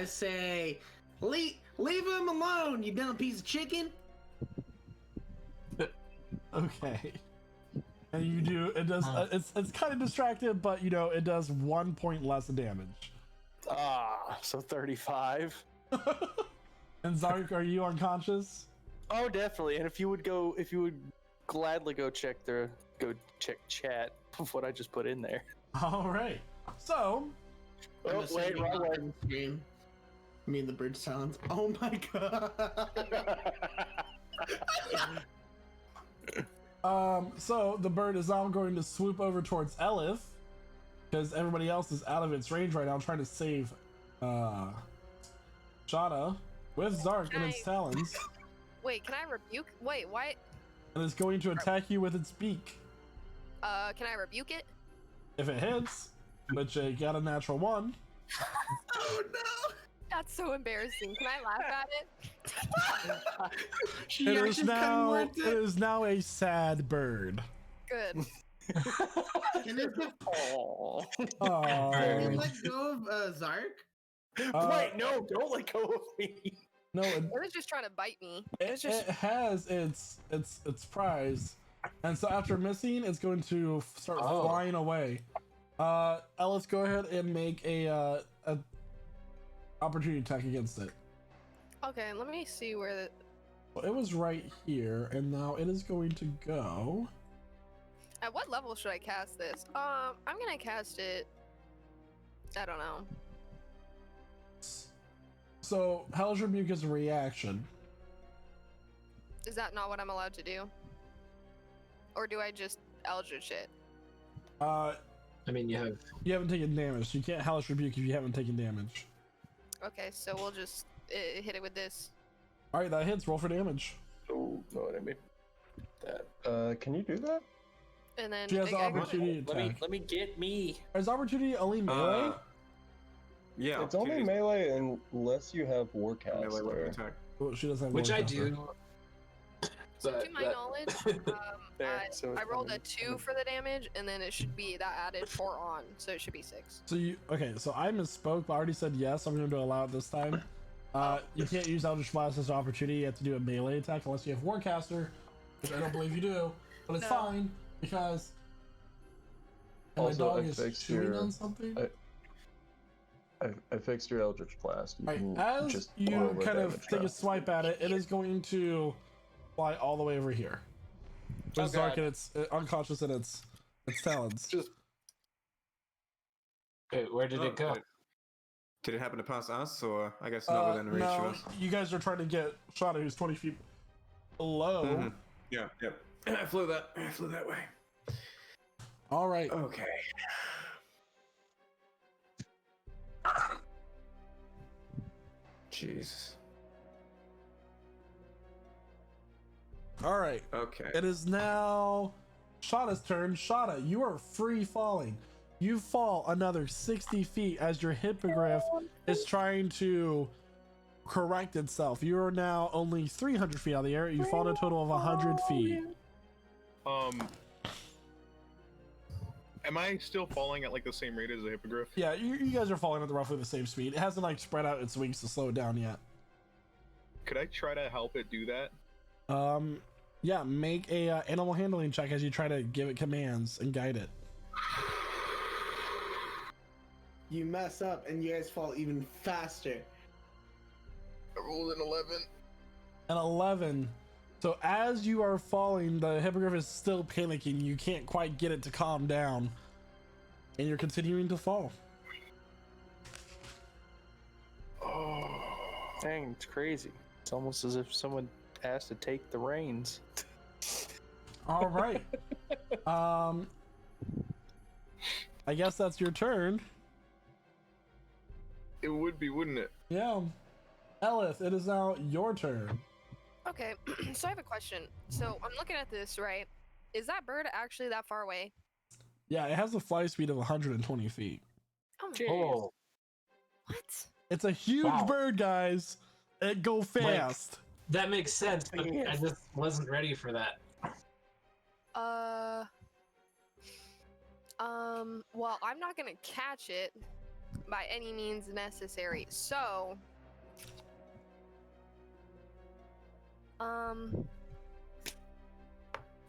say, leave him alone, you dumb piece of chicken. Okay. And you do. It does. It's kind of distracted, but it does 1 point less damage. So 35. And Zark, are you unconscious? Oh, definitely. And if you would gladly go check chat of what I just put in there. All right. So. I'm Oh, wait, assuming wrong not one. on screen. I mean the bridge sounds. Oh my god. So the bird is now going to swoop over towards Elif because everybody else is out of its range right now, trying to save Shada with Zark in its talons, Wait, can I rebuke? Wait, what? and it's going to attack you with its beak. Can I rebuke it? If it hits, which it got a natural 1. Oh no. That's so embarrassing. Can I laugh at it? She It actually is cutting now. words It is now a sad bird. Good. And it's a Oh. Can Aw. you let go of Zark? Wait, no, don't let go of me. No, It was just trying to bite me. It's just it has its prize, and so after missing, it's going to start flying away. Ellis, go ahead and make a opportunity attack against it. Okay, let me see where the. Well, it was right here, and now it is going to go. At what level should I cast this? I'm gonna cast it. I don't know. So Hell's Rebuke is a reaction. Is that not what I'm allowed to do? Or do I just Eldritch it? I mean, you haven't taken damage, so you can't Hellish Rebuke if you haven't taken damage. Okay, so we'll just hit it with this. All right, that hits. Roll for damage. Oh, know what I mean? Can you do that? And then She has the opportunity attack. Let me get me. Is opportunity only melee? Yeah. It's only melee unless you have Warcaster. Melee weapon attack. Well, she doesn't have which I Warcaster. do. So But to my knowledge, I rolled a 2 for the damage, and then it should be that added 4 on, so it should be 6. So so I misspoke, but I already said yes. I'm going to allow it this time. You can't use Eldritch Blast as an opportunity. You have to do a melee attack unless you have Warcaster, which I don't believe you do. But it's fine because my Also, dog I is fixed chewing your- on something. I fixed your Eldritch Blast. You can As just you roll the kind of damage take a now. swipe at it, it is going to fly all the way over here. Oh, It's dark and it's unconscious in its talons. Wait, where did it go? Did it happen to pass us, or I guess not within reach of No, us? you guys are trying to get Shadow, who's 20 feet below. Mm-hmm. Yeah, yep. I flew that way. All right. Okay. Jeez. All right. Okay. It is now Shada's turn. Shada, you are free falling. You fall another 60 feet as your hippogriff is trying to correct itself. You are now only 300 feet out of the air. You fall a total of 100 feet. Am I still falling at like the same rate as the hippogriff? Yeah, you guys are falling at roughly the same speed. It hasn't like spread out its wings to slow it down yet. Could I try to help it do that? Yeah, make a animal handling check as you try to give it commands and guide it. You mess up and you guys fall even faster. I rolled an 11. An 11. So as you are falling, the hippogriff is still panicking. You can't quite get it to calm down, and you're continuing to fall. Oh. Dang, it's crazy. It's almost as if someone asked to take the reins. All right. I guess that's your turn. It would be, wouldn't it? Yeah. Elith, it is now your turn. Okay, so I have a question. So I'm looking at this, right? Is that bird actually that far away? Yeah, it has a fly speed of 120 feet. Oh, Oh, what? It's a huge bird, guys. It go fast. that makes sense, but I just wasn't ready for that. Well, I'm not gonna catch it by any means necessary. So,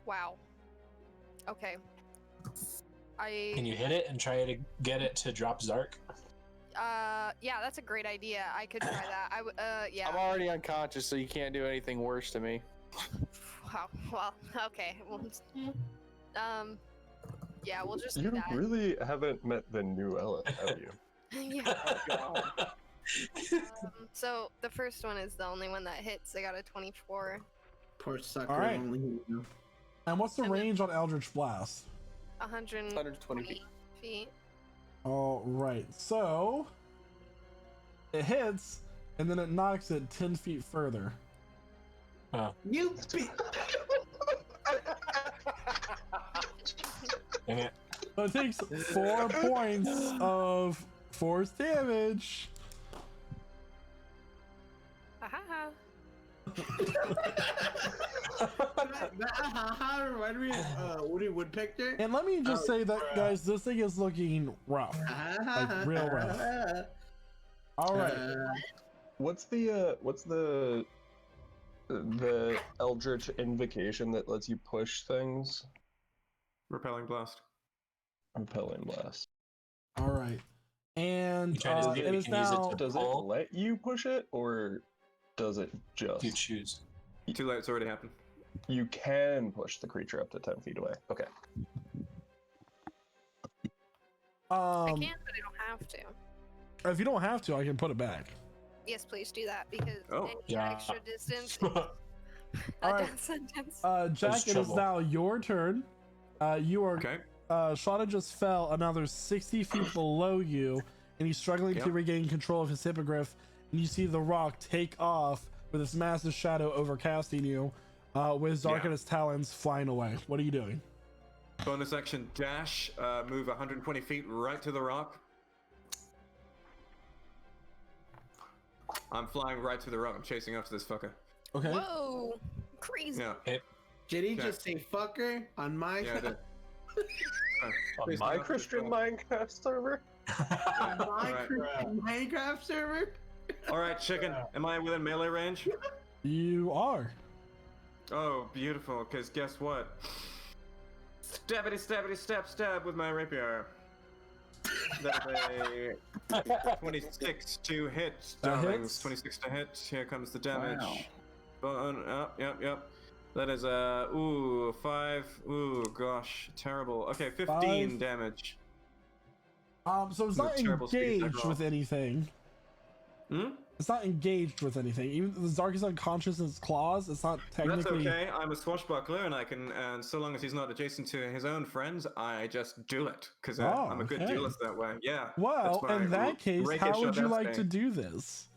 wow. Okay. Can you hit it and try to get it to drop Zark? Yeah, that's a great idea. I could try that. Yeah. I'm already unconscious, so you can't do anything worse to me. Wow. Well, okay. Well, yeah, we'll just do You that. really haven't met the new Elith, have you? Yeah. So the first one is the only one that hits. I got a 24. Poor sucker. All right. Only And what's the range on Eldritch Blast? 120 feet. All right, so it hits, and then it knocks it 10 feet further. You be- Dang it. So it takes 4 points of force damage. Ahaha. that reminded me of Woody Woodpecker. And let me just say that, guys, this thing is looking rough. Like, real rough. All right. What's the Eldritch invocation that lets you push things? Repelling blast. Repelling blast. All right. And You trying to see if it you is can use it now. to Does it pull? let you push it, or does it just? You choose. Too late, it's already happened. You can push the creature up to 10 feet away. Okay. I can, but I don't have to. If you don't have to, I can put it back. Yes, please do that because Oh, any yeah. extra distance All right. death sentence. Jack, it is trouble. now your turn. You are. Okay. Shada just fell another 60 feet below you, and he's struggling to Yep. regain control of his hippogriff. And you see the rock take off with this massive shadow overcasting you, with Zark Yeah. and his talons flying away. What are you doing? Bonus action dash, move 120 feet right to the rock. I'm flying right to the rock. I'm chasing after this fucker. Okay. Whoa, crazy. Yeah. Did he Okay. just say fucker on my? Yeah, I did. On Chasing my after Christian this fella. Minecraft server? On my Alright. Christian Minecraft server? All right, chicken. Am I within melee range? You are. Oh, beautiful. Because guess what? Stabbity, stabbity, stab, stab with my rapier. That's a 26 to hit, That darlings. hits. 26 to hit. Here comes the damage. Wow. Yep. That is ooh, 5. Ooh, gosh, terrible. Okay, 15 5. damage. So it's The not terrible speed attack engaged roll. with anything. Hmm? It's not engaged with anything. Even the Zark is unconscious in his claws. It's not That's technically. okay. I'm a swashbuckler, and I can, and so long as he's not adjacent to his own friends, I just do it because Oh, I'm a good okay. duelist that way. Yeah. Well, that's my in that case, rakish how would you like audacity. to do this?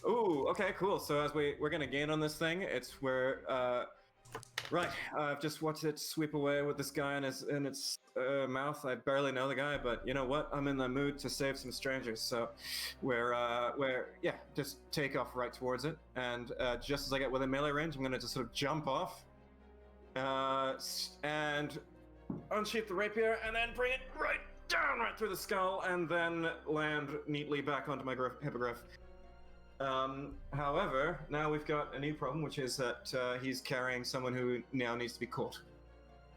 Ooh, okay, cool. So as we're gonna gain on this thing, it's where right. I've just watched it sweep away with this guy in its mouth. I barely know the guy, but you know what? I'm in the mood to save some strangers. So we're just take off right towards it, and just as I get within melee range, I'm gonna just sort of jump off, and unsheath the rapier, and then bring it right down right through the skull, and then land neatly back onto my hippogriff. However, now we've got a new problem, which is that he's carrying someone who now needs to be caught.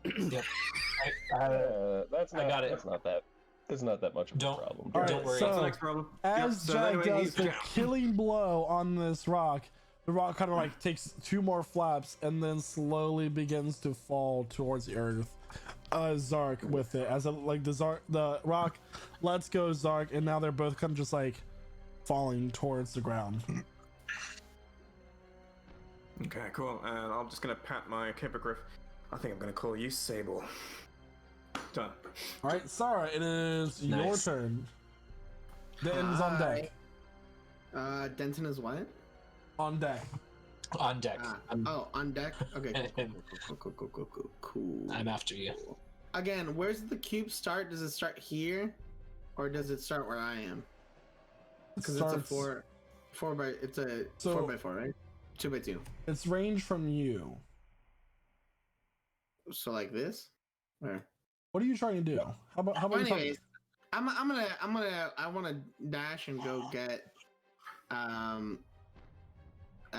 Yep. That's I not. got it. That's not that. It's not that much of Don't- a problem. All right, Don't worry. so- That's the next problem. As Yep, so Jack anyway, does he's the down. killing blow on this rock, the rock kind of like takes 2 more flaps and then slowly begins to fall towards the earth. Zark with it, as like the rock lets go Zark, and now they're both kind of just like falling towards the ground. Okay, cool. And I'm just gonna pat my hippogriff. I think I'm gonna call you Sable. Done. All right, Sarah, it is your Nice. turn. Denton's is on deck. Denton is what? On deck. On deck. On deck. Okay. Cool. I'm after you. Again, where's the cube start? Does it start here, or does it start where I am? Because it's a Starts- 4 by. It's a So- 4x4, right? 2x2. It's range from you. So like this. Where? What are you trying to do? How about you talk- Anyways, I want to dash and go get. I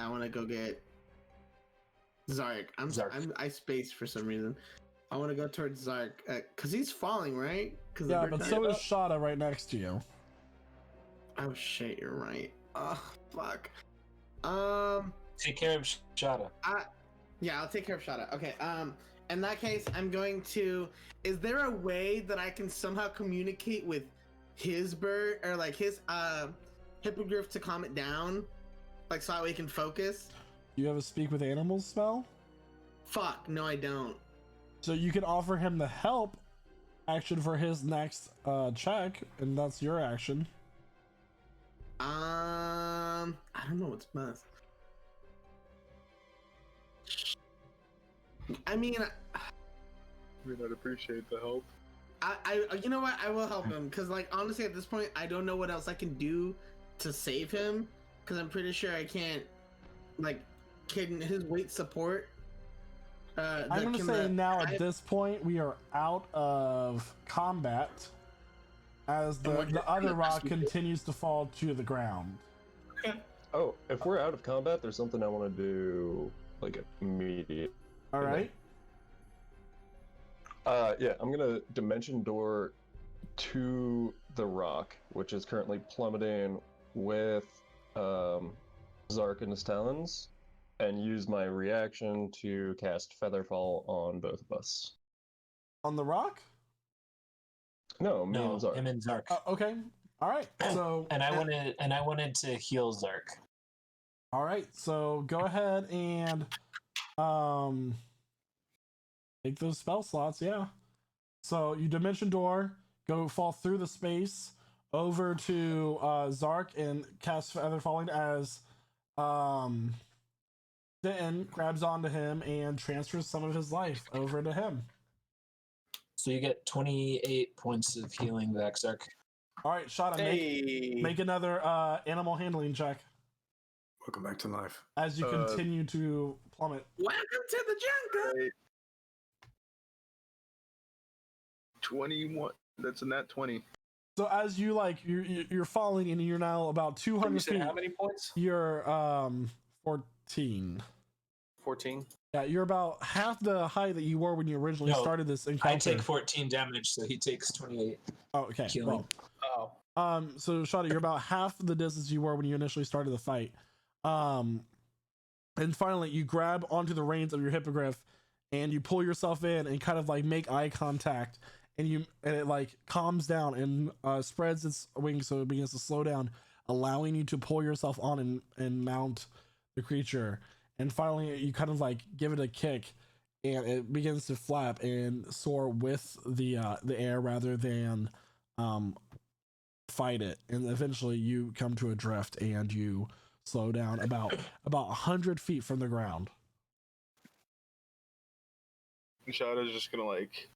want to go get Zark. Zark. I spaced for some reason. I want to go towards Zark because he's falling, right? Yeah, but so is Shada right next to you. Oh shit, you're right. Oh fuck. Take care of Shada. Yeah, I'll take care of Shada. Okay. In that case, I'm going to. Is there a way that I can somehow communicate with his bird or like his hippogriff to calm it down, like so that way he can focus? You have a speak with animals spell, Fuck, no, I don't. so you can offer him the help action for his next check, and that's your action. I don't know what's best. I mean, We would appreciate the help. you know what? I will help him because, like, honestly, at this point, I don't know what else I can do to save him because I'm pretty sure I can't, like, can his weight support. I'm gonna say now at this point we are out of combat, as the other rock continues to fall to the ground. Oh, if we're out of combat, there's something I want to do, like, immediate. All right. Yeah, I'm gonna dimension door to the rock, which is currently plummeting with Zark and his talons, and use my reaction to cast Featherfall on both of us. On the rock. No, me No, and Zark. him and Zark. Okay. All right. So And I wanted to heal Zark. all right. So go ahead and take those spell slots, yeah. So you dimension door, go fall through the space over to Zark and cast Feather Falling as Denton grabs onto him and transfers some of his life over to him. So you get 28 points of healing back, Zark. All right, Shada, make another animal handling check Welcome back to life. as you continue to plummet. Welcome to the jungle. 21. That's a nat 20. So as you you're falling and you're now about 200 You said feet. how many points? You're 14. 14. Yeah, you're about half the height that you were when you originally No, started this encounter. I take 14 damage, so he takes 28 Oh, okay. healing. Well, so Shada, you're about half the distance you were when you initially started the fight. And finally, you grab onto the reins of your hippogriff, and you pull yourself in and kind of like make eye contact, and it like calms down and spreads its wings so it begins to slow down, allowing you to pull yourself on and mount the creature. And finally, you kind of like give it a kick, and it begins to flap and soar with the air rather than fight it. And eventually, you come to a drift and you slow down about 100 feet from the ground. Shada's just gonna like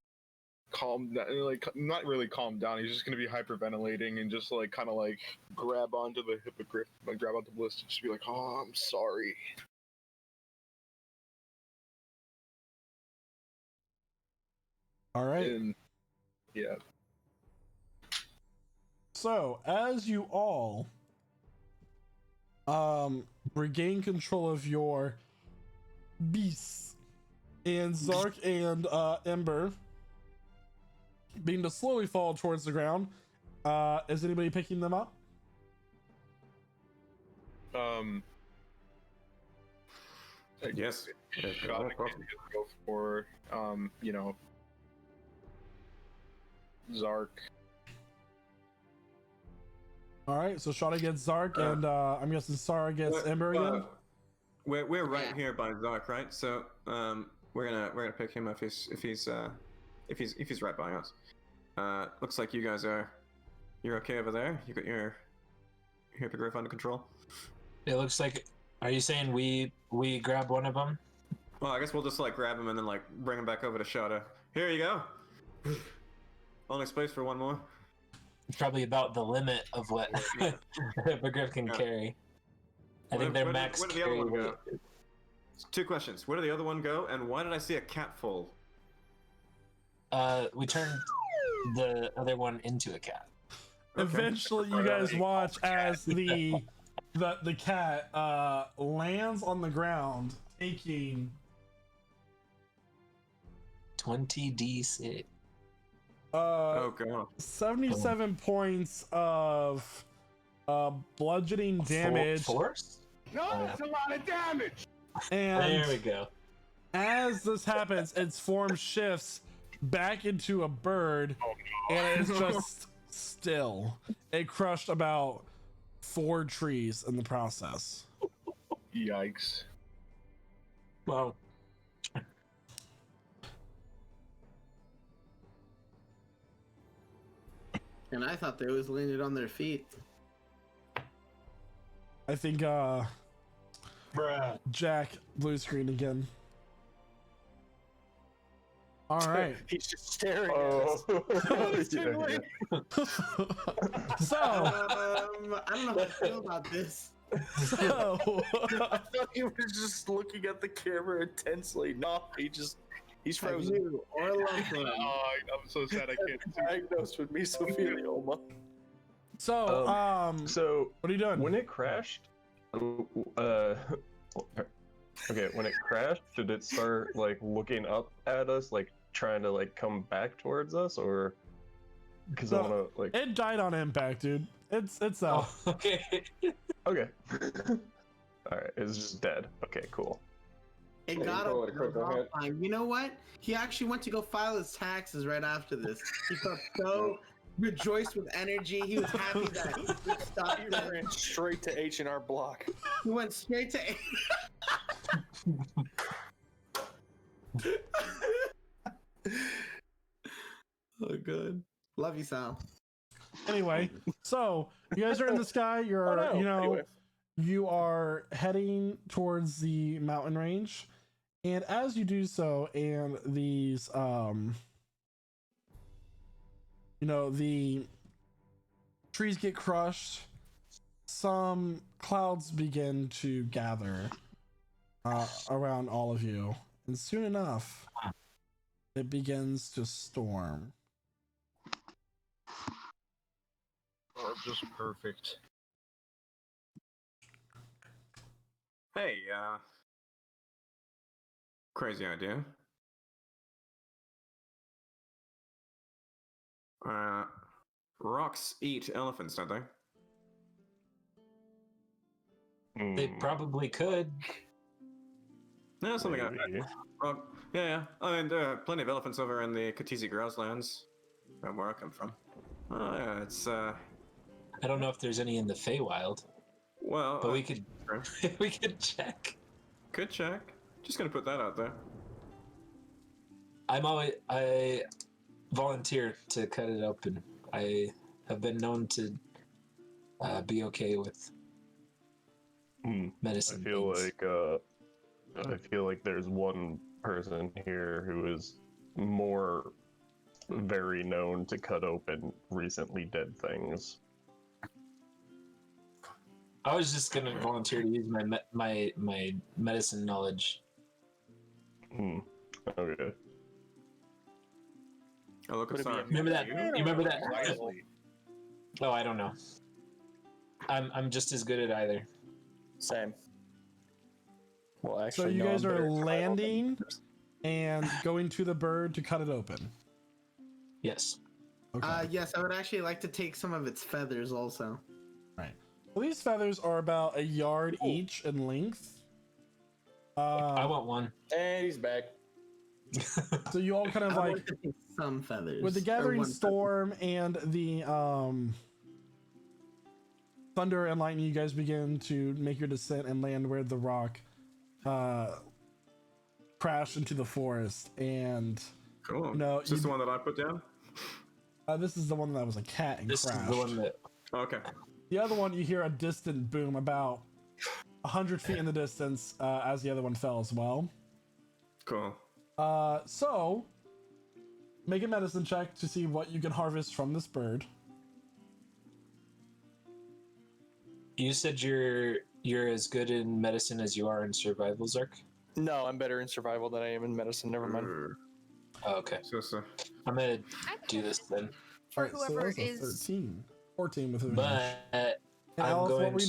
calm down, like not really calm down. He's just gonna be hyperventilating and just like kind of like grab onto the hippogriff, like grab onto the list and just be like, "Oh, I'm sorry." All right. And yeah. So as you all regain control of your beasts, and Zark and Ember being to slowly fall towards the ground, is anybody picking them up? Yes. Shada can go for Zark. All right, so Shada gets Zark, and I'm guessing Sarah gets Ember again. We're right here by Zark, right? So we're gonna pick him if he's right by us. Looks like you guys you're okay over there. You got your hippogriff under control. It looks like. Are you saying we grab one of them? Well, I guess we'll just like grab him and then like bring him back over to Shada. Here you go. Only space for one more. It's probably about the limit of what a hippogriff can carry. I think their max where did the carry other one weight. go? Two questions. Where did the other one go, and why did I see a cat fall? We turned the other one into a cat. Eventually, you guys watch as the cat lands on the ground, taking 20d6. Oh god. 77 points of bludgeoning damage. Force? No, that's a lot of damage. And There we go. as this happens, its form shifts back into a bird, and it's just still. It crushed about 4 trees in the process. Yikes. Well, And I thought they was landed on their feet. I think Jack blue screen again. All right. He's just staring at us. So I don't know how I feel about this. so I thought he was just looking at the camera intensely. No, he's frozen. You or Lothar. Oh, I'm so sad I can't see. Diagnosed with mesothelioma. so So what are you doing? when it crashed, okay, when it crashed, did it start like looking up at us, like trying to like come back towards us, or because I No, want to like? It died on impact, dude. It's oh, okay. Okay. All right, it's just dead. Okay, cool. It Yeah, got you him. call it a crit, go ahead. Fine. You know what? He actually went to go file his taxes right after this. He felt so rejoiced with energy. He was happy that he stopped He that. ran straight to H&R Block. He went straight to. Oh, good. Love you, Sal. Anyway, so you guys are in the sky. You're, Oh, no. you know, Anyway. you are heading towards the mountain range, and as you do so, and these, you know, the trees get crushed. Some clouds begin to gather around all of you, and soon enough, it begins to storm. Oh, just perfect. Hey, crazy idea. Rocks eat elephants, don't they? They probably could. Yeah, something like Maybe. that. Yeah. I mean, there are plenty of elephants over in the Katisi grasslands, where I come from. Oh, yeah, it's, I don't know if there's any in the Feywild, well... but we could sure. we could check. Could check. Just gonna put that out there. I volunteer to cut it open. I have been known to be okay with medicine. I feel things. like there's one person here who is more very known to cut open recently dead things. I was just gonna volunteer to use my medicine knowledge. Okay. Oh, look, Would it's it be not. Remember that? You remember that? Wisely. Oh, I don't know. I'm just as good at either. Same. Well, So actually, you no, guys I'm are better at survival than landing others. and going to the bird to cut it open. Yes. Okay. Yes, I would actually like to take some of its feathers also. Right. Well, these feathers are about a yard each in length. I want one. And he's back. So you all kind of I would like, like to take some feathers. with the or gathering one feather. storm and the thunder and lightning, you guys begin to make your descent and land where the rock crashed into the forest. And Cool. No, Is this you- the one that I put down? this is the one that was a cat and This crashed. is the one that. Okay. The other one, you hear a distant boom about 100 feet in the distance as the other one fell as well. Cool. So make a medicine check to see what you can harvest from this bird. You said you're as good in medicine as you are in survival, Zark? No, I'm better in survival than I am in medicine. Never mind. Oh, okay. So. I'm gonna I do this then. For Alright, so whoever that's a is 13. 14 with advantage. But And I'm Alice, what going were you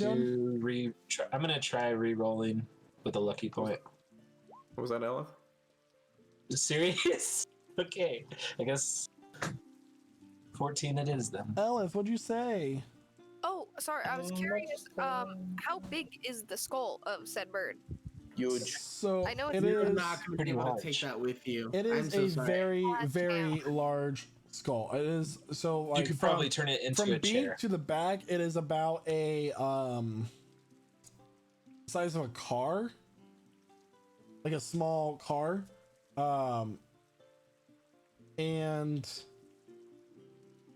doing? to I'm gonna try re-rolling with a lucky point. What was that, Ella? Serious? Okay. I guess 14 it is then. Elif, what'd you say? Oh, sorry. I was curious. How big is the skull of said bird? Huge. So I know it it's You're is. not going to pretty be able large. to take that with you. It I'm is so a sorry. very, Oh, very large skull. It is so like You could probably turn it into from a beak chair. to the back. It is about a size of a car, like a small car, and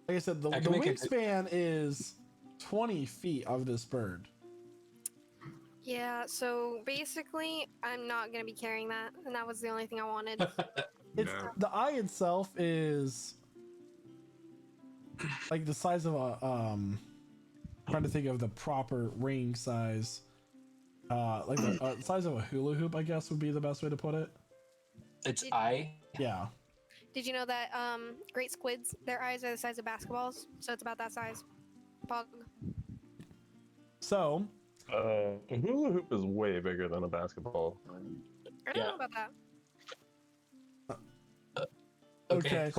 like I said, the I can make it- wingspan is 20 feet of this bird. Yeah, so basically, I'm not going to be carrying that, and that was the only thing I wanted. It's Yeah. the eye itself is like the size of a trying to think of the proper ring size. Like the size of a hula hoop, I guess would be the best way to put it. It's eye. Yeah. Did you know that great squids, their eyes are the size of basketballs? So it's about that size. Pog. A So hula hoop is way bigger than a basketball. I don't Yeah. know about that. okay.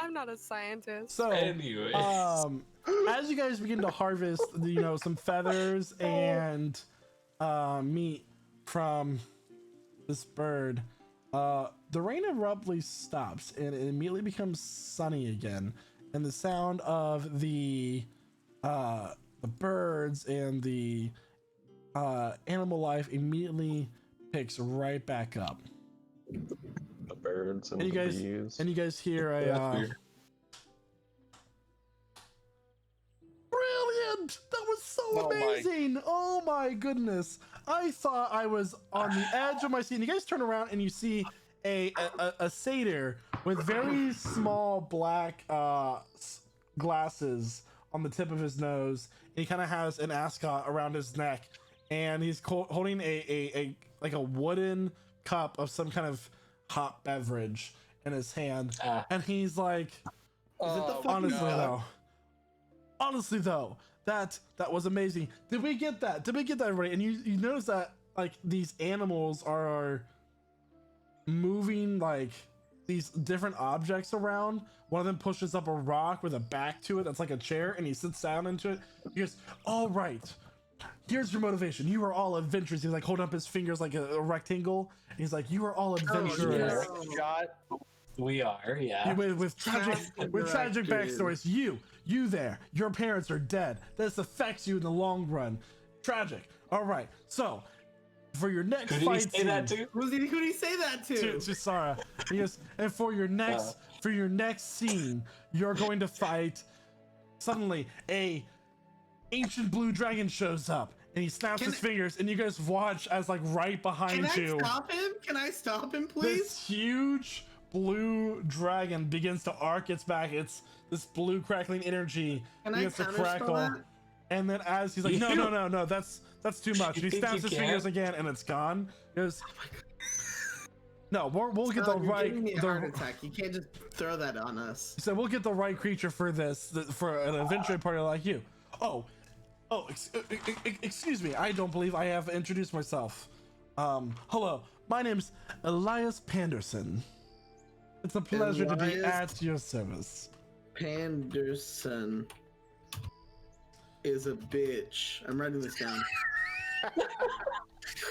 I'm not a scientist. So Anyway. as you guys begin to harvest, you know, some feathers and meat from this bird, the rain abruptly stops and it immediately becomes sunny again, and the sound of the birds and the animal life immediately picks right back up. The birds and, And you the guys bees. and you guys hear a That's weird. brilliant! That was so Oh my- amazing! Oh my goodness! I thought I was on the edge of my seat. And you guys turn around and you see a satyr with very small black glasses on the tip of his nose. And he kind of has an ascot around his neck, and he's holding a like a wooden cup of some kind of hot beverage in his hand. And he's like, Is it the fucking honestly though, that was amazing. Did we get that right? And you notice that like these animals are moving like these different objects around. One of them pushes up a rock with a back to it that's like a chair, and he sits down into it. He goes, all right, here's your motivation. You are all adventurers. He's like holding up his fingers like a rectangle. And he's like, you are all adventurers. Shot. We are, yeah. With tragic backstories. You there. Your parents are dead. This affects you in the long run. Tragic. All right. So, for your next Who did he fight say that to? Who did he say that to? To Sarah. Yes. And for your next scene, you're going to fight. Suddenly, a ancient blue dragon shows up, and he snaps his fingers, and you guys watch as like right behind you. Can I stop him, please? This huge blue dragon begins to arc its back. It's this blue crackling energy begins to crackle. That? And then as he's like, no, that's too much. And he snaps his fingers again, and it's gone. Goes, no, we'll get the right. Heart attack. You can't just throw that on us. So we'll get the right creature for this, for an adventure party like you. Excuse me. I don't believe I have introduced myself. Hello, my name's Elias Panderson. It's a pleasure to be at your service. Panderson is a bitch. I'm writing this down.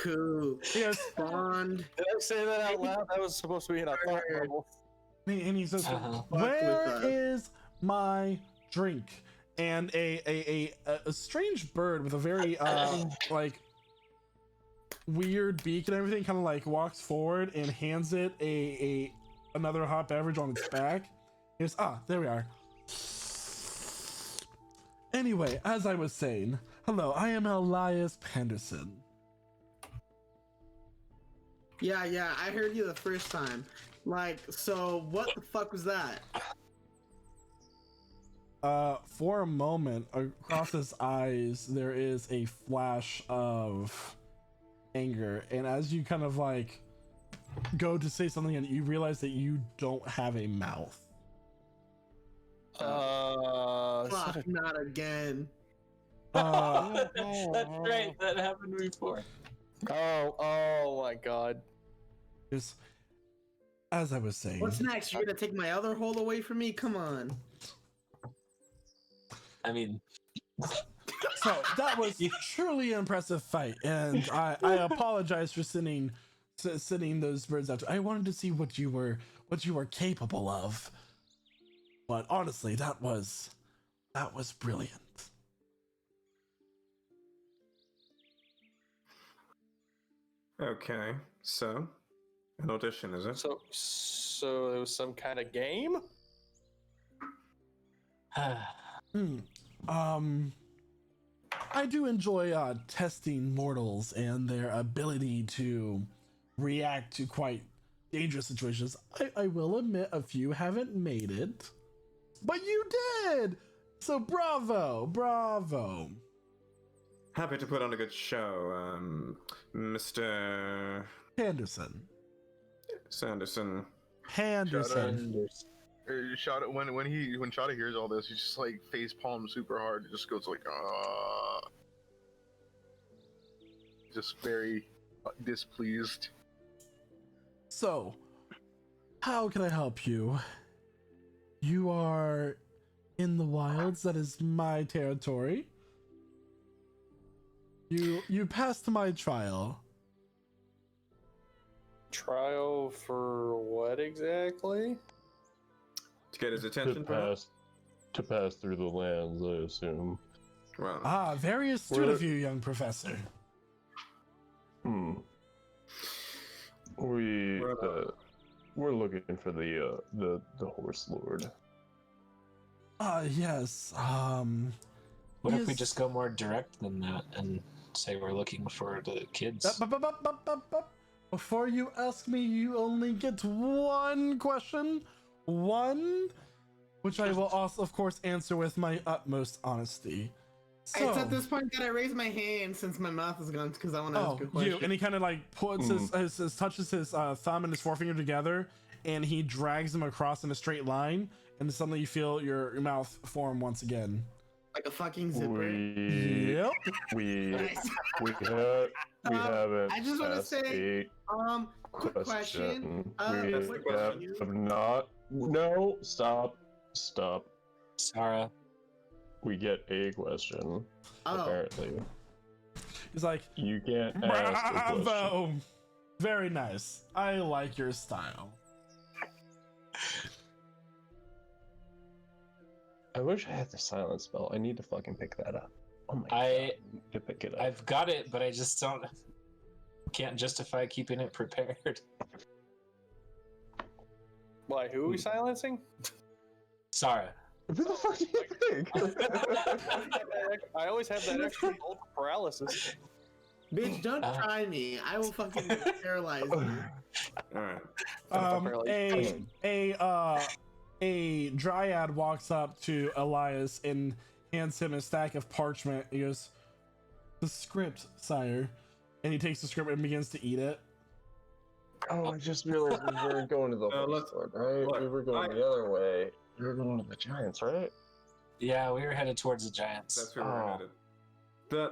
Who? Yes. Bond. Did I say that out loud? That was supposed to be in a thought bubble. And he says, "Where is my drink?" And a strange bird with a very like weird beak and everything kind of like walks forward and hands it another hot beverage on its back. He goes, there we are. Anyway, as I was saying, hello, I am Elias Panderson. Yeah, I heard you the first time. Like, so what the fuck was that? For a moment, across his eyes, there is a flash of anger, and as you kind of like go to say something, and you realize that you don't have a mouth. Fuck, not again. That's right. That happened before. Oh my god. Just as I was saying. What's next? You're gonna take my other hole away from me? Come on. I mean, so that was truly an impressive fight, and I apologize for sending those birds out. I wanted to see what you were capable of, but honestly, that was brilliant. Okay, so an audition, is it? So it was some kind of game? I do enjoy testing mortals and their ability to react to quite dangerous situations. I will admit a few haven't made it, but you did! So bravo. Happy to put on a good show, Mr. Sanderson. Shada when Shada hears all this, he's just like face palms super hard. It just goes like, just very displeased. So, how can I help you? You are in the wilds. That is my territory. You passed my trial. Trial for what exactly? To get his attention, to pass through the lands, I assume. Well, Very astute of you, young professor. We're looking for the horse lord. Yes. What if we just go more direct than that and say we're looking for the kids? Before you ask me, you only get one question. One, which I will also, of course, answer with my utmost honesty. So, It's at this point that I raise my hand since my mouth is gone because I want to ask a question. you, and he kind of like puts his touches his thumb and his forefinger together, and he drags them across in a straight line, and suddenly you feel your mouth form once again. Like a fucking zipper. Yep. We haven't. I just want to asked say, a quick question. We have not. No, stop. Sarah. We get a question. Apparently. He's like, you can't ask a question. Bravo! Very nice. I like your style. I wish I had the silence spell. I need to fucking pick that up. Oh my god. I need to pick it up. I've got it, but I just can't justify keeping it prepared. Why? Who are we silencing? Sarah. Who the fuck do you think? I always have that extra bolt paralysis. Bitch, don't try me. I will fucking paralyze you. Alright. A dryad walks up to Elias and hands him a stack of parchment. He goes, "The script, sire," and he takes the script and begins to eat it. Oh, I just realized we weren't going to the horse lord, right? We were going the other way. We were going to the giants, right? Yeah, we were headed towards the giants. That's where we're headed.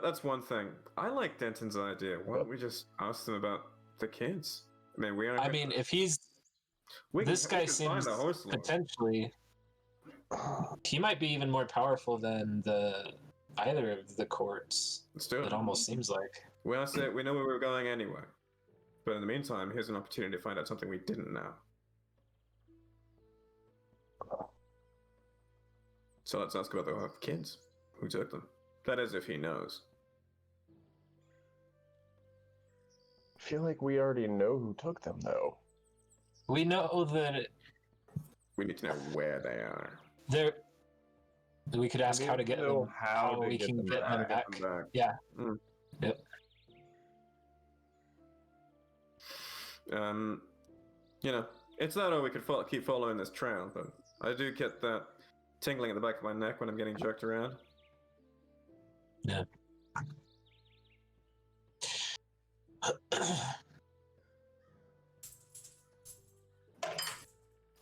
That's one thing. I like Denton's idea. Why don't we just ask them about the kids? I mean, if he's this guy seems potentially he might be even more powerful than either of the courts. Let's do it. It almost seems like. We know where we're going anyway. But in the meantime, here's an opportunity to find out something we didn't know. So let's ask about the kids. Who took them? That is, if he knows. I feel like we already know who took them, though. We know that we need to know where they are. We could ask how to get them. How we can get them back. Yeah. Mm. Yep. It's not all we could keep following this trail, but I do get that tingling at the back of my neck when I'm getting jerked around. Yeah.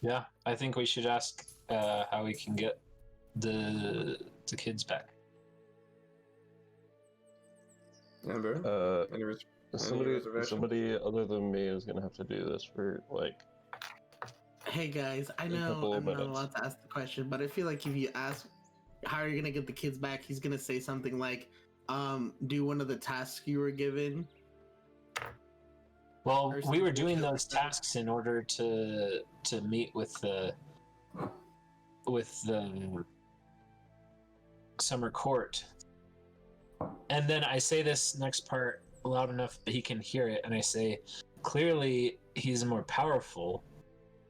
Yeah, I think we should ask how we can get the kids back. Amber? Somebody other than me is gonna have to do this for like. Hey guys, I know I'm not allowed to ask the question, but I feel like if you ask how are you gonna get the kids back, he's gonna say something like, do one of the tasks you were given. Well, we were doing those tasks in order to meet with the summer court. And then I say this next part loud enough that he can hear it, and I say, clearly he's more powerful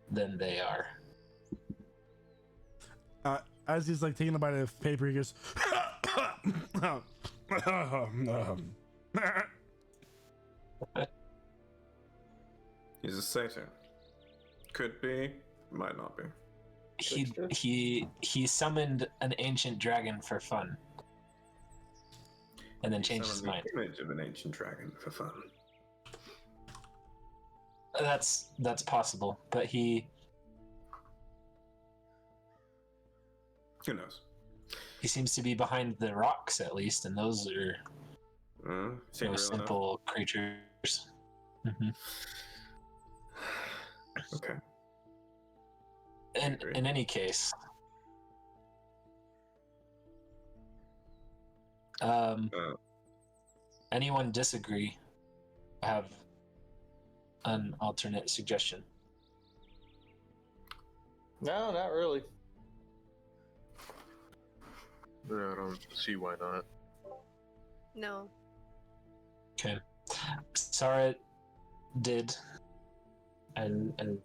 than they are. As he's like taking a bite of paper, he goes, he's a satyr. Could be, might not be. He summoned an ancient dragon for fun, and then changed his mind. The image of an ancient dragon for fun. That's possible, but who knows? He seems to be behind the rocks, at least, and those are simple creatures. Mm-hmm. Okay. In any case, anyone disagree? Have an alternate suggestion? No, not really. Yeah, I don't see why not. No. Okay. Sarah did, and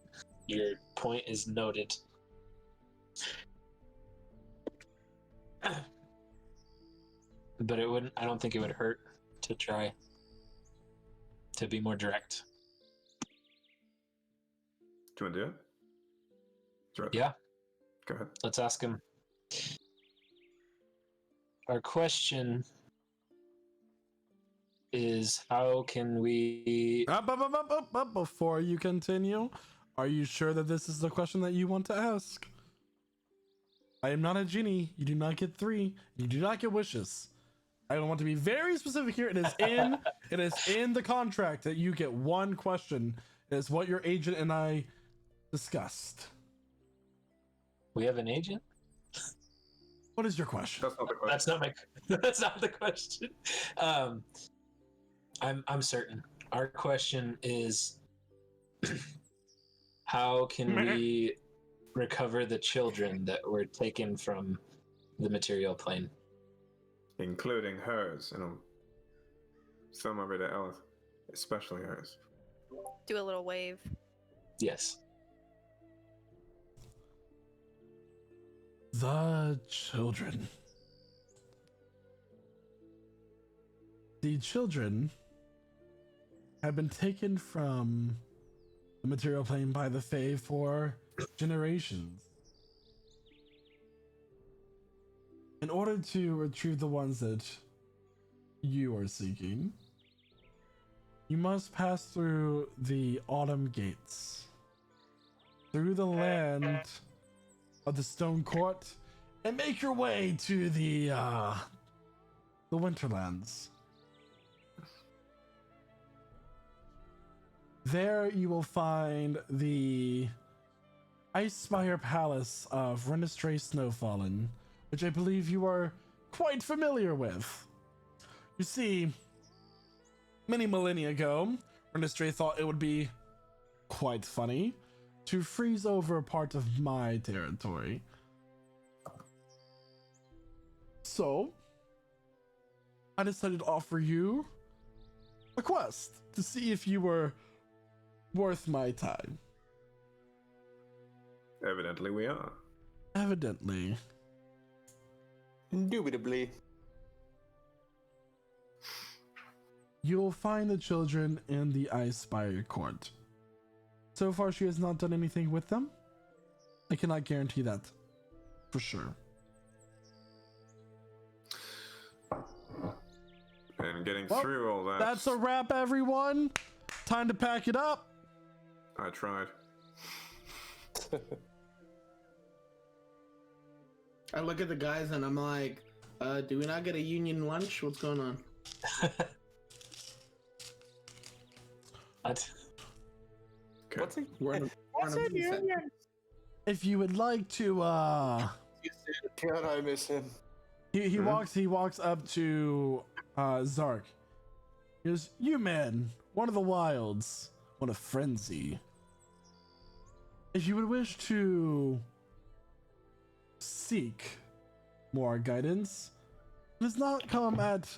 your point is noted. But it wouldn't. I don't think it would hurt to try to be more direct. Do you want to do it? Sure. Yeah. Go ahead. Let's ask him. Our question is, how can we... Up. Before you continue, are you sure that this is the question that you want to ask? I am not a genie. You do not get 3. You do not get wishes. I want to be very specific here. It is in the contract that you get 1 question. It is what your agent and I discussed. We have an agent? What is your question? That's not the question. That's not my. That's not the question. I'm certain. Our question is, how can we recover the children that were taken from the material plane? Including hers, some of it else, especially hers. Do a little wave. Yes. The children. The children have been taken from the material plane by the Fae for generations. In order to retrieve the ones that you are seeking, you must pass through the autumn gates, through the land of the Stone Court, and make your way to the Winterlands. There you will find the Icespire Palace of Renestray Snowfallen, which I believe you are quite familiar with. You see, many millennia ago, Renestray thought it would be quite funny to freeze over part of my territory. So, I decided to offer you a quest to see if you were worth my time. Evidently we are. Evidently. Indubitably. You'll find the children in the Icespire Court. So far, she has not done anything with them. I cannot guarantee that for sure. And getting Well, through all that. That's a wrap, everyone. Time to pack it up. I tried. I look at the guys and I'm like, do we not get a union lunch? What's going on? What? Okay. What's it? We're in a union? If you would like to, God, I miss him. he walks up to Zark. He goes, "You men, one of the wilds, one of frenzy. If you would wish to seek more guidance, it does not come at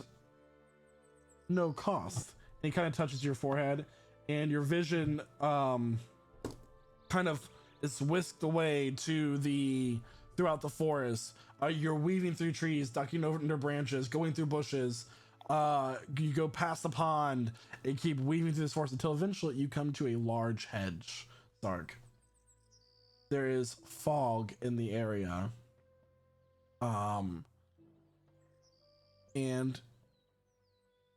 no cost." And he kind of touches your forehead, and your vision kind of is whisked away to throughout the forest. You're weaving through trees, ducking under branches, going through bushes. You go past the pond and keep weaving through this forest until eventually you come to a large hedge. Dark. There is fog in the area. And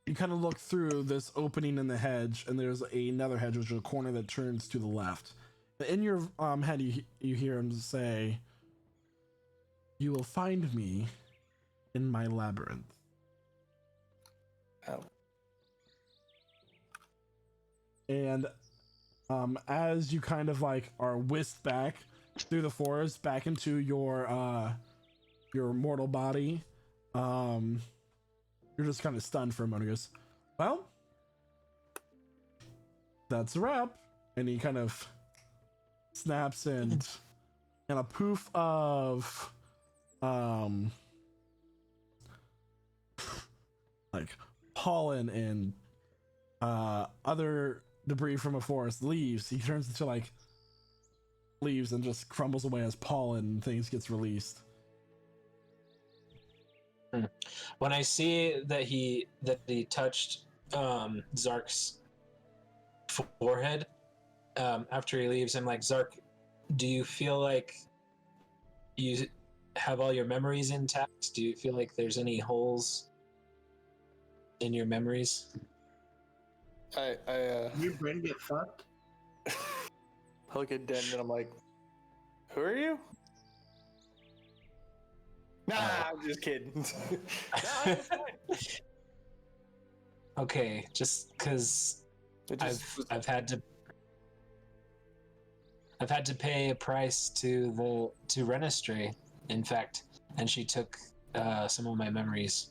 you kind of look through this opening in the hedge, and there's another hedge, which is a corner that turns to the left. In your head, you hear him say, "You will find me in my labyrinth." Oh. And as you kind of like are whisked back through the forest, back into your mortal body, you're just kind of stunned for a moment. He goes, "Well, that's a wrap." And he kind of snaps, and a poof of like pollen and other debris from a forest, leaves, he turns into like leaves and just crumbles away as pollen and things gets released. When I see that he touched Zark's forehead after he leaves, I'm like, Zark, do you feel like you have all your memories intact? Do you feel like there's any holes in your memories? Your brain get fucked? I look at Den and I'm like, who are you? Nah, I'm just kidding. Nah, it's fine. Okay, just because I've had to pay a price to Renestray, in fact, and she took some of my memories.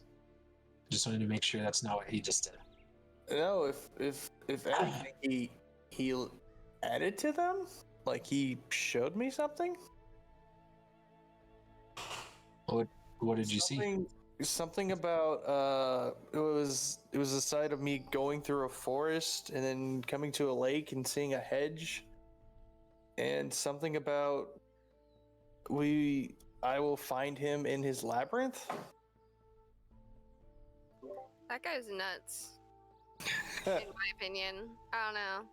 Just wanted to make sure that's not what he just did. No, if anything, he added to them. Like he showed me something. What did you see? Something about it was a sight of me going through a forest and then coming to a lake and seeing a hedge, and something about I will find him in his labyrinth. That guy's nuts. In my opinion. I don't know.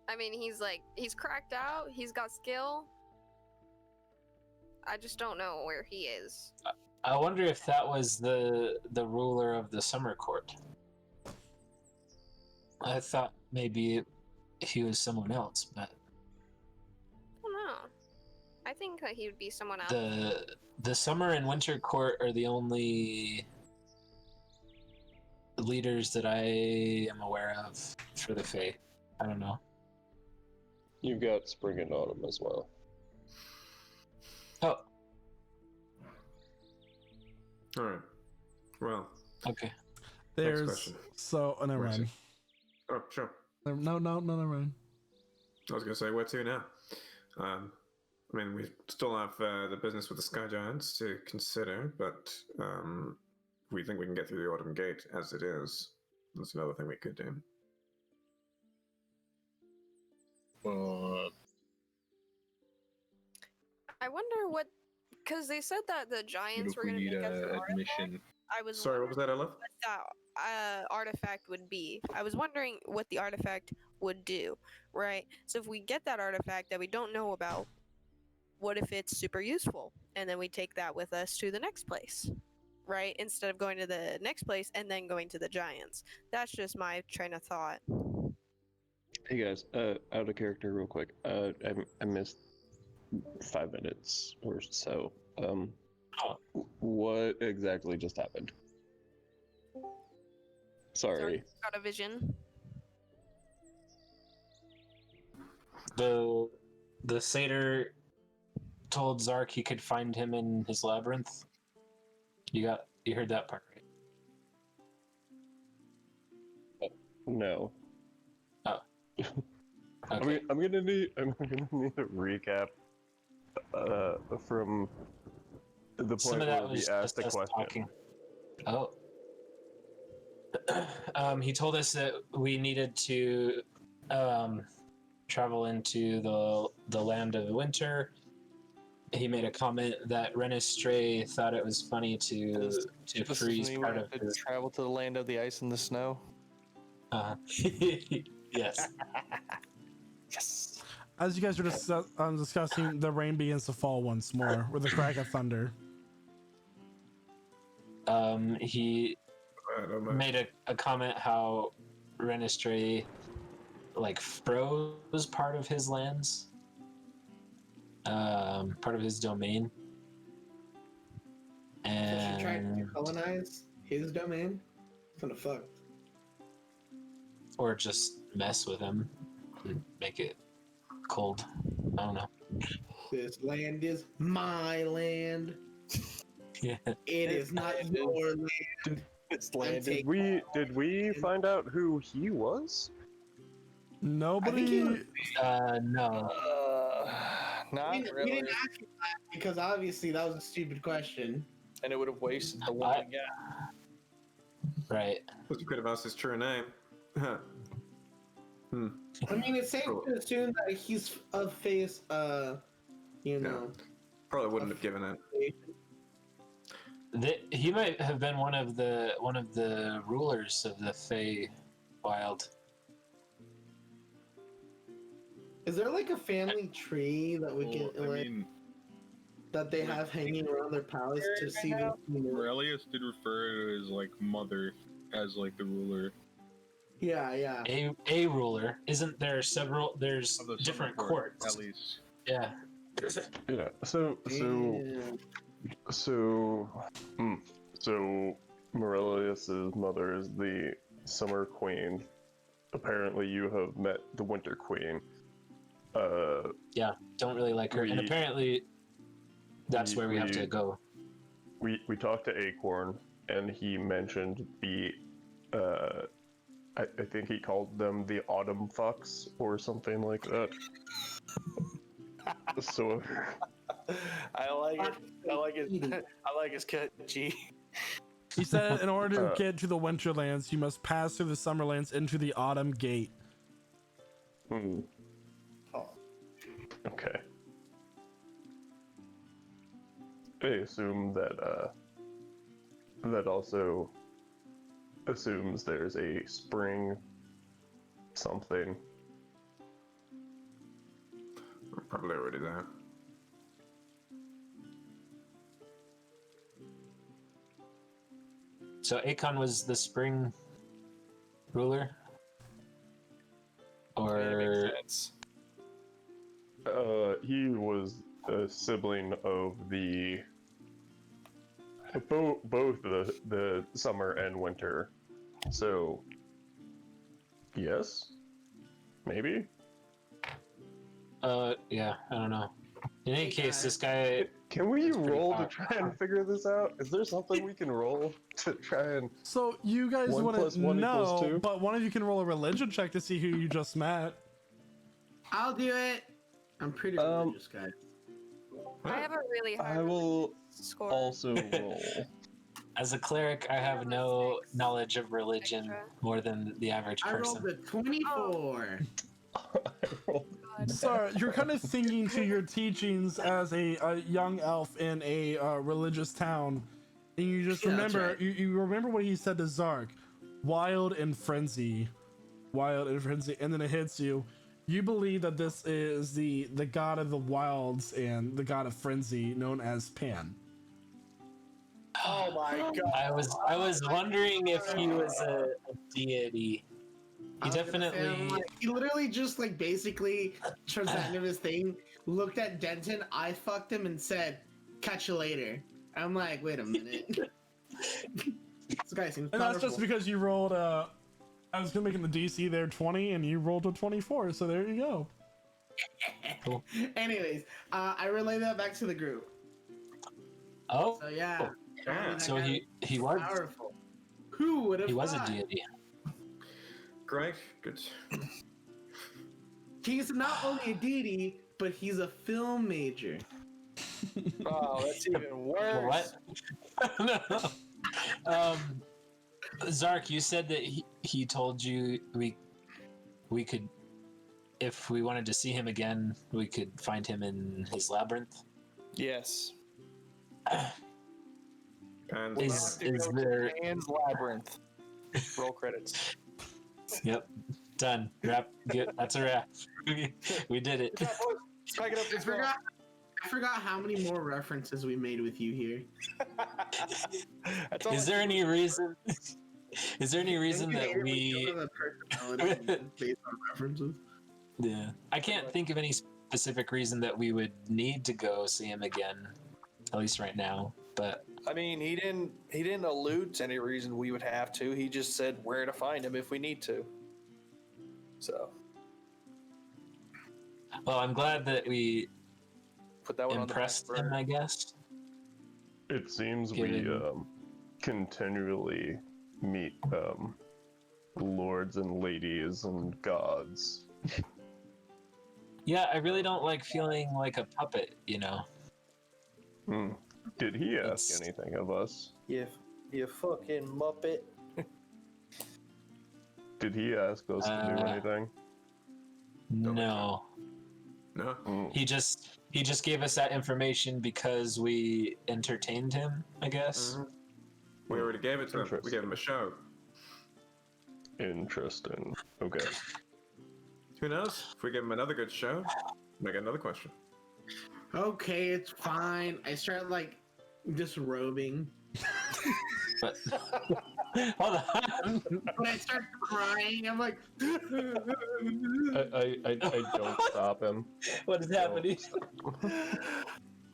I mean, he's cracked out, he's got skill. I just don't know where he is. I wonder if that was the ruler of the summer court. I thought maybe he was someone else, but I don't know. I think that he would be someone else. The summer and winter court are the only leaders that I am aware of for the Fae. I don't know. You've got spring and autumn as well. Oh. All right. Well. Okay. There's next question. So never mind. Oh, sure. No, never mind. I was gonna say where to now. I mean, we still have the business with the Sky Giants to consider, but we think we can get through the Autumn Gate as it is. That's another thing we could do. I wonder what, because they said that the Giants were going to make us an admission. I was Sorry, what was that, Ella? what that artifact would be. I was wondering what the artifact would do, right? So if we get that artifact that we don't know about, what if it's super useful? And then we take that with us to the next place, right? Instead of going to the next place and then going to the Giants. That's just my train of thought. Hey guys, out of character real quick. I missed 5 minutes or so. What exactly just happened? Sorry. Got a vision. The satyr told Zark he could find him in his labyrinth. You heard that part, right? No. Oh. Okay. I'm gonna need a recap from the Some point of that where we was asked just the us question. talking. Oh. He told us that we needed to travel into the land of winter. He made a comment that Renestray thought it was funny to freeze part of his... travel to the land of the ice and the snow. Yes. Yes. As you guys were discussing, the rain begins to fall once more with a crack of thunder. He made a comment how Renestray froze part of his lands, part of his domain, So she tried to and colonize his domain? Kinda fucked. or just mess with him and make it cold. I don't know. This land is my land. Yeah. It is not your land. This land. Did we find out who he was? Nobody. No. Not We really. didn't ask you that because obviously that was a stupid question. And it would have wasted the one we got. Right. You could have asked his true name. Huh. I mean, it's safe to assume that he's of face, you know. Probably wouldn't have given it. He might have been one of the rulers of the Fey Wild. Is there like a family tree that we can that they have hanging around their palace to see them? Aurelius did refer to his like mother as like the ruler. Yeah. A ruler. Isn't there several? There's Of the different Summer courts. at least. Yeah. Yeah. So Morelius's mother is the Summer Queen. Apparently, you have met the Winter Queen. Yeah. Don't really like her, and apparently, that's where we have to go. We talked to Acorn, and he mentioned the I think he called them the Autumn Fucks or something like that. So I like it. I like his catchy. He said in order to get to the Winterlands, you must pass through the Summerlands into the Autumn Gate. Okay. I assume that that also assumes there's a spring something. We're probably already there. So Akon was the spring ruler, or he was a sibling of the both the summer and winter. So yes, maybe. Yeah, I don't know. In any case, this guy. Can we roll to try and figure this out? Is there something we can roll to try and? So you guys want to know, but one of you can roll a religion check to see who you just met. I'll do it. I'm pretty religious, guys. I have a really hard I will score. also roll. As a cleric, I have no knowledge of religion more than the average person. I rolled a 24. Sorry, you're kind of thinking to your teachings as a young elf in a religious town, and you just remember you remember what he said to Zark, wild and frenzy, and then it hits you. You believe that this is the god of the wilds and the god of frenzy, known as Pan. Oh my god! I was wondering if he was a deity. He definitely. He literally just like basically towards the end of his thing looked at Denton, I fucked him, and said, "Catch you later." I'm like, wait a minute. This guy seems. And that's just because you rolled I was gonna make the DC there 20, and you rolled a 24. So there you go. Cool. Anyways, I relay that back to the group. Oh. So yeah. So he was powerful. Who would have? He was a deity. Great, good. He's not only a deity, but he's a film major. Oh, that's even worse. What? No. Zark, you said that he told you we could, if we wanted to see him again, we could find him in his labyrinth. Yes. And Is there Pan's labyrinth? Roll credits. Yep, done. Wrap. That's a wrap. We did it. Strike it up. I forgot how many more references we made with you here. Is there any reason? Is there any reason that we? Based on references. Yeah, I can't think of any specific reason that we would need to go see him again, at least right now. But I mean, he didn't allude to any reason we would have to. He just said where to find him if we need to. So. Well, I'm glad that we put that one impressed him, I guess. It seems we continually meet lords and ladies and gods. Yeah, I really don't like feeling like a puppet, you know. Did he ask anything of us? You fucking muppet. Did he ask us to do anything? No. No. He just gave us that information because we entertained him, I guess. We already gave it to him. We gave him a show. Interesting. Okay. Who knows? If we give him another good show, might get another question. Okay, it's fine. I start like disrobing. But hold on. When I start crying, I'm like, I don't stop him. What is happening?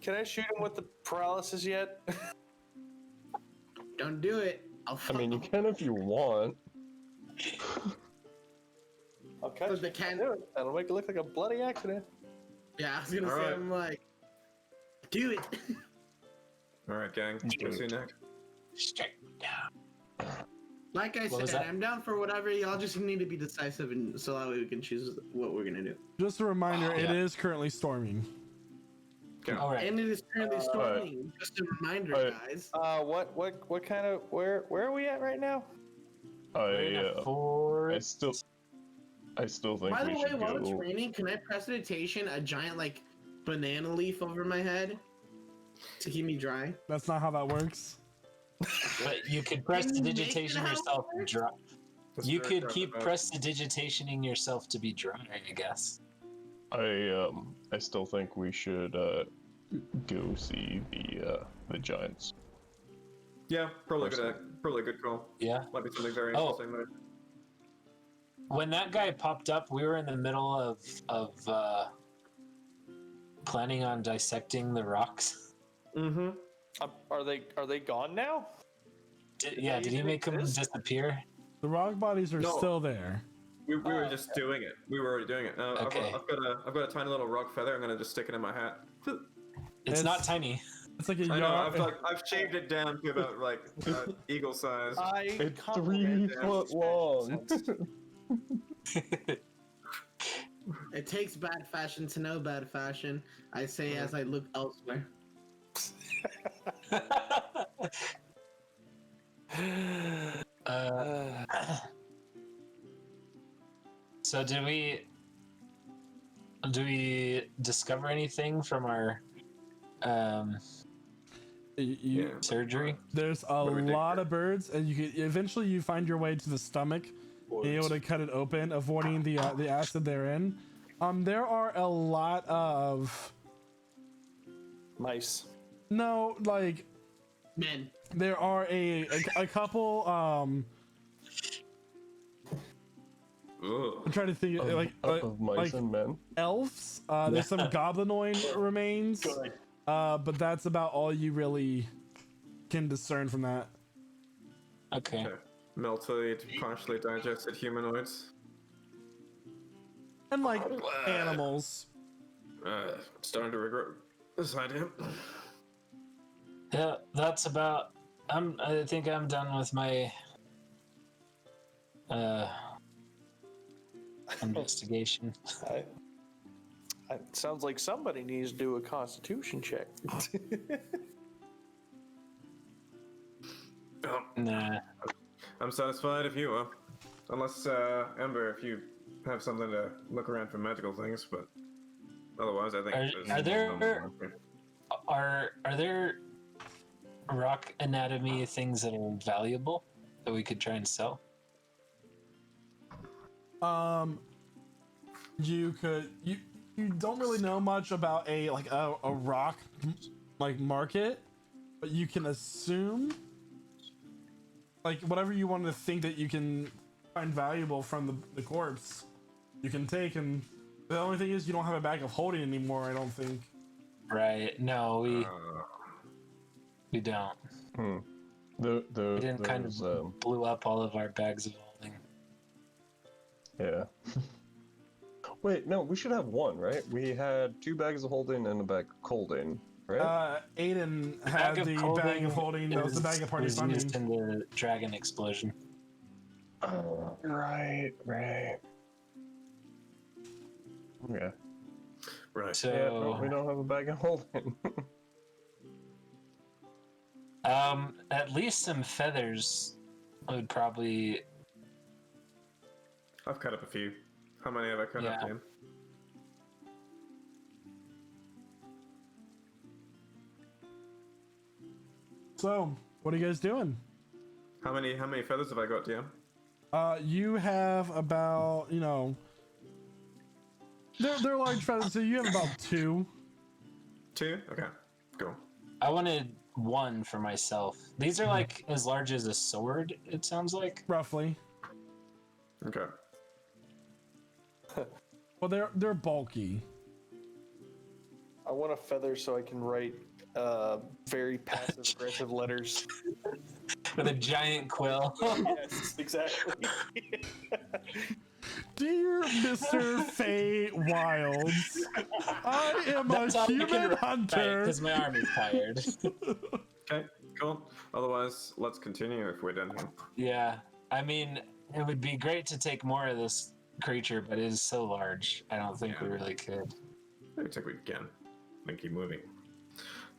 Can I shoot him with the paralysis yet? don't do it. I mean, you can if you want. I'll catch But the it. can- Do it. That'll make it look like a bloody accident. Yeah, I was gonna say, Alright. I'm like, do it. All right, gang. We'll see you next. Straight down. Like I What was said, that? I'm down for whatever. Y'all just need to be decisive, and so that way we can choose what we're gonna do. Just a reminder, it Yeah. is currently storming. Go. All right. And it is currently storming. Just a reminder, guys. What kind of where are we at right now? Four. I still think By the we way, should while it's go. raining, can I prestidigitation a giant like banana leaf over my head to keep me dry? That's not how that works. But you could press Can the you make it digitation how it yourself works? dry. That's You very could keep roundabout. press the digitationing yourself to be dry, I guess. I still think we should go see the Giants. Yeah, probably a good call. Yeah. Might be something very Oh. interesting there. When that guy popped up, we were in the middle of planning on dissecting the rocks. Mm-hmm. Are they gone now? Did they he even make them exist? disappear? The rock bodies are No. still there. We were just doing it. We were already doing it. Now Okay. I've got a tiny little rock feather. I'm gonna just stick it in my hat. It's not It's- tiny. It's like a I know. yard. I've shaved it down to about like eagle size. It's compliment 3 that. foot long. It takes bad fashion to know bad fashion. I say as I look elsewhere. So do we discover anything from our You- surgery? There's a What do we do lot here? of birds, and you can eventually you find your way to the stomach, being able to cut it open, avoiding the acid therein. There are a lot of Mice. no like Men. there are a couple Ugh. I'm trying to think Of mice like and men. elves. There's some goblinoid remains, but that's about all you really can discern from that. Okay. Okay. Melted, partially digested humanoids. And like animals. Starting to regret this idea. Yeah, that's about. I think I'm done with my investigation. It sounds like somebody needs to do a constitution check. Oh, Nah. I'm satisfied if you are. Unless, Ember, if you have something to look around for magical things, but otherwise, I think. Are there are there rock anatomy things that are valuable that we could try and sell? You could you don't really know much about a rock like market, but you can assume like whatever you want to think that you can find valuable from the corpse, you can take. And the only thing is you don't have a bag of holding anymore, I don't think. Right. No, we don't. We We didn't kind of blew up all of our bags of holding. Yeah. Wait, no, we should have one, right? We had 2 bags of holding and a bag of colding, right? Aiden had the bag of holding. That was the bag of party was funding. used in the dragon explosion. Right. Okay. Right. So Yeah, no, we don't have a bag of holding. at least some feathers would probably I've cut up a few. How many have I cut up, Yeah. Dan? So, what are you guys doing? How many feathers have I got, DM? You have about, they're large feathers, so you have about 2. 2? Okay, cool. I wanted 1 for myself. These are like as large as a sword, it sounds like. Roughly. Okay. Well, they're bulky. I want a feather so I can write very passive aggressive letters. With a giant quill. Yes, exactly. Dear Mr. Fay Wilds, I am That's a all you can human write, hunter. because my arm is tired. Okay, cool. Otherwise, let's continue if we're done here. Yeah, I mean, it would be great to take more of this creature, but it is so large. I don't think we really could. I think we can. And keep moving.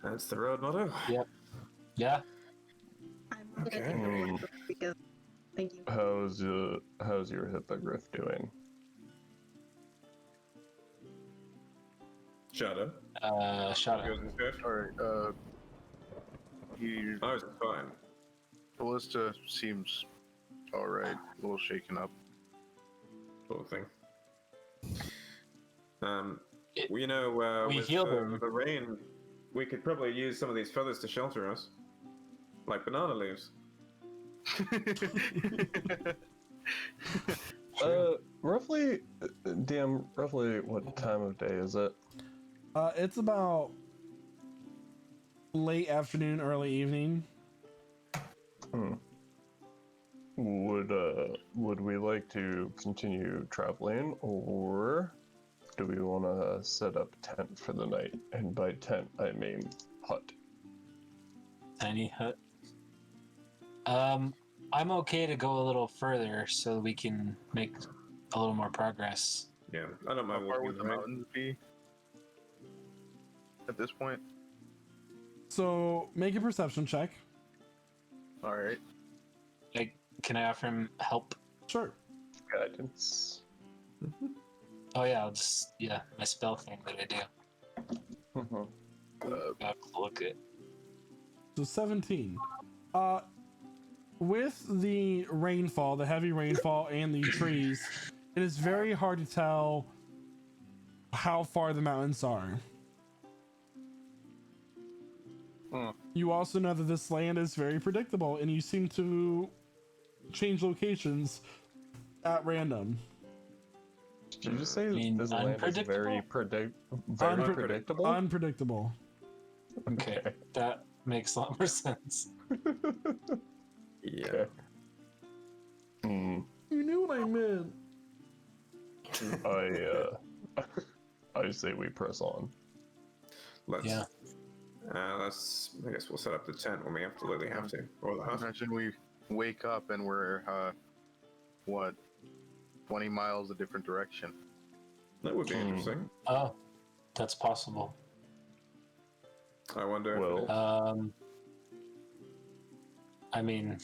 That's the road motto. Yep. Yeah. I'm Okay. gonna because thank you. How's your hippogriff doing? Shut up. Shut up. Yours is good. Alright, he, Ours is fine. Ballista seems alright, a little shaken up. Sort of thing. It- we we with healed him. the rain, we could probably use some of these feathers to shelter us, like banana leaves. Roughly, DM, roughly what time of day is it? It's about late afternoon, early evening. Would we like to continue traveling, or do we want to set up tent for the night? And by tent, I mean hut. Tiny hut. I'm okay to go a little further so we can make a little more progress. Yeah, I don't How mind far walking would the them in. mountains be at this point? So make a perception check. Alright. Like, can I offer him help? Sure. Guidance. Oh yeah, I'll just my spell thing that I do. I'll have to look at. So 17. With the rainfall, the heavy rainfall, and the trees, it is very hard to tell how far the mountains are. You also know that this land is very predictable, and you seem to change locations at random. Did you just say mean, this land is very predictable? Unpredictable. Okay, that makes a lot more sense. Yeah. Okay. You knew what I meant. I say we press on. Let's. Yeah. I guess we'll set up the tent when we absolutely have to, or the hut. Imagine we wake up and we're, 20 miles a different direction. That would be interesting. Oh, that's possible. I wonder. Well, I mean,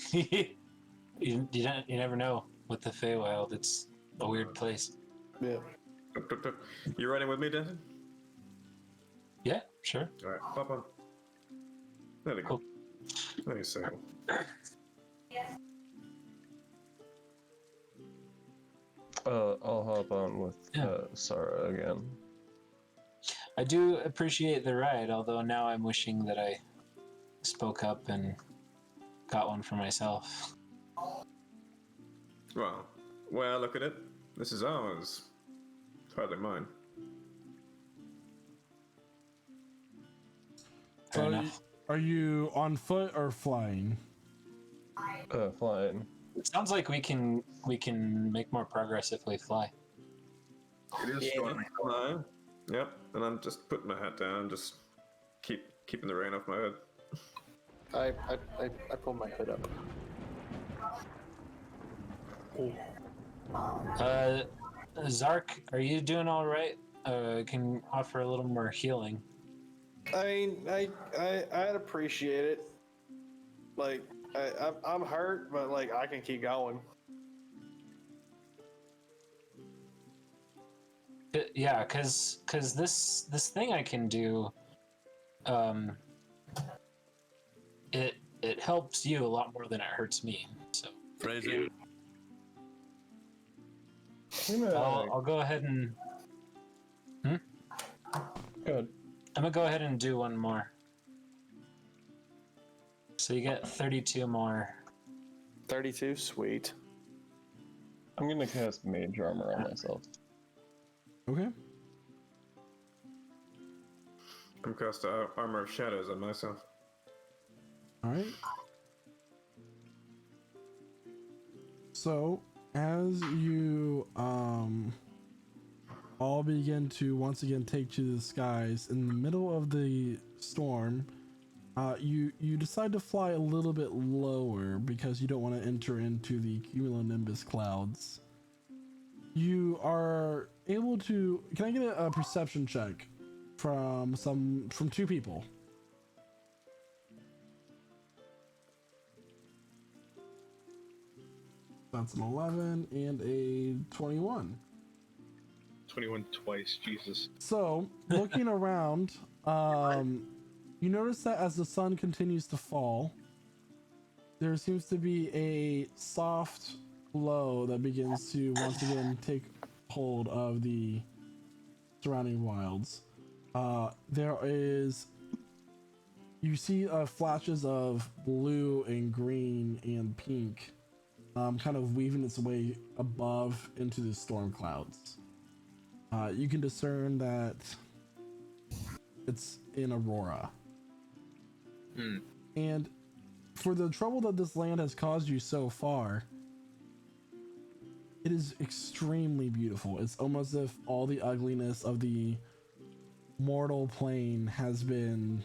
you never know with the Feywild. It's a weird place. Yeah. You riding with me, Denton? Yeah, sure. All right, pop on. There we go. Cool. Let me sail. I'll hop on with Sarah again. I do appreciate the ride, although now I'm wishing that I spoke up and got one for myself. Well, look at it. This is ours. It's hardly mine. Fair So enough. are you on foot or flying? Flying. It sounds like we can make more progress if we fly. It is stormy. Fine. Yep, and I'm just putting my hat down, just keeping the rain off my head. I pulled my hood up. Zark, are you doing all right? Can offer a little more healing. I mean, I'd appreciate it. Like, I'm hurt, but like I can keep going. Yeah, cause this thing I can do, it helps you a lot more than it hurts me. So Phrasing. I'll go ahead and. Good. I'm gonna go ahead and do one more. So you get 32 more. 32, sweet. I'm gonna cast Mage Armor on myself. Okay. I'm cast Armor of Shadows on myself. All right. So, as you all begin to once again take to the skies in the middle of the storm, you decide to fly a little bit lower because you don't want to enter into the cumulonimbus clouds. You are able to. Can I get a perception check from two people? That's an 11 and a 21. 21 twice, Jesus. So, looking around, you notice that as the sun continues to fall, there seems to be a soft glow that begins to once again take hold of the surrounding wilds. There is, you see flashes of blue and green and pink, kind of weaving its way above into the storm clouds. You can discern that it's in Aurora. And for the trouble that this land has caused you so far, it is extremely beautiful. It's almost as if all the ugliness of the mortal plane has been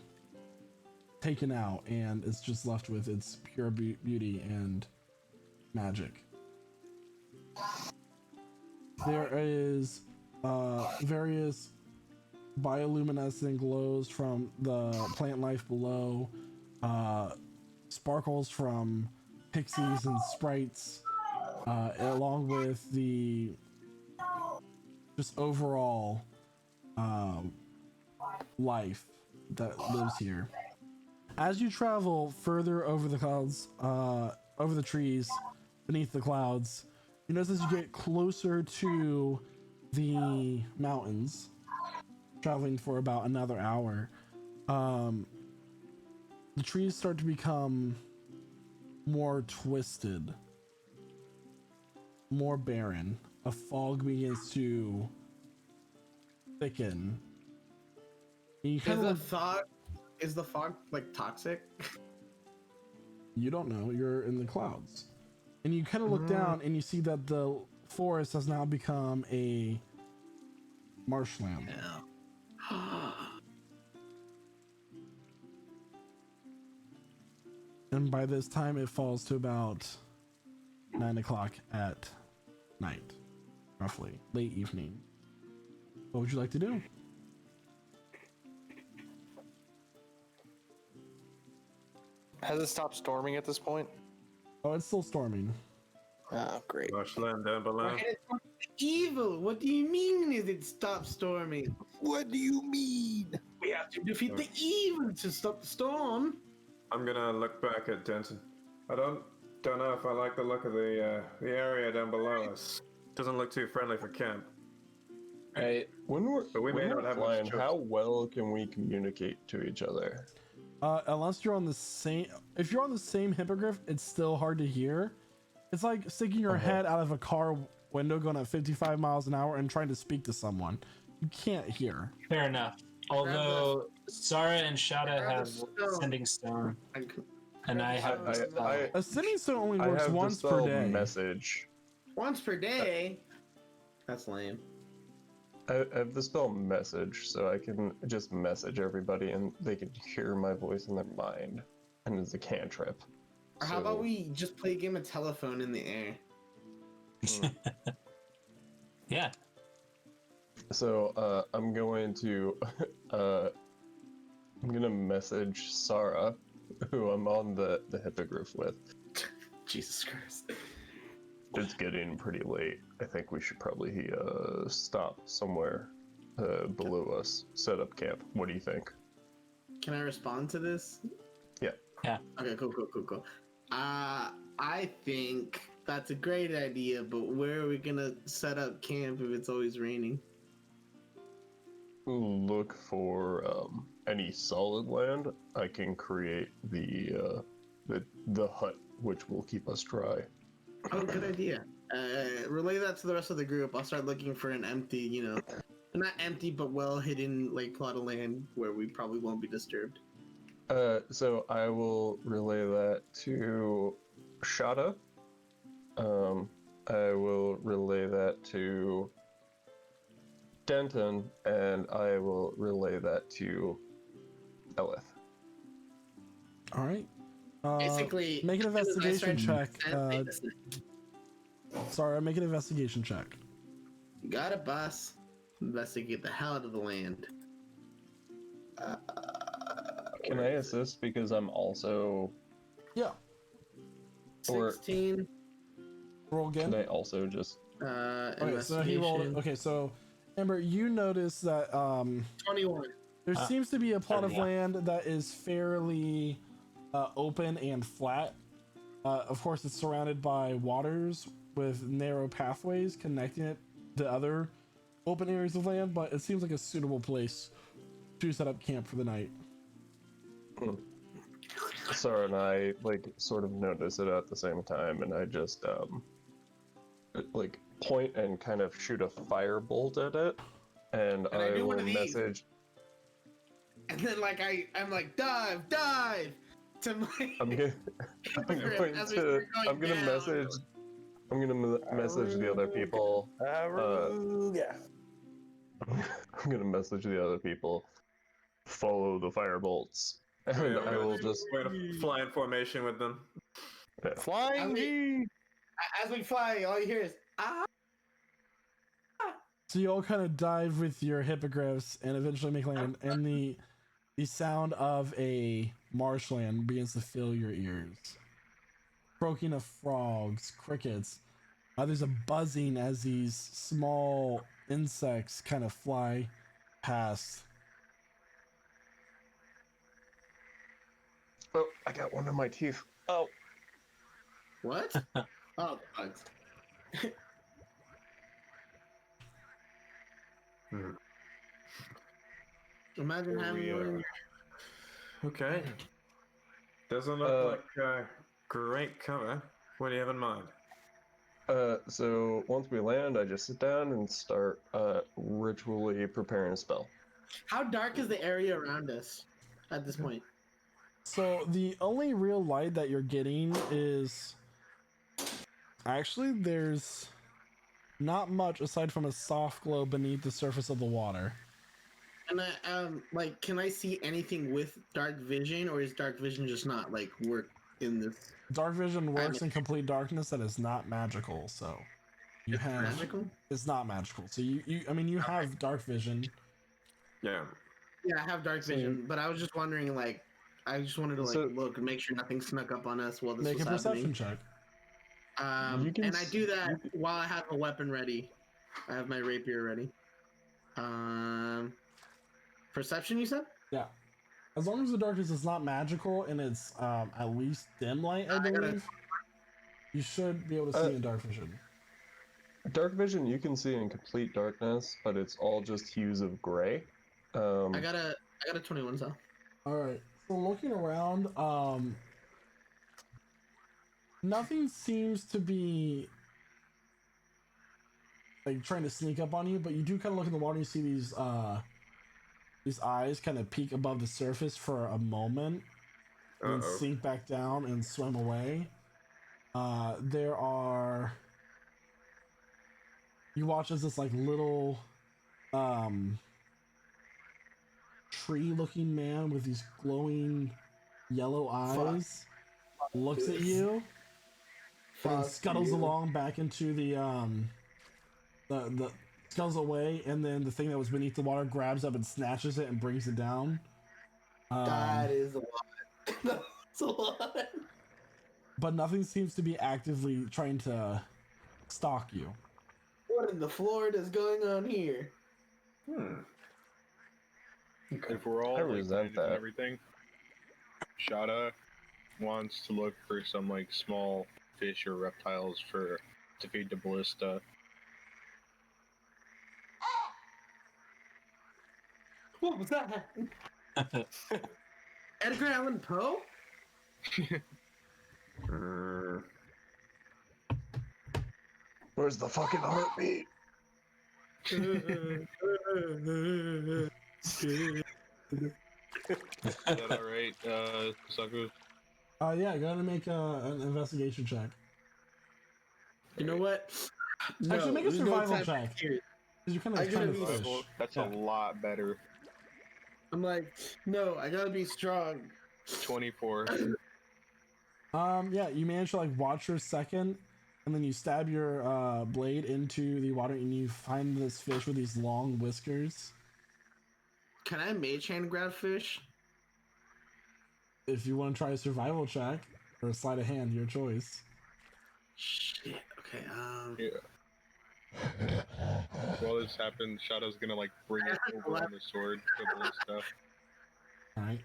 taken out and it's just left with its pure beauty and magic. There is various bioluminescent glows from the plant life below, sparkles from pixies and sprites, along with the just overall life that lives here. As you travel further over the clouds, over the trees, beneath the clouds, you notice as you get closer to the mountains, traveling for about another hour, the trees start to become more twisted, more barren. A fog begins to thicken. And you kind of is the fog like toxic? You don't know. You're in the clouds, and you kind of look down and you see that the forest has now become a marshland. And by this time, it falls to about 9 o'clock at night, roughly late evening. What would you like to do? Has it stopped storming at this point? Oh, it's still storming. Oh, great. Marshland down below. Evil. What do you mean? Is it stop storming? What do you mean? We have to defeat the evil to stop the storm. I'm gonna look back at Denton. I don't know if I like the look of the area down below us. Doesn't look too friendly for camp. Right. When we're, But we when may we're not have flying, much choice. how well can we communicate to each other? Unless you're on the same, if you're on the same hippogriff, it's still hard to hear. It's like sticking your head out of a car window going at 55 miles an hour and trying to speak to someone. You can't hear. Fair enough. Although Sarah and Shada have sending stone, and I have A sending stone only I works have once per dispel day. message. Once per day? That's lame. I have the spell message, so I can just message everybody and they can hear my voice in their mind. And it's a cantrip. Or how about we just play a game of telephone in the air? Yeah. So I'm going to I'm gonna message Sarah, who I'm on the hippogriff with. Jesus Christ. it's getting pretty late. I think we should probably stop somewhere below us, set up camp. What do you think? Can I respond to this? Yeah. Yeah. Okay, cool. I think that's a great idea, but where are we gonna set up camp if it's always raining? Look for any solid land. I can create the hut, which will keep us dry. Oh, good idea. Relay that to the rest of the group. I'll start looking for an empty, not empty, but well hidden, like, plot of land where we probably won't be disturbed. So I will relay that to Shada. I will relay that to Denton, and I will relay that to Elith. All right. Basically, make an investigation check. Make Make an investigation check. Got a bus. Investigate the hell out of the land. Can I assist because I'm also? Yeah. Or 16. Roll again. Can I also just? Okay, so he rolled. Okay, so Amber, you notice that 21. there seems to be a plot of land that is fairly open and flat. Of course, it's surrounded by waters with narrow pathways connecting it to other open areas of land, but it seems like a suitable place to set up camp for the night. Sarah and I sort of notice it at the same time, and I just point and kind of shoot a firebolt at it, and I will message. And then I'm like dive to my. I'm gonna message the other people. Yeah. I'm gonna message the other people. Follow the firebolts, and I will just fly in formation with them. Yeah. Flying. As we fly, all you hear is ah. So you all kind of dive with your hippogriffs and eventually make land, and the sound of a marshland begins to fill your ears. Croaking of frogs, crickets. There's a buzzing as these small insects kind of fly past. Oh, I got one in my teeth. Oh. What? Oh, bugs. Imagine having one in your... Okay. Doesn't look like great cover. What do you have in mind? So once we land, I just sit down and start ritually preparing a spell. How dark is the area around us at this point? So the only real light that you're getting is actually there's not much aside from a soft glow beneath the surface of the water. And can I see anything with dark vision, or is dark vision just not work in this? Dark vision works in complete darkness. That is not magical. So you have magical. It's not magical. So you have dark vision. Yeah. Yeah, I have dark vision, but I was just wondering, I just wanted to look and make sure nothing snuck up on us while this was happening. Make a perception check. And I do that while I have a weapon ready. I have my rapier ready. Perception, you said? Yeah. As long as the darkness is not magical and it's at least dim light, I believe, you should be able to see in dark vision. Dark vision you can see in complete darkness, but it's all just hues of gray. I got a 21, so. All right. So looking around, nothing seems to be trying to sneak up on you, but you do kind of look in the water and you see these eyes kind of peek above the surface for a moment and sink back down and swim away. You watch as this little tree-looking man with these glowing yellow eyes looks at you and scuttles along back into the scuttles away, and then the thing that was beneath the water grabs up and snatches it and brings it down. That is a lot. That's a lot. But nothing seems to be actively trying to stalk you. What in the Florida is going on here? If we're all I like resent bandaged and that. everything, Shada wants to look for some like small fish or reptiles to feed the ballista. What was that? Edgar Allan Poe? Where's the fucking heartbeat? Is that alright, Saku? Yeah, go ahead and make an investigation check. You know what? Actually, make a there's no survival time check. here. Because you're kind I of gotta trying to be fish. That's Yeah. a lot better. I'm like, no, I gotta be strong. 24. Yeah, you manage to like watch for a second, and then you stab your blade into the water, and you find this fish with these long whiskers. Can I mage hand grab fish? If you want to try a survival check or a sleight of hand, your choice. Shit. Okay. Yeah. While this happens, Shadow's gonna like bring it over on the sword to ballista. All right.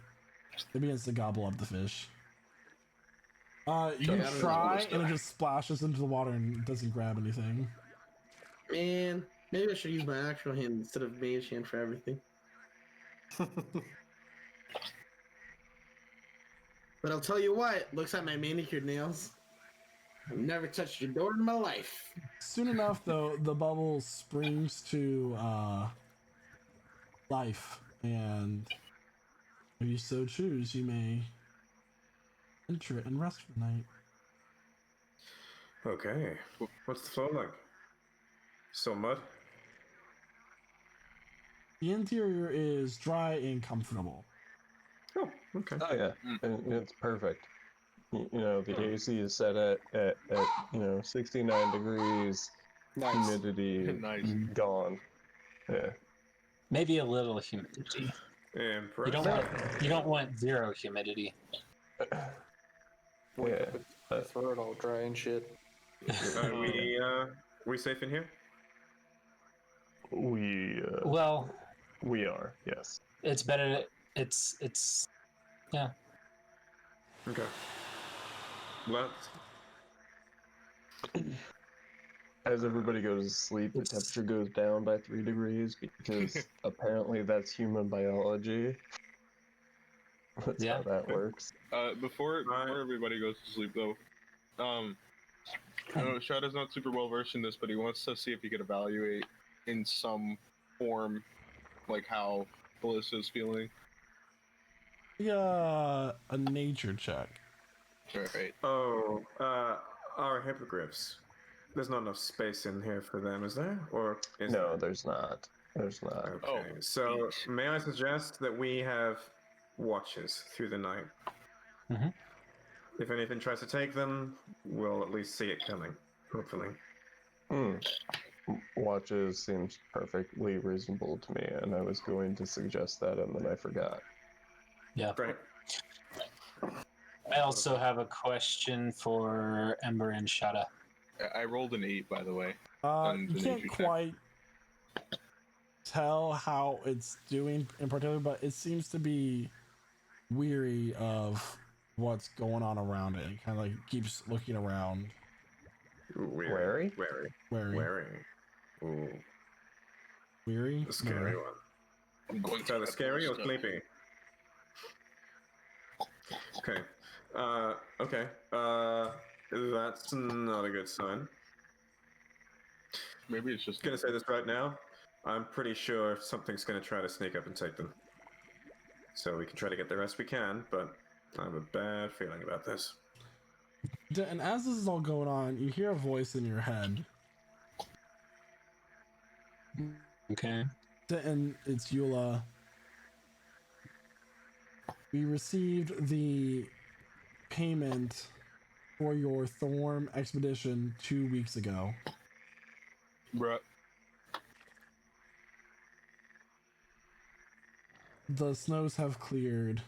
It begins to gobble up the fish. You Shut up. try, and it just splashes into the water and doesn't grab anything. Man, maybe I should use my actual hand instead of mage hand for everything. But I'll tell you what, looks like my manicured nails. I've never touched your door in my life. Soon enough, though, the bubble springs to life, and if you so choose, you may enter it and rest for the night. Okay. What's the floor like? Still mud? The interior is dry and comfortable. Oh, okay. Oh yeah, and it's perfect. You know, the AC is set at 69 degrees, Nice. humidity Nice. gone. Yeah. Maybe a little humidity. You don't want zero humidity. Yeah. My throat all dry and shit. We safe in here? Well, we are, yes. it's better. It's yeah. Okay. Well, As everybody goes to sleep, the temperature goes down by 3 degrees because apparently that's human biology. That's how that works. Before everybody goes to sleep, though, I know Shadow's not super well versed in this, but he wants to see if he could evaluate in some form, like how Ballista's feeling. Yeah, a nature check. Right. Oh, our hippogriffs. There's not enough space in here for them, is there? Or is No, there? there's not. There's not. Okay. Oh, So, may I suggest that we have watches through the night? Mhm. If anything tries to take them, we'll at least see it coming. Hopefully. Watches seems perfectly reasonable to me, and I was going to suggest that, and then I forgot. Yeah. Great. I also have a question for Ember and Shada. I rolled an 8, by the way. You can't quite tell how it's doing in particular, but it seems to be weary of what's going on around it. It kind of like keeps looking around. Wary? Wary. Ooh. Weary? The scary one. I'm going It's either scary or sleepy. Okay. Okay. That's not a good sign. Maybe it's just Gonna say this right now. I'm pretty sure something's gonna try to sneak up and take them. So we can try to get the rest we can, but I have a bad feeling about this. And as this is all going on, you hear a voice in your head. Okay. And it's Eula. We received the payment for your Thorm expedition 2 weeks ago. Bruh. The snows have cleared.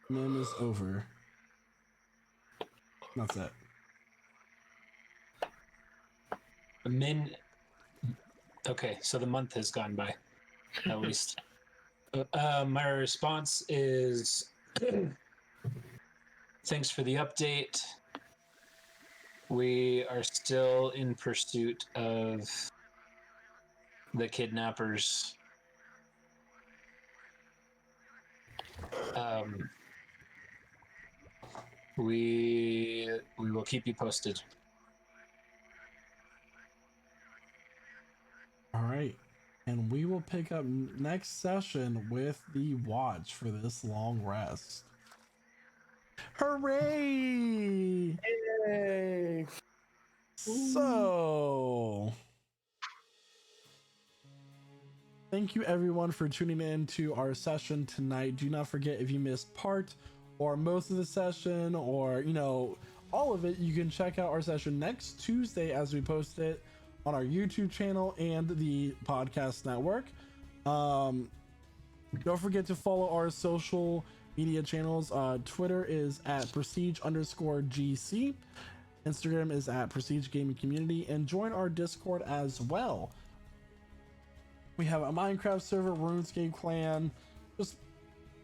Nim is over. That's it. Okay, so the month has gone by, at least. My response is thanks for the update. We are still in pursuit of the kidnappers. We will keep you posted. All right. And we will pick up next session with the watch for this long rest. Hooray! Yay! So, thank you everyone for tuning in to our session tonight. Do not forget, if you missed part or most of the session, or all of it, you can check out our session next Tuesday as we post it on our YouTube channel and the podcast network. Don't forget to follow our social media channels. Twitter is at prestige_GC. Instagram is at Prestige Gaming Community, and join our Discord as well. We have a Minecraft server, RuneScape clan. Just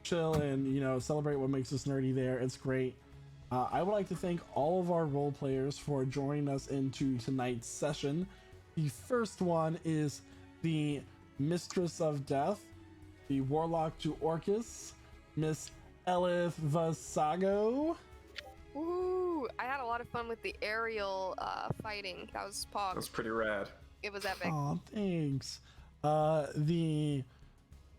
chill and celebrate what makes us nerdy there. It's great. I would like to thank all of our role players for joining us into tonight's session. The first one is the Mistress of Death, the Warlock to Orcus, Miss Elith Vasago. Ooh, I had a lot of fun with the aerial fighting. That was pog. That's pretty rad. It was epic. Oh, thanks. The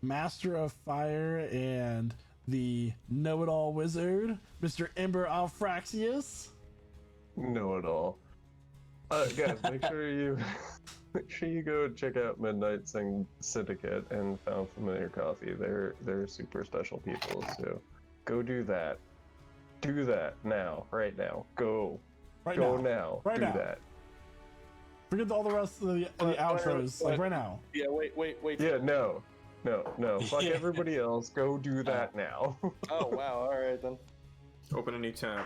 Master of Fire and the Know-It-All Wizard, Mr. Ember Alfraxius. Know-It-All. Guys, make sure you go check out Midnight Syndicate and Found Familiar Coffee. They're super special people, so go do that. Do that now, right now. Go now. Right do now. that. Forget all the rest of the outros, like right now. Yeah, wait. Yeah, no. Fuck everybody else. Go do that now. Oh, wow. All right, then. Open a new tab.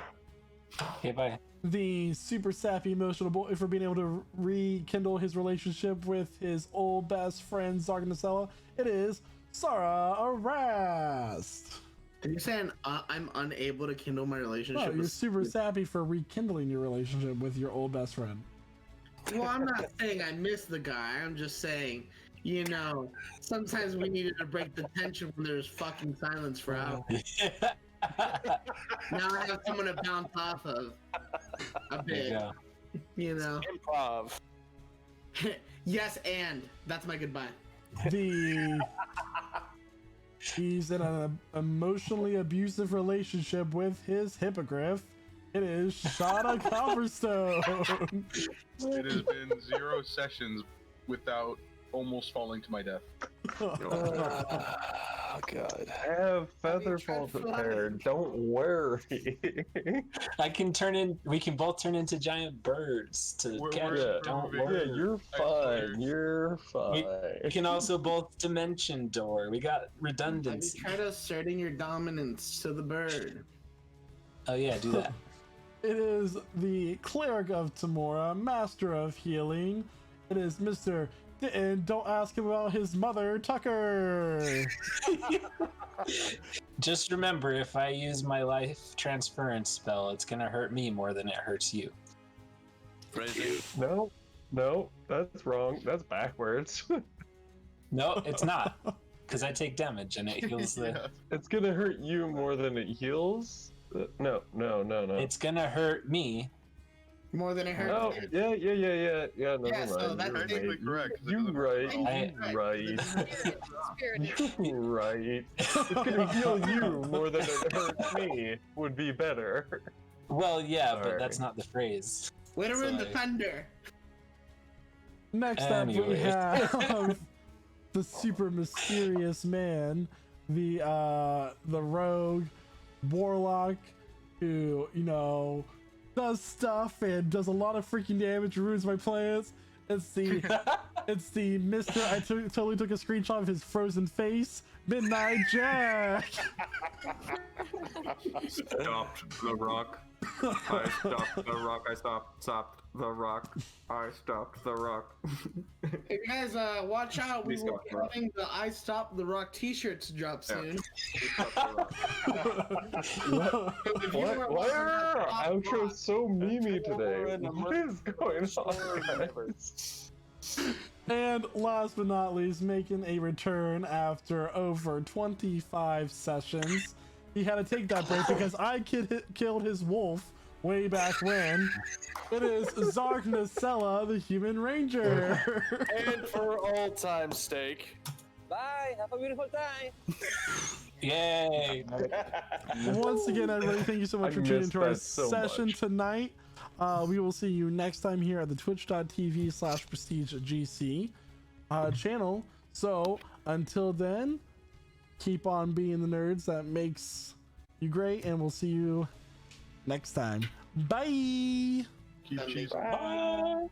Okay, bye. The super sappy emotional boy for being able to rekindle his relationship with his old best friend Zarg Nacella. It is Sarah Arrast. Are you saying I'm unable to kindle my relationship? No, you're super sappy for rekindling your relationship with your old best friend. Well, I'm not saying I miss the guy. I'm just saying, sometimes we needed to break the tension when there's fucking silence for hours. Now I have someone to bounce off of a bit. Improv. Yes, and that's my goodbye. He's in an emotionally abusive relationship with his hippogriff. It is Shauna Copperstone. It has been 0 sessions without almost falling to my death. Oh, God. I have Featherfall prepared. Don't worry. We can both turn into giant birds to catch it. Don't worry. Yeah, you're fine. You're fine. We can also both dimension door. We got redundancy. Have you tried asserting your dominance to the bird? Oh yeah, do that. It is the Cleric of Tamora, Master of Healing. It is Mr. And don't ask him about his mother, Tucker. Just remember, if I use my life transference spell, it's gonna hurt me more than it hurts you. Crazy. No, that's wrong. That's backwards. No, it's not. Because I take damage and it heals the... It's gonna hurt you more than it heals? No. It's gonna hurt me. More than it hurts. Oh, yeah, never mind. So that's technically correct. You right. You right. It's gonna heal you more than it hurts me would be better. Well, yeah, but Sorry. that's not the phrase. Way to ruin the thunder. Next up, we have the super mysterious man, the rogue warlock who, does stuff and does a lot of freaking damage, ruins my plans. It's the It's the Mr. I totally took a screenshot of his frozen face, Midnight Jack. Stopped the rock. I stopped the rock. I stopped the rock. I stopped the rock. Hey guys, watch out. We Please will stop be the rock. having the I Stop the Rock t-shirts drop soon. Why are our outros so memey today? What is going on, guys? And last but not least, making a return after over 25 sessions. He had to take that break because I killed his wolf way back when. It is Zark Nacella, the Human Ranger. And for old time's sake. Bye. Have a beautiful time. Yay! Once again, everybody, thank you so much I for tuning missed into our that so session much. tonight. We will see you next time here at the twitch.tv/prestigegc channel. So until then, keep on being the nerds that makes you great, and we'll see you next time. Bye. Keep cheesing. Bye.